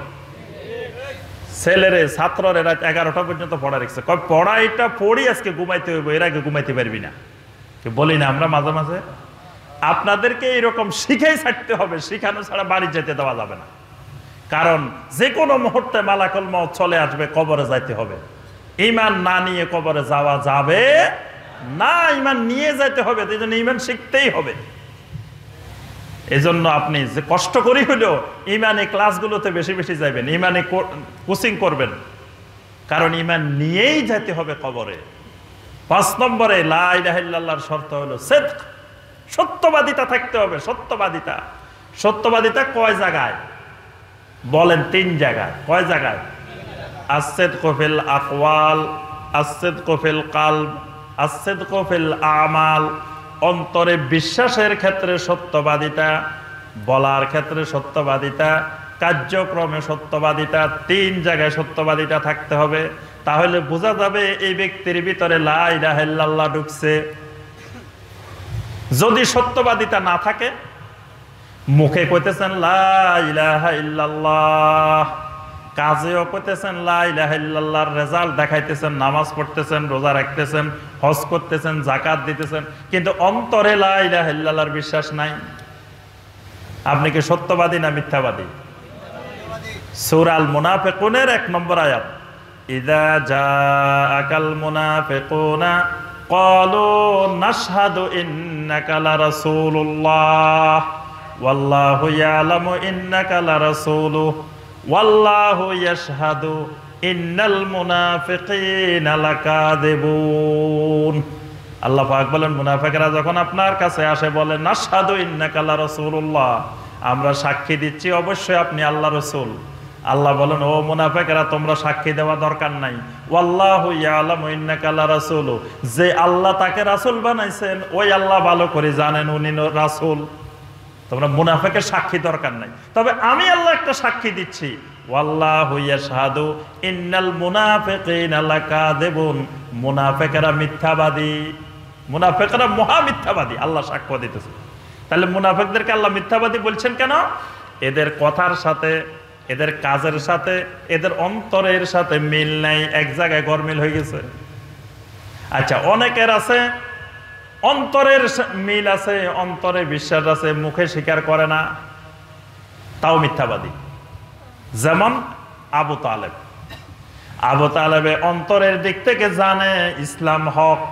ছেলেরে, ছাত্ররে রাত 11টা পর্যন্ত পড়া রেখেছে, কয় পড়া এটা পড়ি, আজকে ঘুমাইতে হইব, এর আগে ঘুমাইতে পারবি না। বলি না আমরা মাঝে মাঝে? আপনাদেরকে এরকম শিখেই ছাড়তে হবে, শিখানো ছাড়া বাড়ি যেতে দেওয়া যাবে না। কারণ যে কোনো মুহূর্তে মালাকুল মউত চলে আসবে, কবরে যাইতে হবে। ঈমান না নিয়ে কবরে যাওয়া যাবে না, ঈমান নিয়ে যাইতে হবে। এই জন্য ঈমান শিখতেই হবে। এজন্য আপনি যে কষ্ট করি হলেও ঈমানি ক্লাসগুলোতে বেশি বেশি যাবেন, ঈমানি কোচিং করবেন, কারণ ঈমান নিয়েই যেতে হবে কবরে। 5 নম্বরে লা ইলাহা ইল্লাল্লাহর শর্ত হলো সিদক, সত্যবাদিতা থাকতে হবে। সত্যবাদিতা, সত্যবাদিতা কয় জায়গায় বলেন? 3 জায়গায়। কয় জায়গায়? as-sidqu fil aqwal, as-sidqu fil qalb, as-sidqu fil a'mal। অন্তরে বিশ্বাসের ক্ষেত্রে সত্যবাদিতা, বলার ক্ষেত্রে সত্যবাদিতা, কার্যক্রমে সত্যবাদিতা। 3 জায়গায় সত্যবাদিতা থাকতে হবে। তাহলে বোঝা যাবে এই ব্যক্তির ভিতরে লা ইলাহা ইল্লাল্লাহ ঢুকছে। যদি সত্যবাদিতা না থাকে, মুখে কইতেছেন লা ইলাহা ইল্লাল্লাহ, কাজেও কইতেছেন লা ইলাহা ইল্লাল্লাহর রেজাল্ট দেখাইতেছেন, নামাজ পড়তেছেন, রোজা রাখতেছেন, হজ করতেছেন, যাকাত দিতেছেন, কিন্তু অন্তরে লা ইলাহা ইল্লাল্লাহর বিশ্বাস নাই। আপনি কি সত্যবাদী না মিথ্যাবাদী? সূরা আল মুনাফিকুনের 1 নম্বর আয়াত, ইযা জাআকাল মুনাফিকুনা ক্বালু নাশহাদু ইন্নাকা লারাসূলুল্লাহ ওয়াল্লাহু ইয়ালামু ইন্নাকা লারাসূলুহু ওয়াল্লাহু ইয়াশহাদু ইন্নাল মুনাফিকিনা লাকাযিবুন। আল্লাহ পাক বলেন, মুনাফিকরা যখন আপনার কাছে আসে বলে নাশহাদু ইন্নাকা লারাসূলুল্লাহ, আমরা সাক্ষী দিচ্ছি অবশ্যই আপনি আল্লাহ রাসূল। আল্লাহ বলেন, ও মুনাফিকরা তোমরা সাক্ষী দেওয়া দরকার নাই। ওয়াল্লাহু ইয়ালামু ইন্নাকা লারাসূলু, যে আল্লাহ তাকে রাসূল বানাইছেন ওই আল্লাহ ভালো করে জানেন উনি রাসূল। তোমরা মুনাফিকের সাক্ষী দরকার নাই, তবে আমি আল্লাহ একটা সাক্ষী দিচ্ছি, ওয়াল্লাহু ইয়াশহাদু ইন্নাল মুনাফিকিনা লাকাযিবুন। মুনাফিকরা মিথ্যাবাদী, মুনাফিকরা মহা মিথ্যাবাদী, আল্লাহ সাক্ষ্য দিতেছে। তাহলে মুনাফিকদেরকে আল্লাহ মিথ্যাবাদী বলছেন কেন? এদের কথার সাথে, এদের কাজের সাথে, এদের অন্তরের সাথে মিল নাই, এক জায়গায় গরমিল হয়ে গেছে। আচ্ছা, অনেকের আছে অন্তরের মিল আছে, অন্তরে বিশ্বাস আছে, মুখে স্বীকার করে না। তাও মিথ্যাবাদী। যেমন আবু তালেব, আবু তালেবে অন্তরের দিক থেকে জানে ইসলাম হক,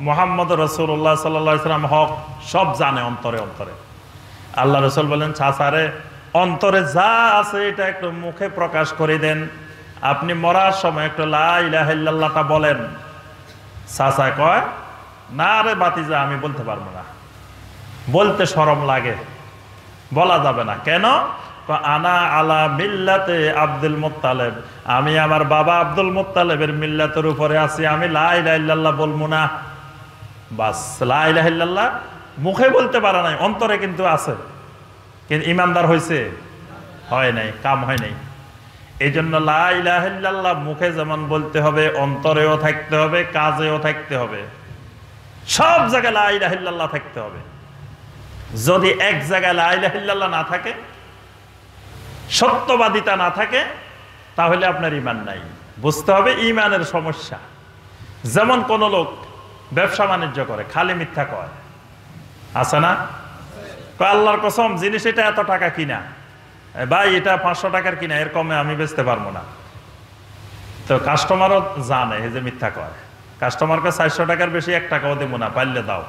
মুহাম্মদ রাসূলুল্লাহ সাল্লাল্লাহু আলাইহি ওয়াসাল্লাম হক, সব জানে অন্তরে অন্তরে। আল্লাহ রাসূল বলেন, চাচারে অন্তরে যা আছে এটা একটু মুখে প্রকাশ করে দেন, আপনি মরার সময় একটু লা ইলাহা ইল্লাল্লাহটা বলেন। চাচা কয়, না রে বাতিজা, আমি বলতে পারবো না, বলতে শরম লাগে, বলা যাবে না। কেন? আনা আলা মিল্লাতে আব্দুল মুত্তালিব, আমি আমার বাবা আব্দুল মুত্তালিবের মিল্লাতের উপরে আছি, আমি লা ইলাহা ইল্লাল্লাহ বলবো না। বাস, লা ইলাহা ইল্লাল্লাহ মুখে বলতে পারে নাই, অন্তরে কিন্তু আছে। কিন্তু ইমানদার হয়েছে? হয় নাই, কাম হয় নাই। এই জন্য লা ইলাহা ইল্লাল্লাহ মুখে যেমন বলতে হবে, অন্তরেও থাকতে হবে, কাজেও থাকতে হবে, সব জায়গায় লা ইলাহা ইল্লাল্লাহ থাকতে হবে। যদি এক জায়গায় লা ইলাহা ইল্লাল্লাহ না থাকে, সত্যবাদিতা না থাকে, তাহলে আপনার ইমান নাই। বুঝতে হবে ইমানের সমস্যা। যেমন কোন লোক ব্যবসা বাণিজ্য করে, খালি মিথ্যা কয়, আছে না? আল্লাহর কসম জিনিস এটা এত টাকা কিনা, ভাই এটা 500 টাকার কিনা, এর কমে আমি বেচতে পারবো না। তো কাস্টমারও জানে এই যে মিথ্যা কয়, কাস্টমারকে 400 টাকার বেশি 1 টাকাও দেবো না, পারলে দাও।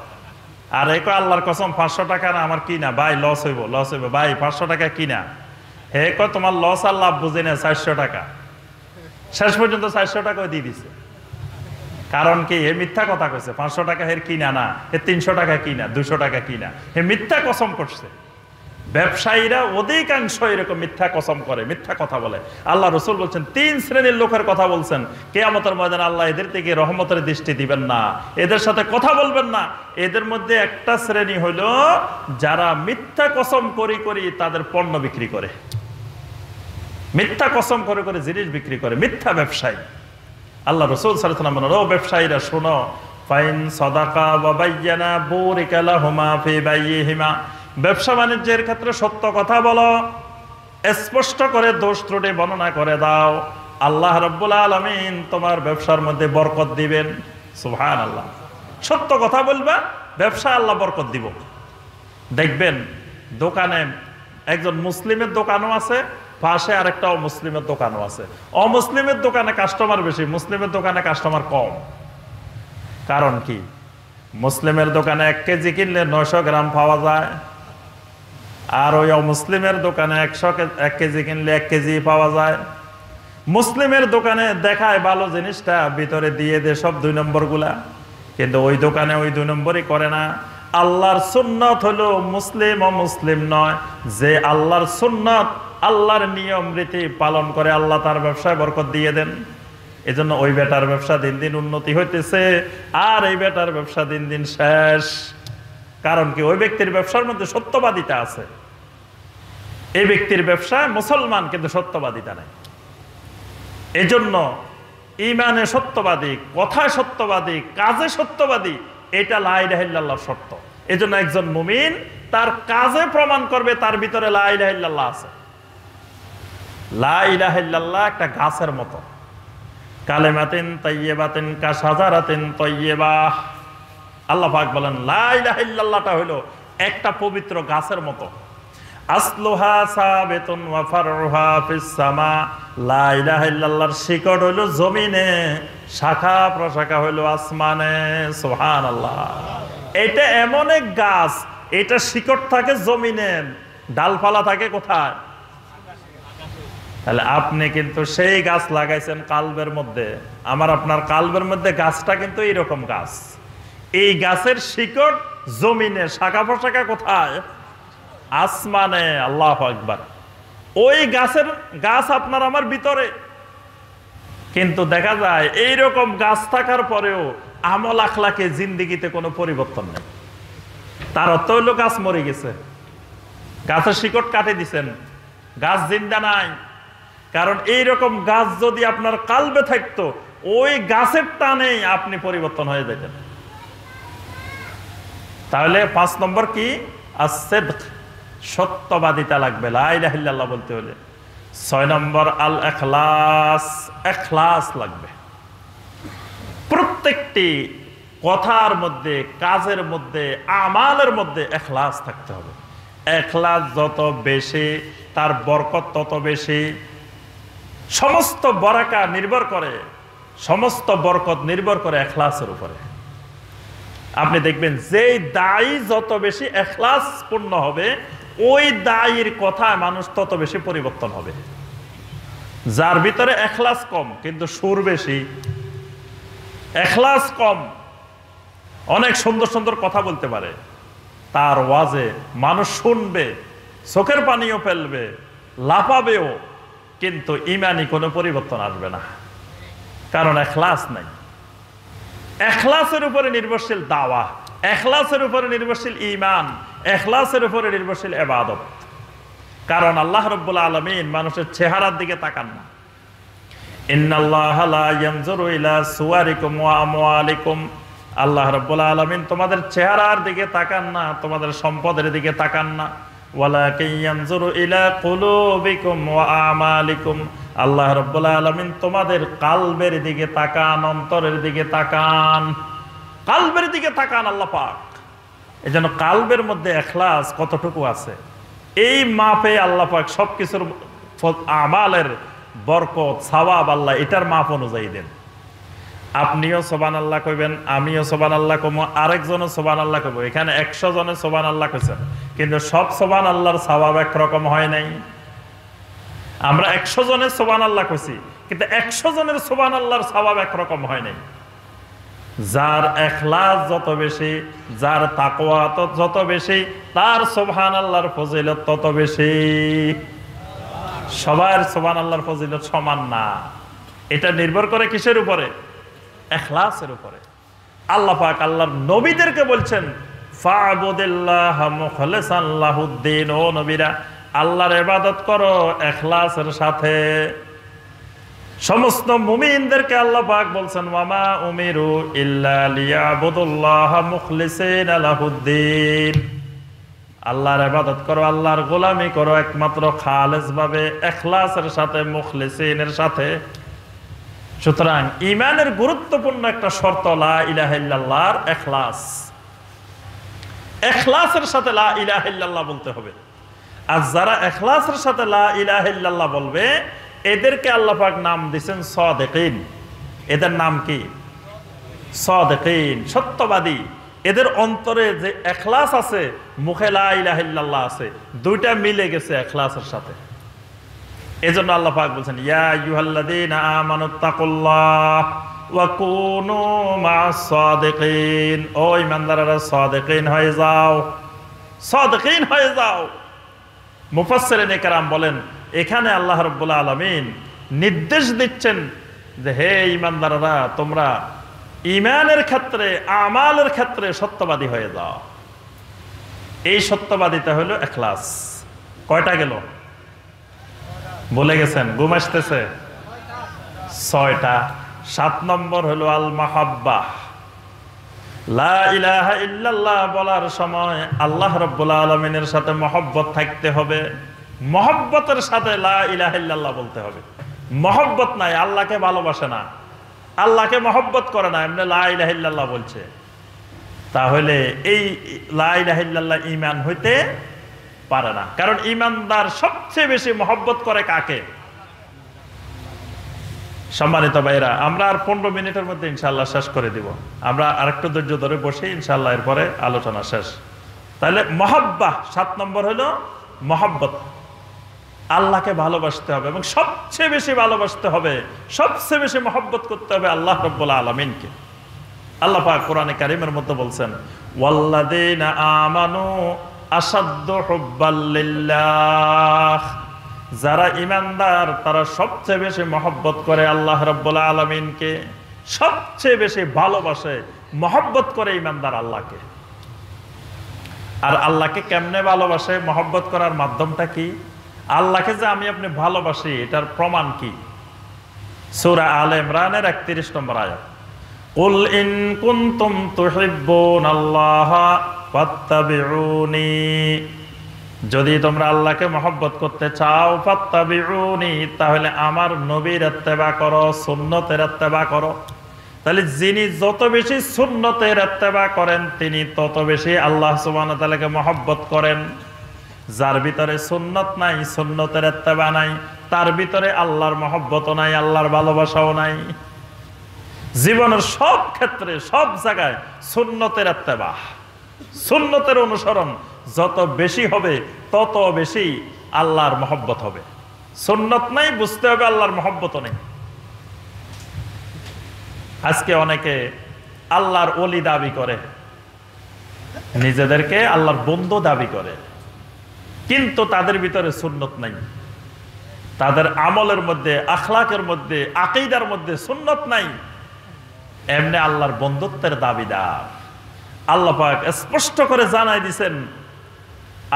আর এই আল্লাহর কসম 500 টাকা না আমার কিনা, ভাই লস হইব, লস হইব, ভাই 500 টাকা কিনা। হে কয় তোমার লস আর লাভ বুঝি না, 400 টাকা। শেষ পর্যন্ত 400 টাকাও দিয়ে দিছে। কারণ কি? এ মিথ্যা কথা কইছে, 500 টাকা এর কিনা না, এ 300 টাকা কিনা, 200 টাকা কিনা, হে মিথ্যা কসম করছে। ব্যবসায়ীরা অধিকাংশ এরকম মিথ্যা কসম করে, মিথ্যা কথা বলে। আল্লাহ রাসূল বলছেন 3 শ্রেণীর লোকের কথা বলছেন, কিয়ামতের ময়দানে আল্লাহ এদের থেকে রহমতের দৃষ্টি দিবেন না, এদের সাথে কথা বলবেন না। এদের মধ্যে একটা শ্রেণী হলো যারা মিথ্যা কসম করি করি তাদের পণ্য বিক্রি করে, মিথ্যা কসম করে করে জিনিস বিক্রি করে, মিথ্যা ব্যবসায়ী। আল্লাহ রাসূল সাল্লাল্লাহু আলাইহি ওয়াসাল্লাম বলেন, ও ব্যবসায়ীরা শোনো, ফাইন সাদাকা ওয়া বায়্যানা বুরিকা লাহুমা ফি বাইয়িহিমা, ব্যবসা বাণিজ্যের ক্ষেত্রে সত্য কথা বলো, স্পষ্ট করে দোষ ত্রুটি বর্ণনা করে দাও, আল্লাহ রাব্বুল আলামিন তোমার ব্যবসার মধ্যে বরকত দিবেন। সুবহানাল্লাহ। সত্য কথা বলবা, ব্যবসা আল্লাহ বরকত দিব। দেখবেন দোকানে একজন মুসলিমের দোকানও আছে, পাশে আরেকটা অমুসলিমের দোকানও আছে। অমুসলিমের দোকানে কাস্টমার বেশি, মুসলিমের দোকানে কাস্টমার কম। কারণ কি? মুসলিমের দোকানে 1 কেজি কিনলে 900 গ্রাম পাওয়া যায়, আর ওই অমুসলিমের দোকানে 1 কেজি কিনলে 1 কেজি পাওয়া যায়। মুসলিমের দোকানে দেখায় ভালো জিনিসটা, ভিতরে দিয়ে দে সব 2 নম্বর গুলা, কিন্তু ওই দোকানে ওই 2 নম্বরই করে না। আল্লাহর সুন্নত হলো মুসলিম ও মুসলিম নয়, যে আল্লাহর সুন্নত আল্লাহর নিয়ম রীতি পালন করে আল্লাহ তার ব্যবসায় বরকত দিয়ে দেন। এজন্য ওই বেটার ব্যবসা দিন দিন উন্নতি হইতেছে, আর এই বেটার ব্যবসা দিন দিন শেষ। কারণ কি? ওই ব্যক্তির ব্যবসার মধ্যে সত্যবাদিতা আছে। এই ব্যক্তির ব্যবসায় মুসলমান কিন্তু সত্যবাদিতা নাই। এজন্য ঈমানে সত্যবাদী, কথায় সত্যবাদী, কাজে সত্যবাদী, এটা লা ইলাহা ইল্লাল্লাহর শর্ত। এজন্য একজন মুমিন তার কাজে প্রমাণ করবে তার ভিতরে লা ইলাহা ইল্লাল্লাহ আছে। লা ইলাহা ইল্লাল্লাহ একটা গাছের মতো, কালেমাতিন তাইয়্যিবাতিন কাশাজারাতিন তাইয়্যিবাহ। আল্লাহ পাক বলেন লা ইলাহা ইল্লাল্লাহটা হলো একটা পবিত্র গাছের মতো। আসলুহা সাবিতুন ওয়া ফারউহা ফিস সামা, লা ইলাহা ইল্লাল্লাহর শিকড় হলো জমিনে, শাখা প্রশাখা হলো আসমানে। সুবহানাল্লাহ। এটা এমন এক গাছ, এটা শিকড় থাকে জমিনে, ডালপালা থাকে কোথায়? তাহলে আপনি কিন্তু সেই গাছ লাগাইছেন কালবের মধ্যে, আমার আপনার কালবের মধ্যে গাছটা কিন্তু এইরকম গাছ। এই গাছের শিকড় জমিনে, শাখা প্রশাখা কোথায়? আসমানে। আল্লাহু আকবার। ওই গাছ আপনার আমার ভিতরে, কিন্তু দেখা যায় এইরকম গাছ থাকার পরেও আমল আখলাকে জিন্দেগিতে কোনো পরিবর্তন নেই। তার অর্থ হইল গাছ মরে গেছে, গাছের শিকড় কাটে দিছেন, গাছ জিন্দা নাই। কারণ এইরকম গাছ যদি আপনার কালবে থাকতো, ওই গাছের টানে আপনি পরিবর্তন হয়ে যেতেন। তাহলে 5 নম্বর কি? as-sidq, সত্যবাদিতা লাগবে লা ইলাহা ইল্লাল্লাহ বলতে হলে। 6 নম্বর আল ইখলাস, ইখলাস লাগবে। প্রত্যেকটি কথার মধ্যে, কাজের মধ্যে, আমালের মধ্যে ইখলাস থাকতে হবে। এখলাস যত বেশি তার বরকত তত বেশি। সমস্ত বরাকা নির্ভর করে, সমস্ত বরকত নির্ভর করে এখলাসের উপরে। আপনি দেখবেন যেই দায়ী যত বেশি এখলাস পূর্ণ হবে, ওই দায়ীর কথায় মানুষ তত বেশি পরিবর্তন হবে। যার ভিতরে এখলাস কম কিন্তু সুর বেশি, এখলাস কম, অনেক সুন্দর সুন্দর কথা বলতে পারে, তার ওয়াজে মানুষ শুনবে, চোখের পানিও ফেলবে, লাফাবেও, কিন্তু ইমানি কোনো পরিবর্তন আসবে না, কারণ এখলাস নাই। এখলাসের উপরে নির্ভরশীল দাওয়া, এখলাসের উপরে নির্ভরশীল ঈমান, এখলাসের উপরে নির্ভরশীল ইবাদত। কারণ আল্লাহ রাব্বুল আলামিন মানুষের চেহারার দিকে তাকান না। ইন্নাল্লাহা লা ইয়ানজুরু ইলা সুওয়ারিকুম ওয়া আমওয়ালিকুম, আল্লাহ রাব্বুল আলামিন তোমাদের চেহারার দিকে তাকান না, তোমাদের সম্পদের দিকে তাকান না। ওয়ালাকিন ইয়ানজুরু ইলা কুলুবিকুম ওয়া আমালিকুম, আল্লাহ রাব্বুল আলামিন তোমাদের কালবের দিকে তাকান, অন্তরের দিকে তাকান, কালবের দিকে তাকান আল্লাহ পাক। এজন্য কালবের মধ্যে ইখলাস কতটুকু আছে, এই মাপে আল্লাহ পাক সবকিছুর আমালের বরকত সওয়াব আল্লাহ এটার মাপ অনুযায়ী দেন। আপনিও সুবহানাল্লাহ কইবেন, আমিও সুবহানাল্লাহ কইবো, আরেকজনও সুবহানাল্লাহ কইবো। এখানে 100 জনে সুবহানাল্লাহ কইছেন, কিন্তু সব সুবহানাল্লাহর সওয়াব একরকম হয় নাই। আমরা 100 জনের সুবহানাল্লাহ কইছি, কিন্তু 100 জনের সুবহানাল্লাহর সওয়াব একরকম হয় নাই। যার ইখলাস যত বেশি, যার তাকওয়া যত বেশি, তার সুবহানাল্লাহর ফজিলত তত বেশি। সবার সুবহানাল্লাহর ফজিলত সমান না, এটা নির্ভর করে কিসের উপরে? ইখলাসের উপরে। আল্লাহ পাক আল্লাহর নবীদেরকে বলছেন ফা'বুদিল্লাহা মুখলিসান লাহুদ্দিন, ও নবীরা আল্লাহর ইবাদত করো ইখলাসের সাথে। সমস্ত মুমিনদেরকে আল্লাহ পাক বলছেন ওয়ামা উমিরু ইল্লা লিয়াবুদুল্লাহা মুখলিসিনা লাহুদ্দিন, আল্লাহর ইবাদত করো, আল্লাহর গোলামি করো একমাত্র খালেস ভাবে, ইখলাসের সাথে, মুখলিসিনের সাথে। সুতরাং ঈমানের গুরুত্বপূর্ণ একটা শর্ত লা ইলাহা ইল্লাল্লাহর ইখলাস। ইখলাসের সাথে লা ইলাহা ইল্লাল্লাহ বলতে হবে। আর যারা ইখলাসের সাথে লা ইলাহা ইল্লাল্লাহ বলবে, এদেরকে আল্লাহ পাক নাম দিয়েছেন সাদিকিন। এদের নাম কি? সাদিকিন, সত্যবাদী। এদের অন্তরে যে ইখলাস আছে, মুখে লা ইলাহা ইল্লাল্লাহ আছে, দুইটা মিলে গেছে ইখলাসের সাথে। এজন্য আল্লাহ পাক বলেন ইয়া আইয়ুহাল্লাযীনা আমানুত্তাকুল্লাহ ওয়া কুনু মা'আস সাদিকিন, ও ঈমানদাররা সাদিকিন হয়ে যাও, সাদিকিন হয়ে যাও। মুফাসসিরিনে কেরাম বলেন এখানে আল্লাহ রাব্বুল আলামিন নির্দেশ দিচ্ছেন যে হে ঈমানদাররা, তোমরা ঈমানের ক্ষেত্রে, আমালের ক্ষেত্রে সত্যবাদী হয়ে যাও। এই সত্যবাদিতা হলো ইখলাস। কয়টা গেল? বলে গেছেন? ঘুম আসতেছে? 6টা। 7 নম্বর হলো আল মাহাব্বাহ। লা ইলাহা ইল্লাল্লাহ বলার সময় আল্লাহ রাব্বুল আলামিনের সাথে মহব্বত থাকতে হবে। মহব্বতের সাথে লা ইলাহা ইল্লাল্লাহ বলতে হবে। মহব্বত নাই, আল্লাহকে ভালোবাসে না, আল্লাহকে মহব্বত করে না, এমনি লা ইলাহা ইল্লাল্লাহ বলছে, তাহলে এই লা ইলাহা ইল্লাল্লাহ ঈমান হইতে পারে না। কারণ ঈমানদার সবচেয়ে বেশি মহব্বত করে কাকে? সম্মানিত ভাইরা, আমরা আর 15 মিনিটের মধ্যে ইনশাআল্লাহ শেষ করে দিব। আমরা আরেকটু ধৈর্য ধরে বসে ইনশাআল্লাহ এরপরে আলোচনা শেষ। তাহলে মহব্বাহ 7 নম্বর হলো মহব্বত। আল্লাহকে ভালোবাসতে হবে এবং সবচেয়ে বেশি ভালোবাসতে হবে, সবচেয়ে বেশি মহব্বত করতে হবে আল্লাহ রাব্বুল আলামিনকে। আল্লাহ পাক কোরআনে কারীমের মধ্যে বলছেন ওয়াল্লাযীনা আমানু আসাদ্দু হুব্বাল লিল্লাহ, যারা ঈমানদার তারা সবচেয়ে বেশি মহব্বত করে আল্লাহ রাব্বুল আলামিনকে, সবচেয়ে বেশি ভালোবাসে, মহব্বত করে ঈমানদার আল্লাহকে। আর আল্লাহকে কেমনে ভালোবাসে? মহব্বত করার মাধ্যমটা কি? আল্লাহকে যে আমি আপনি ভালোবাসি এটার প্রমাণ কি? সূরা আলে ইমরানের 31 নম্বর আয়াত, কুল ইন কুনতুম তুহিব্বুনাল্লাহা ফাত্তাবিউনি, যদি তোমরা আল্লাহকে মহব্বত করতে চাও, ফাত্তাবিউনি, তাহলে আমার নবীর ইত্তেবা করো, সুন্নতের ইত্তেবা করো। তাহলে যিনি যত বেশি সুন্নতের ইত্তেবা করেন তিনি তত বেশি আল্লাহ সুবহানাহু ওয়া তাআলাকে মহব্বত করেন। যার ভিতরে সুন্নত নাই, সুন্নতের ইত্তেবা নাই, তার ভিতরে আল্লাহর মহব্বত নাই, আল্লাহর ভালোবাসাও নাই। জীবনের সব ক্ষেত্রে সব জায়গায় সুন্নতের ইত্তেবা, সুন্নতের অনুসরণ যত বেশি হবে তত বেশি আল্লাহর মহব্বত হবে। সুন্নত নাই, বুঝতে হবে আল্লাহর মহব্বত নেই। আজকে অনেকে আল্লাহর ওলি দাবি করে, নিজেদেরকে আল্লাহর বন্ধু দাবি করে, কিন্তু তাদের ভিতরে সুন্নত নাই, তাদের আমলের মধ্যে, আখলাকের মধ্যে, আকীদার মধ্যে সুন্নত নাই। এমনি আল্লাহর বন্ধুত্বের দাবিদার। আল্লাহ পাক স্পষ্ট করে জানাই দিয়েছেন,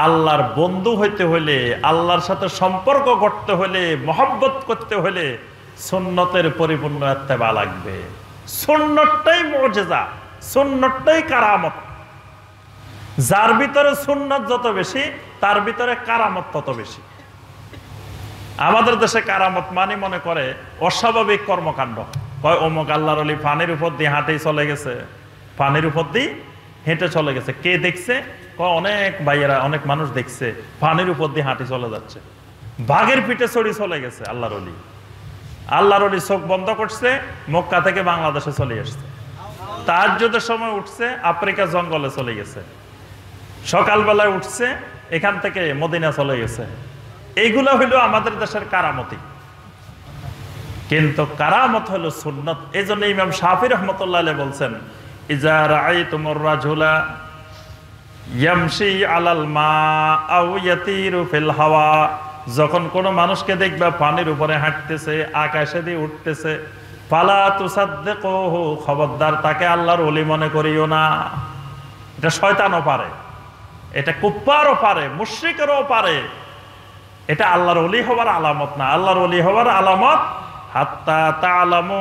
আল্লাহর বন্ধু হইতে হলে, আল্লাহর সাথে সম্পর্ক করতে হলে, মহব্বত করতে হলে সুন্নতের পরিপূর্ণ ইত্তেবা লাগবে। সুন্নতটাই মুজিজা, সুন্নতটাই কারামত। যার ভিতরে সুন্নত যত বেশি, তার ভিতরে কারামত তত বেশি। আমাদের দেশে কারামত মানে মনে করে অস্বাভাবিক কর্মকাণ্ড। কয় অমুক আল্লাহর ওলি পানির উপর দিয়ে হাঁটেই চলে গেছে, পানির উপর দিয়ে হেঁটে চলে গেছে। কে দেখছে? অনেক ভাইয়েরা, অনেক মানুষ দেখছে পানির উপর দিয়ে হাঁটি চলে যাচ্ছে, বাঘের পিঠে চড়ি চলে গেছে আল্লাহর ওলি। আল্লাহর ওলি চোখ বন্ধ করছে, মক্কা থেকে বাংলাদেশে চলে আসছে, তাহাজ্জুদের সময় উঠছে, আফ্রিকা জঙ্গলে চলে গেছে, সকালবেলায় উঠছে, এখান থেকে মদিনা চলে গেছে। এইগুলো হইলো আমাদের দেশের কারামতি। কিন্তু কারামত হলো সুন্নত। এই জন্য ইমাম শাফি রহমতুল্লাহ আলাইহি বলছেন, ইজা রাআইতুমুর রাজুলা ইয়ামশি আলাল মা আও ইয়াতিরু ফিল হাওয়া, যখন কোন মানুষকে দেখবা পানির উপরে হাঁটতেছে, আকাশে দিয়ে উঠতেছে, ফালা তুসাদ্দিকুহু, খবরদার তাকে আল্লাহর ওলি মনে করিও না। এটা শয়তানও পারে, এটা কুফফারও পারে, মুশরিকেরও পারে। এটা আল্লাহর ওলি হওয়ার আলামত না। আল্লাহর ওলি হওয়ার আলামত হাত্তা তা'লামু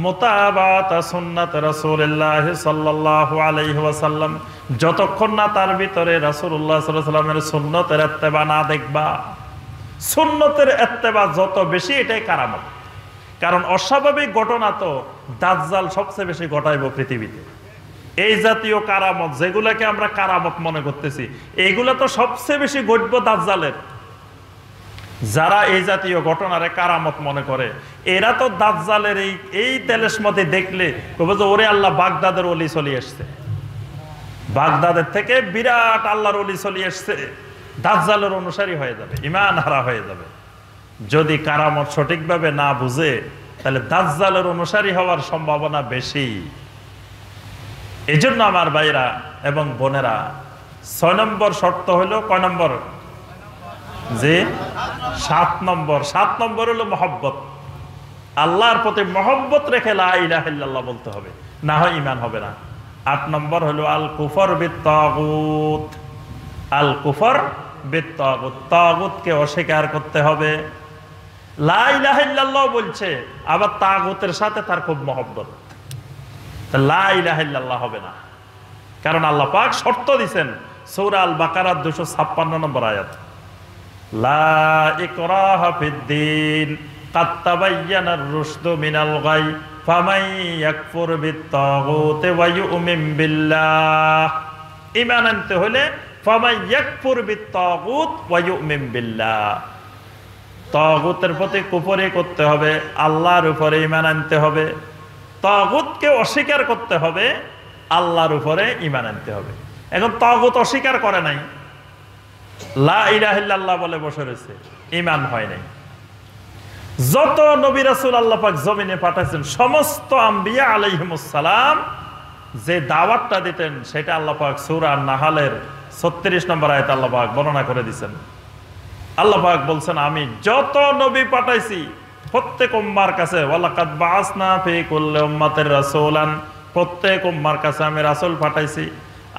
মুতাবাতা সুন্নাত রাসূলুল্লাহ সাল্লাল্লাহু আলাইহি ওয়াসাল্লাম, যতক্ষণ না তার ভিতরে রাসূলুল্লাহ সাল্লাল্লাহু আলাইহি ওয়াসাল্লামের সুন্নতের ইত্তেবা না দেখবা। সুন্নতের ইত্তেবা যত বেশি, এটাই কারামত। কারণ অস্বাভাবিক ঘটনা তো দাজ্জাল সবচেয়ে বেশি ঘটাইব পৃথিবীতে। এই জাতীয় কারামত যেগুলাকে আমরা কারামত মনে করতেছি, এইগুলা তো সবচেয়ে বেশি ঘটব দাজ্জালের। যারা এই জাতীয় ঘটনারে কারামত মনে করে, এরা তো দাজ্জালের এই তেলেসমতে দেখলে কবে যে ওরে আল্লাহ বাগদাদের ওলি চলে আসছে, বাগদাদের থেকে বিরাট আল্লাহর ওলি চলে আসছে, দাজ্জালের অনুসারী হয়ে যাবে, ঈমান হারা হয়ে যাবে। যদি কারামত সঠিকভাবে না বুঝে, তাহলে দাজ্জালের অনুসারী হওয়ার সম্ভাবনা বেশি। এই জন্য আমার ভাইরা এবং বোনেরা, 6 নম্বর শর্ত হলো, কয় নম্বর? যে 7 নম্বর। 7 নম্বর হলো মহব্বত। আল্লাহর প্রতি মহব্বত রেখে লা ইলাহা ইল্লাল্লাহ বলতে হবে, না হয় ঈমান হবে না। 8 নম্বর হলো আল কুফর বিত তাগুত। আল কুফর বিত তাগুত, তাগুতকে অস্বীকার করতে হবে। লা ইলাহা ইল্লাল্লাহ বলছে, আবার তাগুতের সাথে তার খুব মহব্বত, লা ইলাহা ইল্লাল্লাহ হবে না। কারণ আল্লাহ পাক শর্ত দিয়েছেন সূরা আল বাকারার 256 নম্বর আয়াত, লা ইকরাহা ফিদ্দীন কাদ তাবায়্যানার রুশদু মিনাল গাই ফামান ইয়াকফুর বিত-তাগুতি ওয়া ইউমিন বিল্লাহ। ঈমান আনতে হলে ফামান ইয়াকফুর বিত-তাগুত ওয়া ইউমিন বিল্লাহ, তাগুতের প্রতি কুফরি করতে হবে, আল্লাহর উপরে ঈমান আনতে হবে। তাগুতকে অস্বীকার করতে হবে, আল্লাহর উপরে ঈমান আনতে হবে। এখন তাগুত অস্বীকার করে নাই, লা ইলাহা ইল্লাল্লাহ বলে বসে রয়েছে, ঈমান হয় নাই। যত নবী রাসূল আল্লাহ পাক জমিনে পাঠাইছেন, সমস্ত আম্বিয়া আলাইহিমুস সালাম যে দাওয়াতটা দিতেন, সেটা আল্লাহ পাক সূরা নাহলের 36 নম্বর আয়াতে আল্লাহ পাক বর্ণনা করে দিয়েছেন। আল্লাহ পাক বলছেন, আমি যত নবী পাঠাইছি প্রত্যেক উম্মার কাছে, ওয়ালাকাদ বাআসনা ফি কুল্লি উম্মাতির রাসূলান, প্রত্যেক উম্মার কাছে আমি রাসূল পাঠাইছি,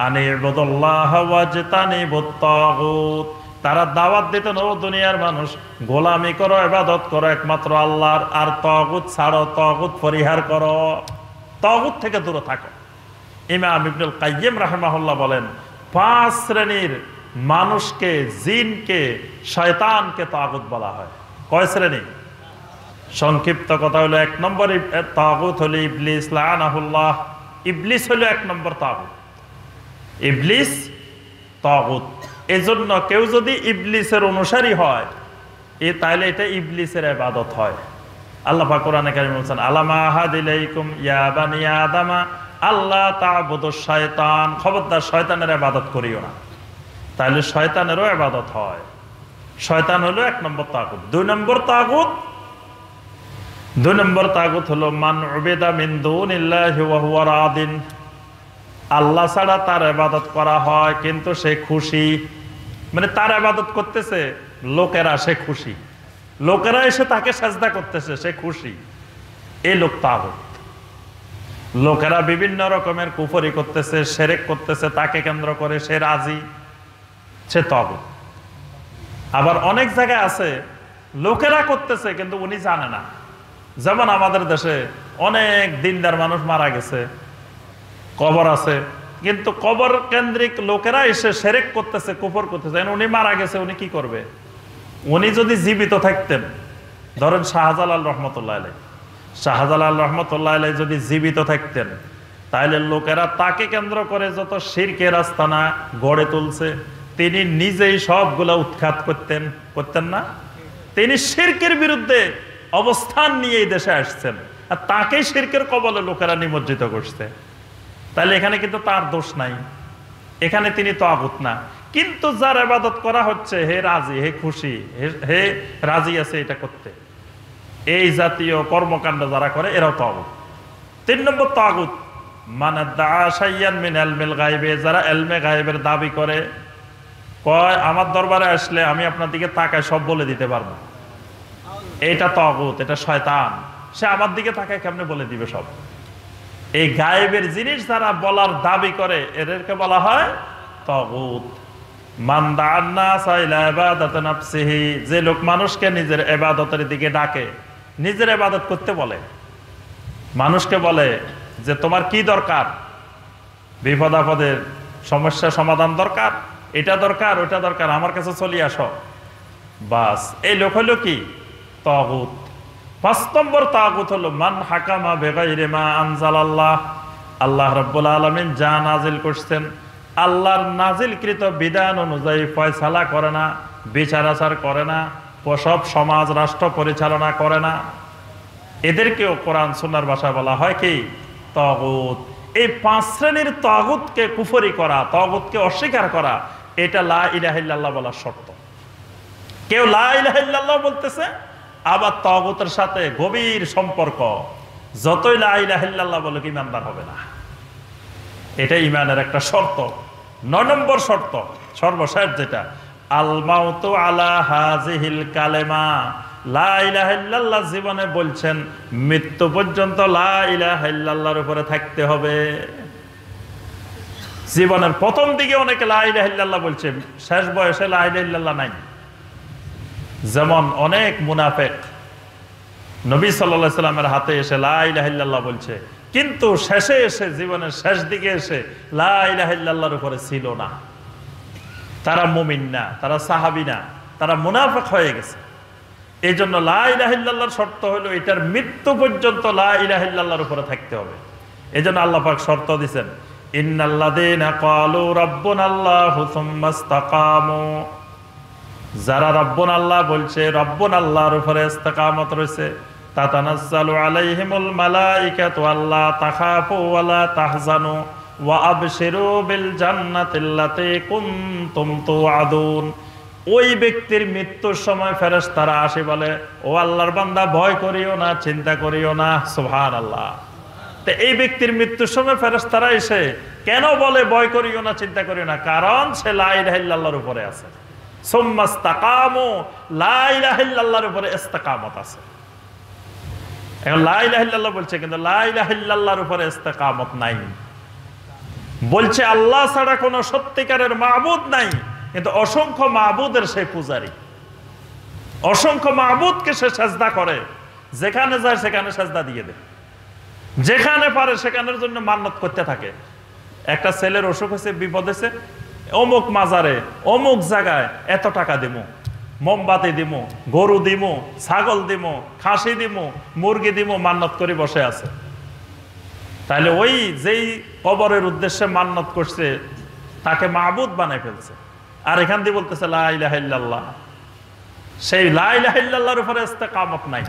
আনি ইবুদুল্লাহ ওয়াজতানিবুত তাগুত। তারা দাওয়াত দিতেন, ও দুনিয়ার মানুষ, গোলামি করো, ইবাদত করো একমাত্র আল্লাহর, আর তাগুত ছাড়ো, তাগুত পরিহার করো, তাগুত থেকে দূরে থাকো। ইমাম ইবনুল কাইয়্যিম রাহিমাহুল্লাহ বলেন, 5 শ্রেণীর মানুষকে, জিনকে, শয়তানকে তাগুত বলা হয়। কয় শ্রেণী? সংক্ষিপ্ত কথা হলো, 1 নম্বর তাগুত হলো ইবলিস লাআনাহুল্লাহ। ইবলিস হলো 1 নম্বর তাগুত। ইবলিস তাগুত। এজন্য কেউ যদি ইবলিসের অনুসারী হয় তাহলে এটা ইবলিসের ইবাদত হয়। আল্লাহ পাক কোরআনে কারীমে বলেছেন, আলামা আহাদিলাইকুম ইয়া বানি আদামা আল্লাহ তা'বুদুশ শায়তান, খবরদার শয়তানের ইবাদত করিও না। তাহলে শয়তানেরও ইবাদত হয়। শয়তান হলো 1 নম্বর তাগুত। 2 নম্বর তাগুত হলো মান উবিদা মিন দুনিল্লাহি ওয়া হুয়া রাদিন, আল্লাহ ছাড়া তার ইবাদত করা হয় কিন্তু সে খুশি। মানে তার ইবাদত করতেছে লোকেরা, সে খুশি। লোকেরা এসে তাকে সাজদা করতেছে, সে খুশি। এই লোক তাগুত। লোকেরা বিভিন্ন রকমের কুফরি করতেছে, শিরক করতেছে, তাকে কেন্দ্র করে সে রাজি, সে তাগুত। আবার অনেক জায়গায় আছে লোকেরা করতেছে কিন্তু উনি জানে না। যেমন আমাদের দেশে অনেক দিনদার মানুষ মারা গেছে, কবর আছে, কিন্তু কবর কেন্দ্রিক লোকেরা এসে শিরক করতেছে, কুফর করতেছে। উনি মারা গেছে, উনি কি করবে? উনি যদি জীবিত থাকতেন, ধরেন শাহজালাল রহমতুল্লাহ আলাইহি, শাহজালাল রহমতুল্লাহ আলাইহি যদি জীবিত থাকতেন, তাহলে লোকেরা তাকে কেন্দ্র করে যত শিরকের আস্তানা গড়ে তুলছে তিনি নিজেই সবগুলা উৎখাত করতেন না? তিনি শিরকের বিরুদ্ধে অবস্থান নিয়ে এই দেশে আসছেন, আর তাকেই শিরকের কবলে লোকেরা নিমজ্জিত করছে। তাহলে এখানে কিন্তু তার দোষ নাই, এখানে তিনি তাগুত না। কিন্তু যার ইবাদত করা হচ্ছে হে রাজি, হে খুশি, হে রাজি আছে এটা করতে, এই জাতীয় কর্মকাণ্ড যারা করে এরাও তাগুত। 3 নম্বর তাগুত মানে দাআ শাইয়ান মিন ইলমিল গায়বে, যারা ইলমে গায়বের দাবি করে, কয় আমার দরবারে আসলে আমি আপনার দিকে তাকায় সব বলে দিতে পারবো। এটা তাগুত, এটা শয়তান। সে আমার দিকে তাকায় কেমনে বলে দিবে সব? এই গায়েবের জিনিস যারা বলার দাবি করে এদেরকে বলা হয় তাগুত। মান দাআন নাসা ইলা ইবাদাতি নাফসিহি, যে লোক মানুষকে নিজের ইবাদতের দিকে ডাকে, নিজের ইবাদত করতে বলে, মানুষকে বলে যে তোমার কি দরকার, বিপদ আপদের সমস্যা সমাধান দরকার, এটা দরকার, ওটা দরকার, আমার কাছে চলে আসো, বাস। এই লোক হলো কি? তাগুত। 5 নম্বর তাগুত হলো মান হাকামা বিগাইরি মা আনজালাল্লাহ, আল্লাহ রাব্বুল আলামিন যা নাজিল করছেন আল্লাহর নাজিলকৃত বিধান অনুযায়ী ফয়সালা করে না, বিচার আচার করে না, সব সমাজ রাষ্ট্র পরিচালনা করে না, এদেরকেও কোরআন সুন্নাহর ভাষায় বলা হয় কি? তাগুত। এই 5 শ্রেণীর তাগুতকে কুফরি করা, তাগুতকে অস্বীকার করা, এটা লা ইলাহা ইল্লাল্লাহ বলার শর্ত। কেউ লা ইলাহা ইল্লাল্লাহ বলতেছে আবার তাগুতের সাথে গভীর সম্পর্ক, যতই লা ইলাহা ইল্লাল্লাহ বলে ঈমানদার হবে না। এটা ঈমানের একটা শর্ত। 9 নম্বর শর্ত, সর্বশেষ যেটা, আল মাউতু আলা হাযিহিল কালেমা, লা ইলাহা ইল্লাল্লাহ জীবনে বলছেন মৃত্যু পর্যন্ত লা ইলাহা ইল্লাল্লাহর উপরে থাকতে হবে। জীবনের প্রথম দিকে অনেকে লা ইলাহা ইল্লাল্লাহ বলছে, শেষ বয়সে লা ইলাহা ইল্লাল্লাহ নাই। যেমন অনেক মুনাফিক নবী সাল্লাল্লাহু আলাইহি সাল্লামের হাতে এসে লা ইলাহা ইল্লাল্লাহ বলছে, কিন্তু শেষে এসে, জীবনের শেষ দিকে এসে লা ইলাহা ইল্লাল্লাহর উপরে ছিল না। তারা মুমিন না, তারা সাহাবী না, তারা মুনাফিক হয়ে গেছে। এই জন্য লা ইলাহা ইল্লাল্লাহর শর্ত হলো এটার মৃত্যু পর্যন্ত লা ইলাহা ইল্লাল্লাহর উপরে থাকতে হবে। এই জন্য আল্লাহ পাক শর্ত দিয়েছেন, ইন্নাল্লাযীনা ক্বালু রাব্বুনাল্লাহু সুম্মা ইসতাকামু, যারা রব্বুন আল্লাহ বলছে, রব্বুন আল্লাহর উপরে ইস্তেকামত রয়েছে, তাতানাজ্জালু আলাইহিমুল মালাইকাতু আল্লা তাখাফু ওয়া লা তাহজানু ওয়া আবশিরু বিল জান্নাতিল্লাতী কুনতুম তুআদুন। ওই ব্যক্তির মৃত্যুর সময় ফেরেশতারা আসে বলে, ও আল্লাহর বান্দা ভয় করিও না, চিন্তা করিও না। সুবহানাল্লাহ। তো এই ব্যক্তির মৃত্যুর সময় ফেরেশতারা এসে কেন বলে ভয় করিও না, চিন্তা করিও না? কারণ সে লা ইলাহা ইল্লাল্লাহর উপরে আছে। সুম্মা ইসতাকামু, লা ইলাহা ইল্লাল্লাহর উপরে ইস্তেকামত আছে। এখন লা ইলাহা ইল্লাল্লাহ বলছে কিন্তু লা ইলাহা ইল্লাল্লাহর উপরে ইস্তেকামত নাই। বলছে আল্লাহ ছাড়া কোনো সত্যিকারের মাবুদ নাই, কিন্তু অসংখ্য মাবুদের সে পূজারী, অসংখ্য মাবুদকে সে সাজদা করে, যেখানে যায় সেখানে সাজদা দিয়ে দেয়, যেখানে পারে সেখানের জন্য মান্নত করতে থাকে। একটা ছেলের অসুখ হয়েছে, বিপদ হয়েছে, অমুক মাজারে অমুক জায়গায় এত টাকা দিমু, মোমবাতি দিমু, গরু দিমু, ছাগল দিমু, খাসি দিমু, মুরগি দিমু, মান্নত করে বসে আছে। তাহলে ওই যেই কবরের উদ্দেশ্যে মান্নত করছে তাকে মাবুদ বানায় ফেলছে। আর এখান দিয়ে বলতেছে লা ইলাহা ইল্লাল্লাহ। সেই লা ইলাহা ইল্লাল্লাহর উপরে ইস্তেকামত নাই।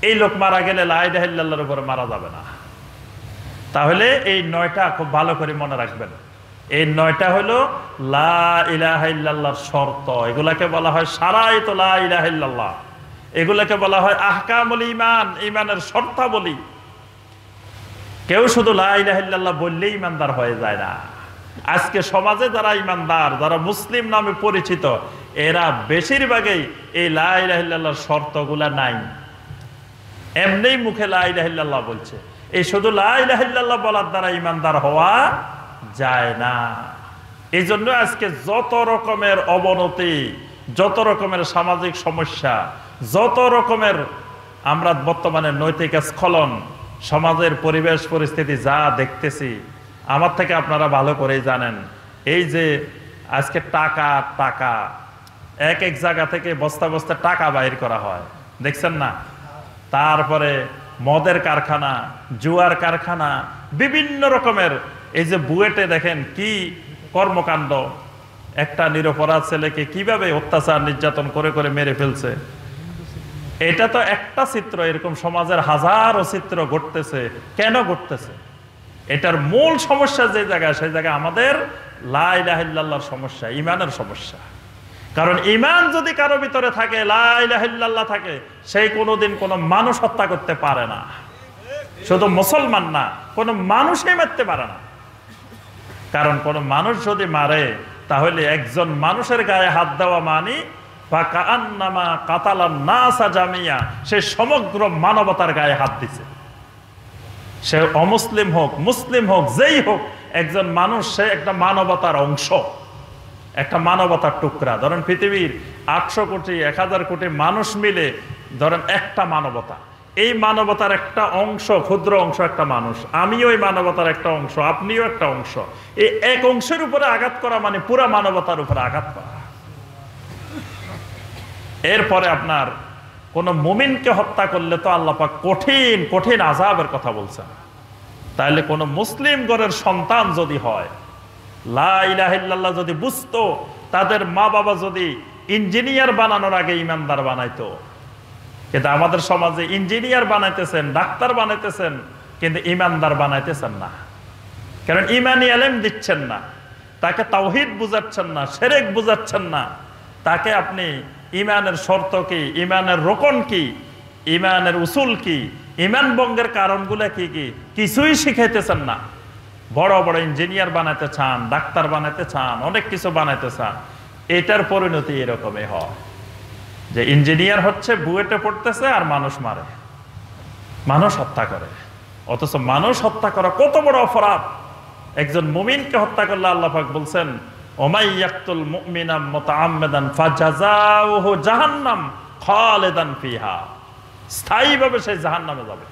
এই লোক মারা গেলে লা ইলাহা ইল্লাল্লাহর উপরে মারা যাবে না। তাহলে এই 9টা খুব ভালো করে মনে রাখবেন। এই 9টা হলো লা ইলাহা ইল্লাল্লাহর শর্ত। এগুলাকে বলা হয় শারাইত লা ইলাহা ইল্লাল্লাহ। এগুলাকে বলা হয় আহকামুল ঈমান, ঈমানের শর্তাবলী। কেউ শুধু লা ইলাহা ইল্লাল্লাহ বললেই ঈমানদার হয়ে যায় না। আজকে সমাজে যারা ঈমানদার, যারা মুসলিম নামে পরিচিত, এরা বেশিরভাগই এই লা ইলাহা ইল্লাল্লাহর শর্তগুলা নাই, এমনি মুখে লা ইলাহা ইল্লাল্লাহ বলছে। এই শুধু লা ইলাহা ইল্লাল্লাহ বলার দ্বারা ঈমানদার হওয়া যায় না। এই জন্য আজকে যত রকমের অবনতি, যত রকমের সামাজিক সমস্যা, যত রকমের আমরা বর্তমানে নৈতিক স্খলন, সমাজের পরিবেশ পরিস্থিতি যা দেখতেছি, আমার থেকে আপনারা ভালো করেই জানেন। এই যে আজকে টাকা টাকা এক এক জায়গা থেকে বস্তা বস্তা টাকা বাইর করা হয়, দেখছেন না? তারপরে মদের কারখানা, জুয়ার কারখানা, বিভিন্ন রকমের। এই যে বুয়েটে দেখেন কি কর্মকাণ্ড, একটা নিরপরাধ ছেলেকে কিভাবে অত্যাচার নির্যাতন করে করে মেরে ফেলছে। এটা তো একটা চিত্র, এরকম সমাজের হাজারো চিত্র ঘটতেছে। কেন ঘটতেছে? এটার মূল সমস্যা যে জায়গায়, সেই জায়গায় আমাদের লা ইলাহা ইল্লাল্লাহর সমস্যা, ঈমানের সমস্যা। কারণ ঈমান যদি কারো ভিতরে থাকে, লা ইলাহা ইল্লাল্লাহ থাকে, সেই কোনোদিন কোনো মানুষ হত্যা করতে পারে না। শুধু মুসলমান না, কোনো মানুষই মারতে পারে না। কারণ কোনো মানুষ যদি মারে, তাহলে একজন মানুষের গায়ে হাত দেওয়া মানে ফাকান্নামা কাতালান নাসা জামিয়া, সে সমগ্র মানবতার গায়ে হাত দিছে। সে অমুসলিম হোক, মুসলিম হোক, যেই হোক, একজন মানুষ সে একটা মানবতার অংশ, একটা মানবতার টুকরা। ধরেন পৃথিবীর 800 কোটি 1000 কোটি মানুষ মিলে ধরেন একটা মানবতা। এই মানবতার একটা অংশ, ক্ষুদ্র অংশ একটা মানুষ। আমিও এই মানবতার একটা অংশ, আপনিও একটা অংশ। এই এক অংশের উপরে আঘাত করা মানে পুরা মানবতার উপরে আঘাত করা। এরপরে আপনার কোন মুমিনকে হত্যা করলে তো আল্লাহ পাক কঠিন কঠিন আযাবের কথা বলছেন। তাহলে কোন মুসলিম ঘরের সন্তান যদি হয়, লা ইলাহা ইল্লাল্লাহ যদি বুঝতো, তাদের মা বাবা যদি ইঞ্জিনিয়ার বানানোর আগে ঈমানদার বানাইতো। কিন্তু আমাদের সমাজে ইঞ্জিনিয়ার বানাইতেছেন, ডাক্তার বানাইতেছেন, কিন্তু ঈমানদার বানাইতেছেন না। কারণ ঈমানি ইলম দিচ্ছেন না, তাকে তাওহীদ বুঝাচ্ছেন না, শিরক বুঝাচ্ছেন না। তাকে আপনি ঈমানের শর্ত কি, ঈমানের রোকন কি, ঈমানের উসুল কি, ঈমান ভঙ্গের কারণগুলো কি কি, কিছুই শিখাইতেছেন না। বড় বড় ইঞ্জিনিয়ার বানাইতে চান, ডাক্তার বানাইতে চান, অনেক কিছু বানাইতে চান। এটার পরিণতি এরকমই হয় যে ইঞ্জিনিয়ার হচ্ছে, বুয়েটে পড়তেছে আর মানুষ মারে, মানুষ হত্যা করে। অথচ মানুষ হত্যা করা কত বড় অপরাধ। একজন মুমিনকে হত্যা করলে আল্লাহ পাক বলছেন, ওমাই ইয়াকতুল মুমিনাম মুতাআম্মিদান ফাজাযাউহু জাহান্নাম খালিদান ফিহা, স্থায়ীভাবে সে জাহান্নামে যাবে,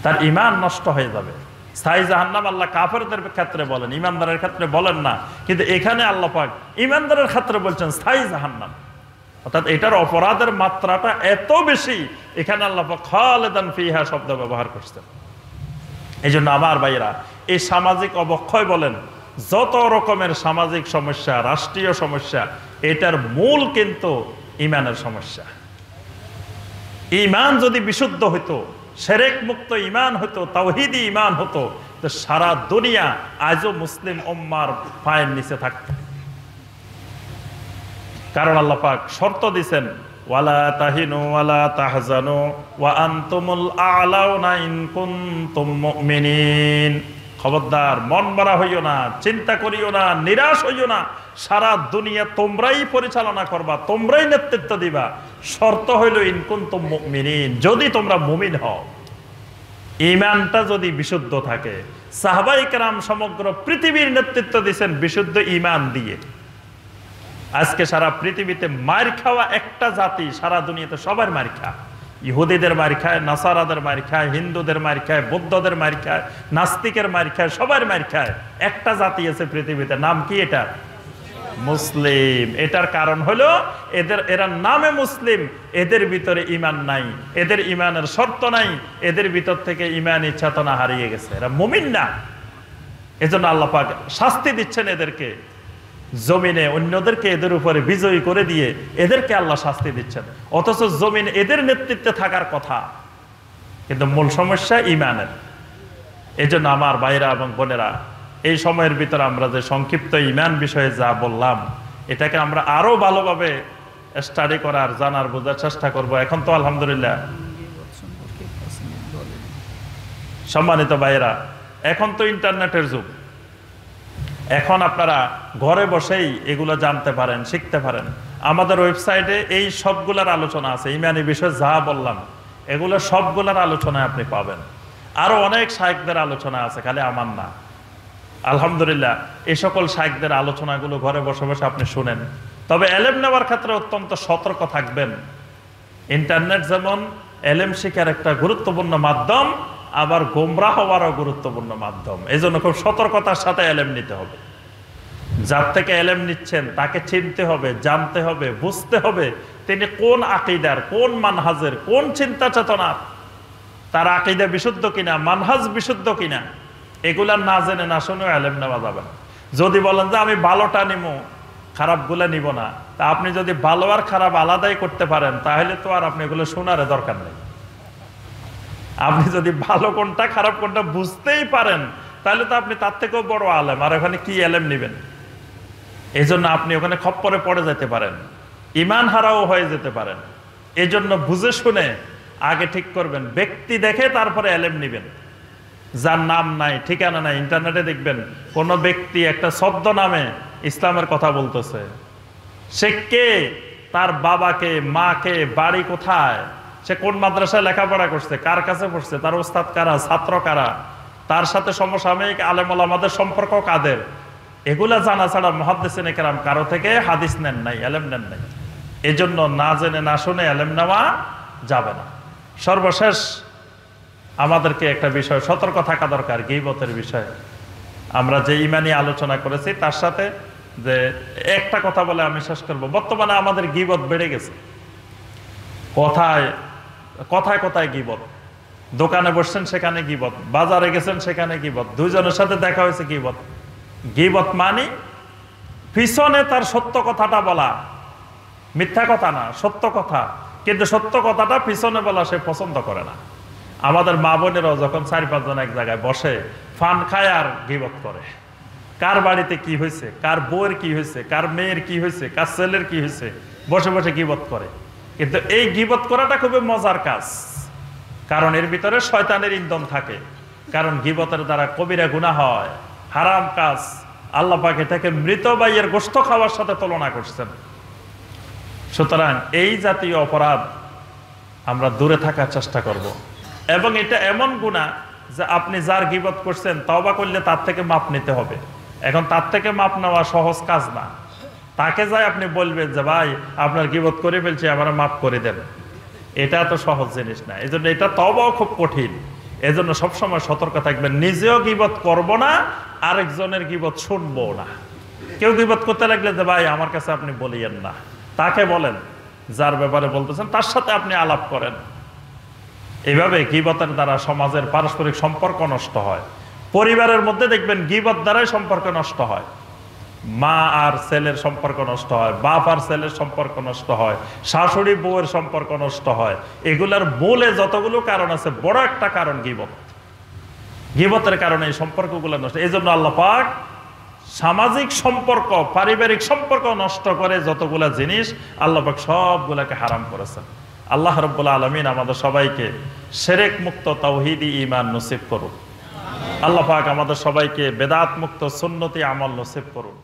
তার ঈমান নষ্ট হয়ে যাবে। স্থায়ী জাহান্নাম আল্লাহ কাফেরদের ক্ষেত্রে বলেন, ঈমানদারের ক্ষেত্রে বলেন না। কিন্তু এখানে আল্লাহ পাক ঈমানদারের ক্ষেত্রে বলছেন স্থায়ী জাহান্নাম। অর্থাৎ এটার অপরাধের মাত্রাটা এত বেশি, এখানে আল্লাহ পাক খালিদান ফিহা শব্দ ব্যবহার করছেন। এই জন্য আমার ভাইয়েরা, এই সামাজিক অবক্ষয় বলেন, যত রকমের সামাজিক সমস্যা, রাষ্ট্রীয় সমস্যা, এটার মূল কিন্তু ঈমানের সমস্যা। ঈমান যদি বিশুদ্ধ হইতো, শিরক মুক্ত ঈমান হতো, তাওহীদি ঈমান হতো, তো সারা দুনিয়া আজও মুসলিম উম্মার পায়ের নিচে থাকত। কারণ আল্লাহ পাক শর্ত দিয়েছেন, ওয়ালা তাহিনু ওয়ালা তাহজানু ওয়া আনতুমুল আ'লাউনা ইন কুনতুম মুমিনিন। খবরদার, মন মরা হইও না, চিন্তা করিও না, নিরাশ হইও না। সারা দুনিয়া তোমরাই পরিচালনা করবা, তোমরাই নেতৃত্ব দিবা। শর্ত হইল ইন কুনতুম মুমিনিন, যদি তোমরা মুমিন হও। ঈমানটা যদি বিশুদ্ধ থাকে। সাহাবায়ে কেরাম সমগ্র পৃথিবীর নেতৃত্ব দিয়েছেন বিশুদ্ধ ঈমান দিয়ে। আজকে সারা পৃথিবীতে মার খাওয়া একটা জাতি, সারা দুনিয়াতে সবার মার খায়। ইহুদিদের মার খায়, নাসারাদের মার খায়, হিন্দুদের মার খায়, বৌদ্ধদের মার খায়, নাস্তিকের মার খায়, সবার মার খায়। একটা জাতি আছে পৃথিবীতে, নাম কি? এটা মুসলিম। এটার কারণ হলো এরা নামে মুসলিম, এদের ভিতরে ঈমান নাই, এদের ঈমানের শর্ত নাই, এদের ভিতর থেকে ঈমানী চেতনা হারিয়ে গেছে, এরা মুমিন না। এজন্য আল্লাহ পাক শাস্তি দিচ্ছেন এদেরকে। জমিনে অন্যদেরকে এদের উপরে বিজয়ী করে দিয়ে এদেরকে আল্লাহ শাস্তি দিচ্ছেন, অথচ জমিন এদের নেতৃত্বে থাকার কথা। কিন্তু মূল সমস্যা ইমানের। এই জন্য আমার ভাইরা এবং বোনেরা, এই সময়ের ভিতরে আমরা যে সংক্ষিপ্ত ইমান বিষয়ে যা বললাম, এটাকে আমরা আরো ভালোভাবে স্টাডি করার, জানার, বোঝার চেষ্টা করব। এখন তো আলহামদুলিল্লাহ সম্মানিত ভাইরা, এখন তো ইন্টারনেটের যুগ। এখন আপনারা ঘরে বসেই এগুলো জানতে পারেন, শিখতে পারেন। আমাদের ওয়েবসাইটে এই সবগুলার আলোচনা আছে। ইমানি বিষয়ে যা বললাম এগুলো সবগুলার আলোচনায় আপনি পাবেন। আরো অনেক শায়েখদের আলোচনা আছে, খালি আমার না। আলহামদুলিল্লাহ এই সকল শায়েখদের আলোচনাগুলো ঘরে বসে বসে আপনি শুনেন। তবে এলেম নেওয়ার ক্ষেত্রে অত্যন্ত সতর্ক থাকবেন। ইন্টারনেট যেমন এলেম শিখার একটা গুরুত্বপূর্ণ মাধ্যম, আবার গোমরাহ হওয়ারও গুরুত্বপূর্ণ মাধ্যম। এই জন্য খুব সতর্কতার সাথে এলেম নিতে হবে। যার থেকে এলেম নিচ্ছেন তাকে চিনতে হবে, জানতে হবে, বুঝতে হবে তিনি কোন আকীদার, কোন মানহাজের, কোন চিন্তা চেতনার, তার আকীদা বিশুদ্ধ কিনা, মানহাজ বিশুদ্ধ কিনা, এগুলা না জেনে না শুনেও এলেম নেওয়া যাবে না। যদি বলেন যে আমি ভালোটা নিব, খারাপগুলা নিব না, তা আপনি যদি ভালো আর খারাপ আলাদাই করতে পারেন, তাহলে তো আর আপনি এগুলো শোনার দরকার নেই। আপনি যদি ভালো কোনটা খারাপ কোনটা বুঝতেই পারেন, তাহলে তো আপনি তার থেকেও বড় আলেম। আর ওখানে কি এলেম নেবেন? এই জন্য আপনি ওখানে খপ্পরে পড়ে যেতে পারেন, ইমান হারাও হয়ে যেতে পারেন। এই জন্য বুঝে শুনে আগে ঠিক করবেন, ব্যক্তি দেখে তারপরে এলেম নিবেন। যার নাম নাই, ঠিকানা নাই, ইন্টারনেটে দেখবেন কোন ব্যক্তি একটা ছদ্ম নামে ইসলামের কথা বলতেছে। সে কে, তার বাবাকে, মাকে, বাড়ি কোথায়, সে কোন মাদ্রাসায় লেখাপড়া করছে, কার কাছে পড়ছে, তার ওস্তাদ কারা, ছাত্র কারা, তার সাথে সমসাময়িক আলেম ওলামাদের সম্পর্ক কাদের, এগুলা জানা ছাড়া মুহাদ্দিসিনে কেরাম কারো থেকে হাদিস নেন নাই, এলেম নেন নাই। এজন্য না জেনে না শুনে এলেম নেওয়া যাবে না। সর্বশেষ আমাদেরকে একটা বিষয় সতর্ক থাকা দরকার, গীবতের বিষয়ে। আমরা যে ইমানি আলোচনা করেছি তার সাথে যে একটা কথা বলে আমি শেষ করব। বর্তমানে আমাদের গীবত বেড়ে গেছে। কথায় কথায় কথায় গীবত, দোকানে বসছেন সেখানে গীবত, বাজারে গেছেন সেখানে গীবত, দুইজনের সাথে দেখা হয়েছে গীবত। গীবত মানে পিছনে তার সত্য কথাটা বলা, মিথ্যা কথা না, সত্য কথা। কিন্তু সত্য কথাটা পিছনে বলা সে পছন্দ করে না। আমাদের মা বোনেরাও যখন 4-5 জন এক জায়গায় বসে ফান খায় আর গীবত করে, কার বাড়িতে কি হয়েছে, কার বউয়ের কি হয়েছে, কার মেয়ের কি হয়েছে, কার ছেলের কি হয়েছে, বসে বসে গীবত করে। কিন্তু এই গীবত করাটা খুবই মজার কাজ, কারণ এর ভিতরে শয়তানের ইন্ধন থাকে। কারণ গীবতের দ্বারা কবিরা গুনাহ হয়, হারাম কাজ। আল্লাহ পাক এটাকে মৃত ভাইয়ের গোশত খাওয়ার সাথে তুলনা করছেন। সুতরাং এই জাতীয় অপরাধ আমরা দূরে থাকার চেষ্টা করব। এবং এটা এমন গুনাহ যে আপনি যার গীবত করছেন তওবা করলে তার থেকে মাপ নিতে হবে। এখন তার থেকে মাপ নেওয়া সহজ কাজ না। তাকে যাই আপনি বলবেন যে ভাই আপনার গীবত করে ফেলছি, আমার মাফ করে দেন, এটা তো সহজ জিনিস না। এই জন্য এটা তওবাও খুব কঠিন। এজন্য সবসময় সতর্ক থাকবেন, নিজেও গীবত করব না, আরেকজনের গীবত শুনবো না। কেউ গীবত করতে লাগলে যে ভাই আমার কাছে আপনি বলিয়েন না, তাকে বলেন, যার ব্যাপারে বলতেছেন তার সাথে আপনি আলাপ করেন। এইভাবে গীবতের দ্বারা সমাজের পারস্পরিক সম্পর্ক নষ্ট হয়। পরিবারের মধ্যে দেখবেন গীবত দ্বারাই সম্পর্ক নষ্ট হয়। মা আর ছেলের সম্পর্ক নষ্ট হয়, বাপ আর ছেলের সম্পর্ক নষ্ট হয়, শাশুড়ি বউয়ের সম্পর্ক নষ্ট হয়। এগুলার মূলে যতগুলো কারণ আছে, বড় একটা কারণ গীবত। গীবতের কারণে এই সম্পর্কগুলো নষ্ট। এই জন্য আল্লাহ পাক সামাজিক সম্পর্ক, পারিবারিক সম্পর্ক নষ্ট করে যতগুলা জিনিস, আল্লাহ পাক সবগুলাকে হারাম করেছেন। আল্লাহ রাব্বুল আলামিন আমাদের সবাইকে শিরক মুক্ত তাওহীদি ঈমান নসিব করুন। আল্লাহ পাক আমাদের সবাইকে বেদাত মুক্ত সুন্নতি আমল নসিব করুন।